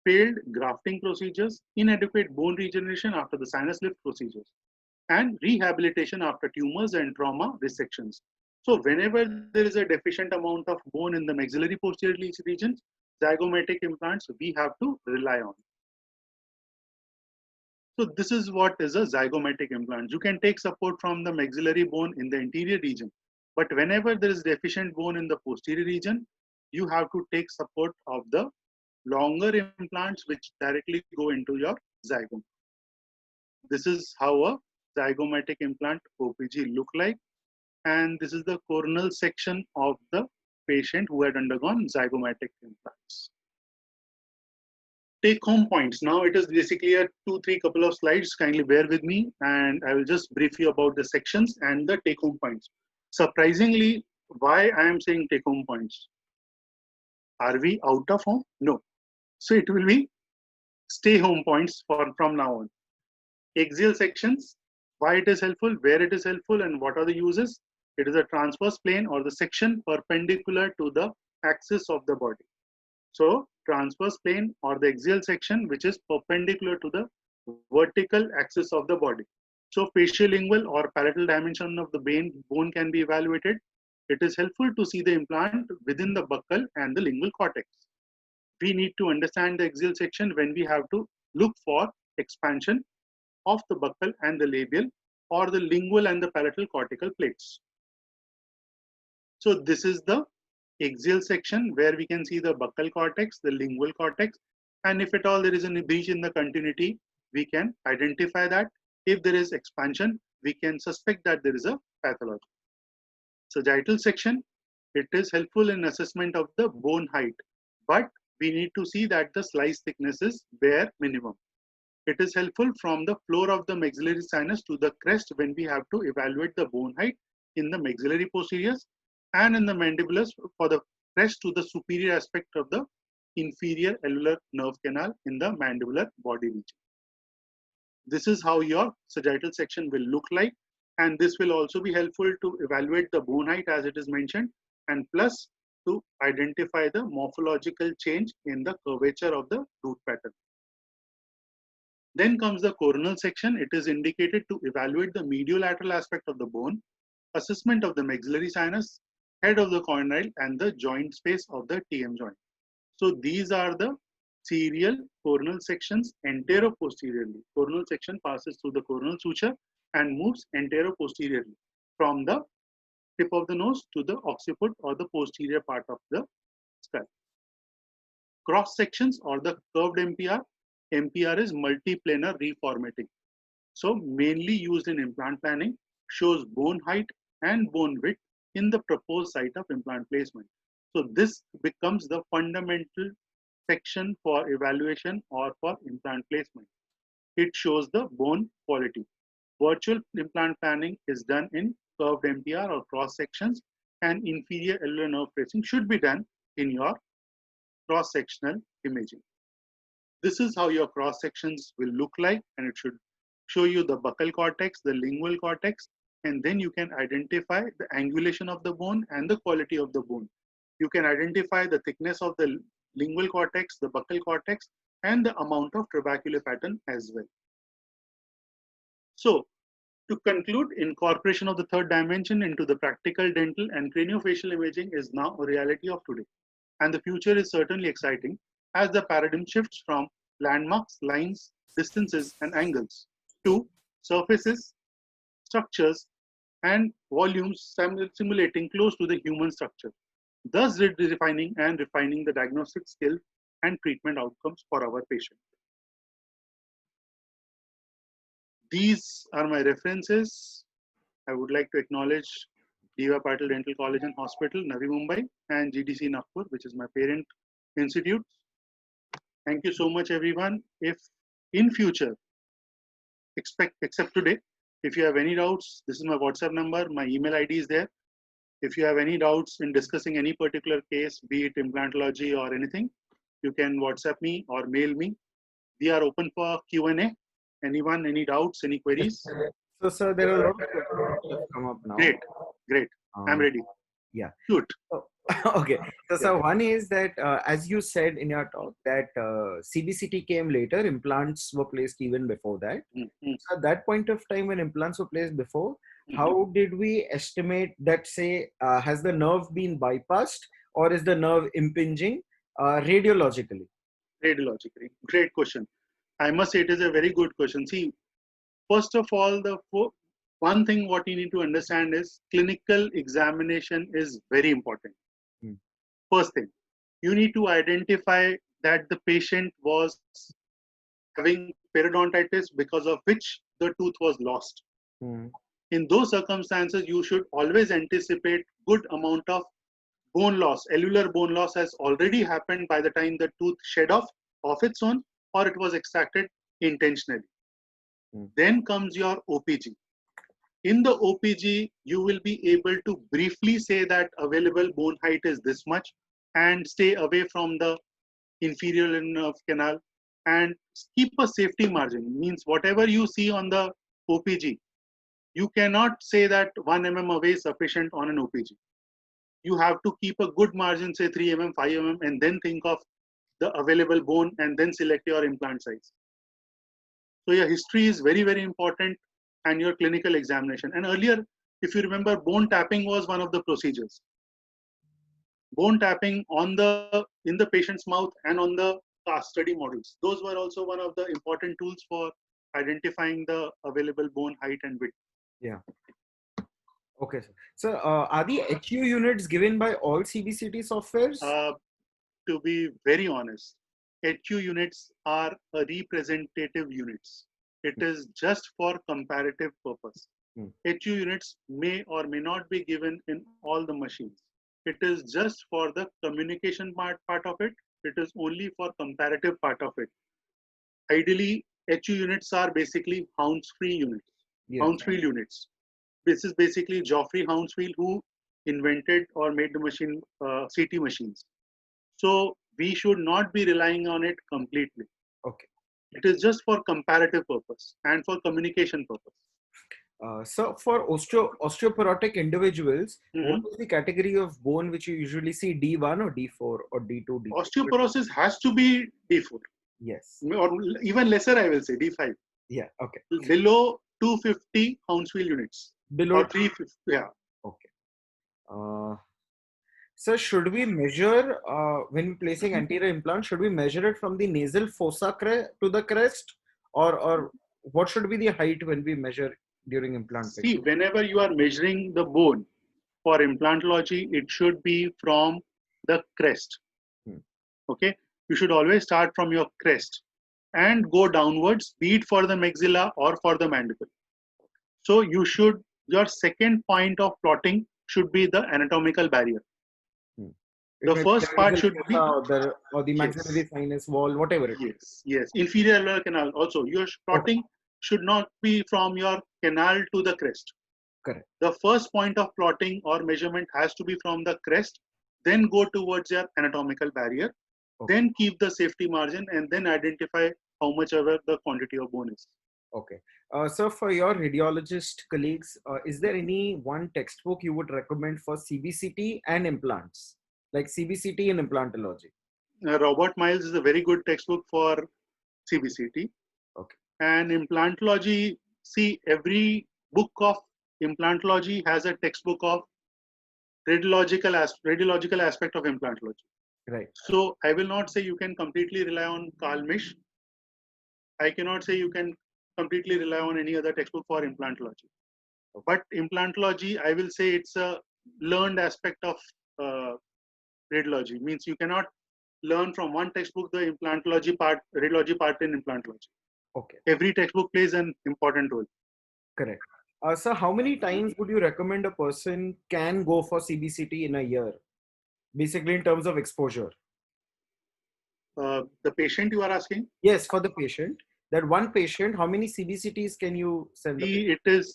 failed grafting procedures, inadequate bone regeneration after the sinus lift procedures, and rehabilitation after tumors and trauma resections. So whenever there is a deficient amount of bone in the maxillary posterior region, zygomatic implants we have to rely on. So this is what is a zygomatic implant. You can take support from the maxillary bone in the anterior region, but whenever there is deficient bone in the posterior region, you have to take support of the longer implants which directly go into your zygoma. This is how a zygomatic implant OPG look like, and this is the coronal section of the patient who had undergone zygomatic implants. Take home points. Now it is basically a 2-3 couple of slides. Kindly bear with me and I will just brief you about the sections and the take home points. Surprisingly, why I am saying take home points? Are we out of home? No. So it will be stay home points from now on. Axial sections, why it is helpful, where it is helpful, and what are the uses. It is a transverse plane or the section perpendicular to the axis of the body. So transverse plane or the axial section which is perpendicular to the vertical axis of the body. So facial lingual or palatal dimension of the bone can be evaluated. It is helpful to see the implant within the buccal and the lingual cortex. We need to understand the axial section when we have to look for expansion of the buccal and the labial or the lingual and the palatal cortical plates. So this is the axial section where we can see the buccal cortex, the lingual cortex, and if at all there is a breach in the continuity, we can identify that. If there is expansion, we can suspect that there is a pathology. Sagittal section, it is helpful in assessment of the bone height, but we need to see that the slice thickness is bare minimum. It is helpful from the floor of the maxillary sinus to the crest when we have to evaluate the bone height in the maxillary posteriors, and in the mandibulus for the crest to the superior aspect of the inferior alveolar nerve canal in the mandibular body region. This is how your sagittal section will look like, and this will also be helpful to evaluate the bone height as it is mentioned, and plus to identify the morphological change in the curvature of the root pattern. Then comes the coronal section. It is indicated to evaluate the mediolateral aspect of the bone, assessment of the maxillary sinus, head of the condyle, and the joint space of the TM joint. So these are the serial coronal sections anteroposteriorly. Coronal section passes through the coronal suture and moves anteroposteriorly from the tip of the nose to the occiput or the posterior part of the skull. Cross sections or the curved MPR. MPR is multiplanar reformatting. So mainly used in implant planning, shows bone height and bone width in the proposed site of implant placement. So this becomes the fundamental section for evaluation or for implant placement. It shows the bone quality. Virtual implant planning is done in curved MPR or cross sections, and inferior alveolar nerve tracing should be done in your cross sectional imaging. This is how your cross sections will look like, and it should show you the buccal cortex, the lingual cortex, and then you can identify the angulation of the bone and the quality of the bone. You can identify the thickness of the lingual cortex, the buccal cortex, and the amount of trabecular pattern as well. So, to conclude, incorporation of the third dimension into the practical dental and craniofacial imaging is now a reality of today. And the future is certainly exciting as the paradigm shifts from landmarks, lines, distances, and angles to surfaces, structures, and volumes simulating close to the human structure, thus redefining and refining the diagnostic skill and treatment outcomes for our patient. These are my references. I would like to acknowledge D.Y. Patil Dental College and Hospital, Navi Mumbai, and GDC Nagpur, which is my parent institute. Thank you so much, everyone. If in future, except today, if you have any doubts, this is my WhatsApp number, my email ID is there. If you have any doubts in discussing any particular case, be it implantology or anything, you can WhatsApp me or mail me. We are open for Q&A. Anyone, any doubts, any queries? So, sir, there are a lot of questions that have come up now. Great. I'm ready. Yeah. Shoot. Okay. So, sir, one is that, as you said in your talk, that CBCT came later, implants were placed even before that. So, at that point of time when implants were placed before, how did we estimate that, say, has the nerve been bypassed or is the nerve impinging radiologically? Radiologically. Great question. I must say it is a very good question. See, first of all, one thing what you need to understand is clinical examination is very important. First thing, you need to identify that the patient was having periodontitis because of which the tooth was lost. In those circumstances, you should always anticipate good amount of bone loss. Alveolar bone loss has already happened by the time the tooth shed off its own, or it was extracted intentionally. Then comes your OPG. In the OPG, you will be able to briefly say that available bone height is this much and stay away from the inferior nerve canal and keep a safety margin. Means whatever you see on the OPG, you cannot say that 1 mm away is sufficient on an OPG. You have to keep a good margin, say 3 mm, 5 mm, and then think of the available bone and then select your implant size. So your history is very, very important, and your clinical examination. And earlier, if you remember, bone tapping was one of the procedures. Bone tapping in the patient's mouth and on the cast study models. Those were also one of the important tools for identifying the available bone height and width. Yeah. Okay, sir. So, are the HU units given by all CBCT softwares? To be very honest, HU units are a representative units. It is just for comparative purpose. HU units may or may not be given in all the machines. It is just for the communication part of it. It is only for comparative part of it. Ideally, HU units are basically Hounsfield units. Hounsfield units. This is basically Geoffrey Hounsfield who invented or made the machine, CT machines. So we should not be relying on it completely. Okay. It is just for comparative purpose and for communication purpose. So for osteoporotic individuals, what is the category of bone which you usually see, D1 or D4 or D2? D3? Osteoporosis has to be D4. Yes. Or even lesser, I will say, D5. Yeah, okay. Below 250 Hounsfield units. Below or 350, yeah. Okay. So should we measure when placing anterior implant? Should we measure it from the nasal fossa to the crest, or what should be the height when we measure during See, implantation? whenever you are measuring the bone for implantology, it should be from the crest. Hmm. Okay, you should always start from your crest and go downwards, be it for the maxilla or for the mandible. So your second point of plotting should be the anatomical barrier. Hmm. It The may be the first part nasal should fossa be, or the yes, maxillary sinus wall, whatever it is. yes. Inferior alveolar canal. Also, your Okay, plotting should not be from your canal to the crest. correct. The first point of plotting or measurement has to be from the crest, then go towards your anatomical barrier, Okay, then keep the safety margin, and then identify how much ever the quantity of bone is. okay. So for your radiologist colleagues, is there any one textbook you would recommend for CBCT and implants, like CBCT and implantology? Robert Miles is a very good textbook for CBCT. Okay. And implantology, see, every book of implantology has a textbook of radiological aspect of implantology. Right. So I will not say you can completely rely on Carl Misch. I cannot say you can completely rely on any other textbook for implantology. But implantology, I will say it's a learned aspect of uh, radiology. Means you cannot learn from one textbook the implantology part, radiology part in implantology. Okay. Every textbook plays an important role. Correct. So how many times would you recommend a person can go for CBCT in a year? Basically, in terms of exposure. The patient you are asking, Yes, for the patient. That one patient, how many CBCTs can you send the patient? see,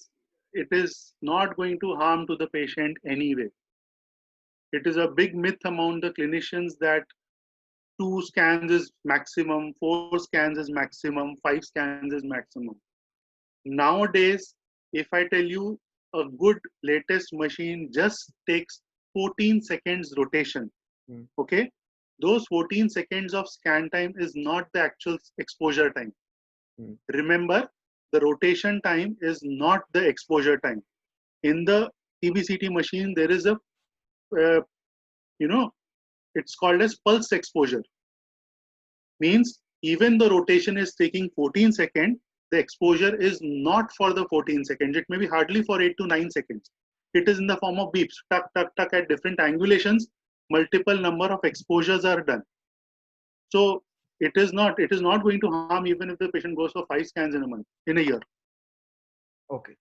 it is not going to harm to the patient anyway. It is a big myth among the clinicians that 2 scans is maximum, 4 scans is maximum, 5 scans is maximum. Nowadays, if I tell you a good latest machine just takes 14 seconds rotation, Hmm. okay? Those 14 seconds of scan time is not the actual exposure time. Hmm. Remember, the rotation time is not the exposure time. In the CBCT machine, there is a, uh, you know, it's called as pulse exposure. Means even the rotation is taking 14 seconds, the exposure is not for the 14 seconds. It may be hardly for 8 to 9 seconds. It is in the form of beeps, tuck, tuck, tuck at different angulations. Multiple number of exposures are done. So it is not going to harm even if the patient goes for 5 scans in a month, in a year. Okay.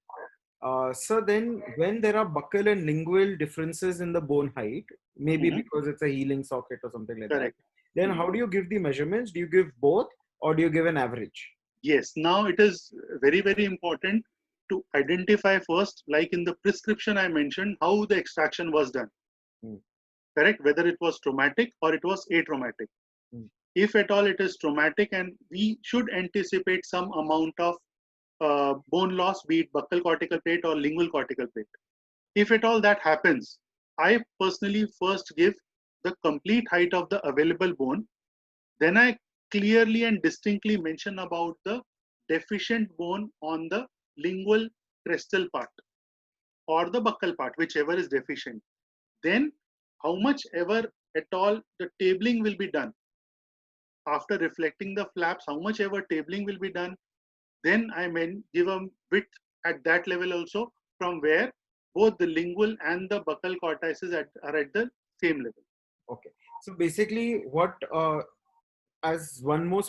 So then when there are buccal and lingual differences in the bone height, maybe Mhm. because it's a healing socket or something like that, Correct. then Mhm. how do you give the measurements? Do you give both or do you give an average? Yes, now it is very, very important to identify first, like in the prescription I mentioned, how the extraction was done. Hmm. Correct? Whether it was traumatic or it was atraumatic. Hmm. If at all it is traumatic, and we should anticipate some amount of bone loss, be it buccal cortical plate or lingual cortical plate. If at all that happens, I personally first give the complete height of the available bone. Then I clearly and distinctly mention about the deficient bone on the lingual crestal part or the buccal part, whichever is deficient. Then how much ever at all the tabling will be done after reflecting the flaps, how much ever tabling will be done. Then I may give a width at that level also, from where both the lingual and the buccal cortices are at the same level. Okay. So basically, what as one more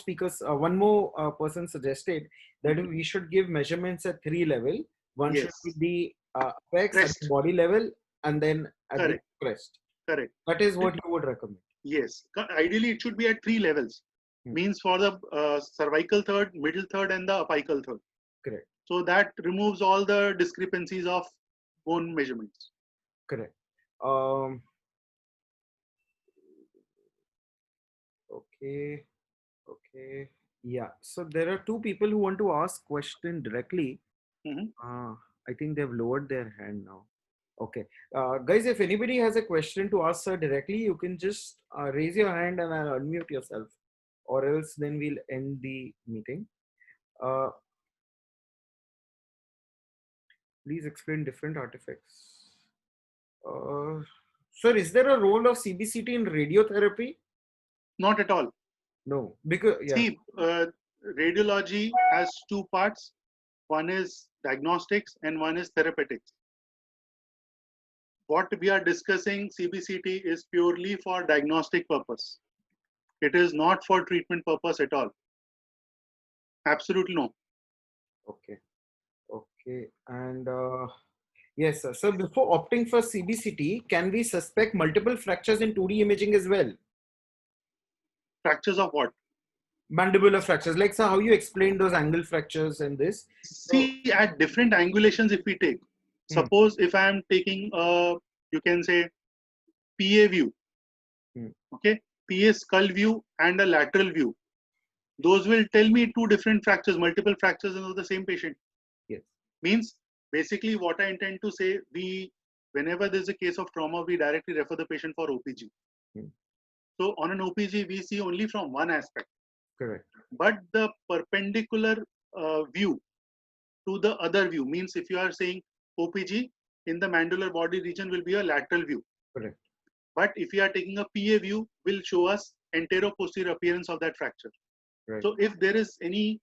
person suggested that Mhm. we should give measurements at three level. One should be Yes, the apex at the crest. body level, and then at the Correct, crest. correct. That is It, what you would recommend. yes, ideally it should be at 3 levels. Hmm. Means for the cervical third, middle third, and the apical third. Correct. So that removes all the discrepancies of bone measurements. Correct. Um, okay. Okay. Yeah. So there are two people who want to ask question directly. Mhm. Uh, I think they've lowered their hand now. Okay. Guys, if anybody has a question to ask her directly, you can just raise your hand and I'll unmute yourself, or else then we'll end the meeting. Uh, please explain different artifacts. Uh, Sir, is there a role of CBCT in radiotherapy? Not at all. No, because yeah. See, radiology has two parts. One is diagnostics and one is therapeutics. What we are discussing, CBCT, is purely for diagnostic purpose. It is not for treatment purpose at all. Absolutely no. Okay. Okay. And yes, sir. So before opting for CBCT, can we suspect multiple fractures in 2D imaging as well? Fractures of what? Mandibular fractures, like sir, how you explained those angle fractures and this. See, at different angulations, if we take, suppose if I am taking you can say PA view, okay, PA skull view and a lateral view. Those will tell me two different fractures, multiple fractures in the same patient. Yes. Means basically what I intend to say, whenever there's a case of trauma, we directly refer the patient for OPG. So on an OPG, we see only from one aspect. Correct. But the perpendicular view to the other view means if you are saying OPG in the mandibular body region will be a lateral view. Correct. But if you are taking a PA view, will show us anterior-posterior appearance of that fracture. Right. So if there is any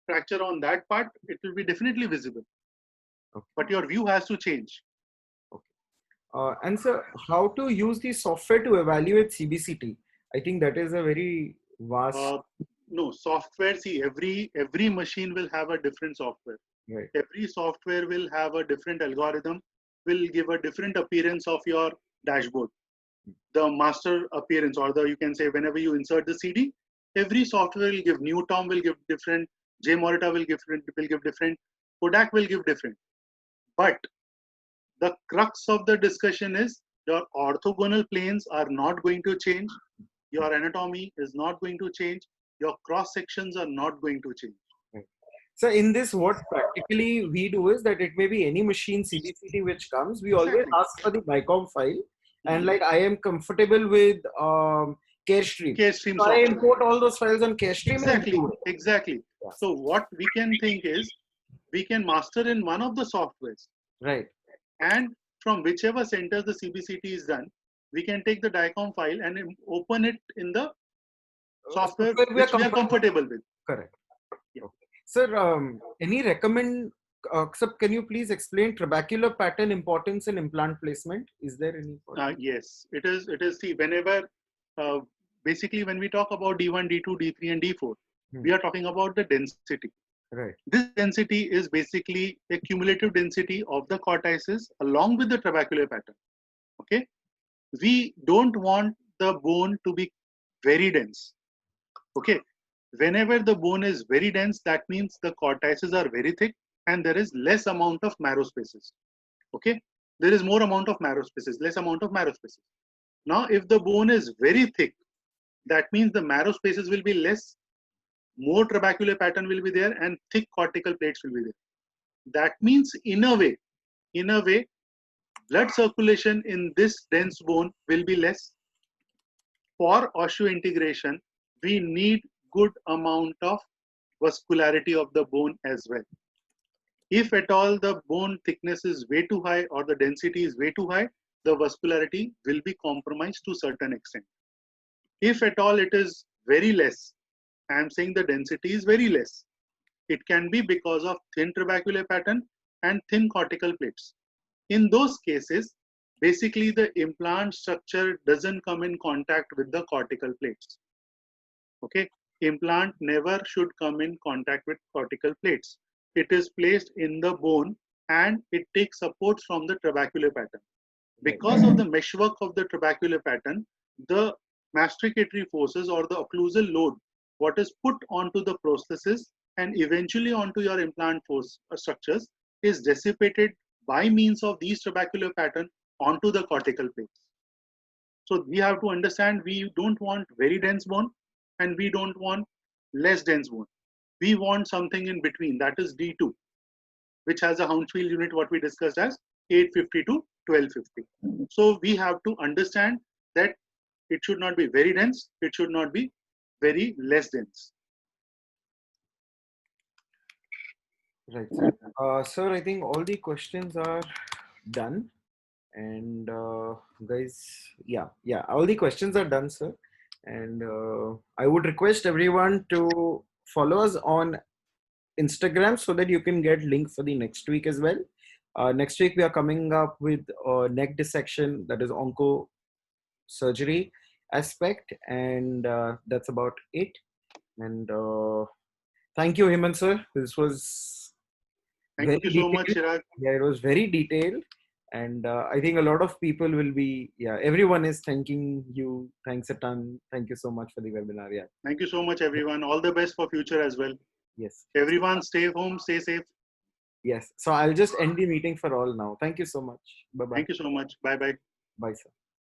fracture on that part, it will be definitely visible. Okay. But your view has to change. Okay. And sir, how to use the software to evaluate CBCT? I think that is a very vast. No, software. See, every machine will have a different software. Right. Every software will have a different algorithm. Will give a different appearance of your dashboard. The master appearance, or you can say whenever you insert the CD, every software will give. Newtom will give different. JMorita will give different. Kodak will give different. But the crux of the discussion is your orthogonal planes are not going to change. Your anatomy is not going to change. Your cross sections are not going to change. So in this, what practically we do is that it may be any machine CBCT which comes, we always ask for the BICOM file. And like I am comfortable with Carestream. Carestream so I import all those files on Carestream. Exactly. Yeah. So what we can think is, we can master in one of the softwares. Right. And from whichever centers the CBCT is done, we can take the DICOM file and open it in the software which we are comfortable with. Correct. Yeah. Okay. Sir, any recommend? Sir, can you please explain trabecular pattern importance in implant placement? Is there any? Yes, it is. See, whenever basically when we talk about D1, D2, D3, and D4, we are talking about the density. Right. This density is basically a cumulative density of the cortices along with the trabecular pattern. Okay, we don't want the bone to be very dense. Okay, whenever the bone is very dense, that means the cortices are very thick and there is less amount of marrow spaces. Okay, there is more amount of marrow spaces, less amount of marrow spaces. Now, if the bone is very thick, that means the marrow spaces will be less, more trabecular pattern will be there, and thick cortical plates will be there. That means in a way, blood circulation in this dense bone will be less. For osseointegration, we need good amount of vascularity of the bone as well. If at all the bone thickness is way too high or the density is way too high, the vascularity will be compromised to a certain extent. If at all it is very less, I am saying the density is very less, it can be because of thin trabecular pattern and thin cortical plates. In those cases, basically the implant structure doesn't come in contact with the cortical plates. Okay, implant never should come in contact with cortical plates. It is placed in the bone and it takes support from the trabecular pattern. Because of the meshwork of the trabecular pattern, the mastricatory forces or the occlusal load, what is put onto the prosthesis and eventually onto your implant force structures, is dissipated by means of these trabecular pattern onto the cortical plates. So we have to understand, we don't want very dense bone and we don't want less dense bone. We want something in between, that is D2, which has a Hounsfield unit, what we discussed as 850 to 1250. So we have to understand that it should not be very dense, it should not be very less dense. Right. Sir, I think all the questions are done. And guys, yeah, all the questions are done, sir. And I would request everyone to follow us on Instagram so that you can get link for the next week as well. Next week we are coming up with neck dissection, that is onco surgery aspect, and that's about it. And thank you, Hemant sir. This was Thank very you so much, detailed. Chirag. Yeah, it was very detailed. And I think a lot of people will be, yeah, everyone is thanking you. Thanks a ton. Thank you so much for the webinar. Yeah. Thank you so much, everyone. All the best for future as well. Yes. Everyone, stay home, stay safe. Yes. So I'll just end the meeting for all now. Thank you so much. Bye-bye. Thank you so much. Bye bye. Bye, sir.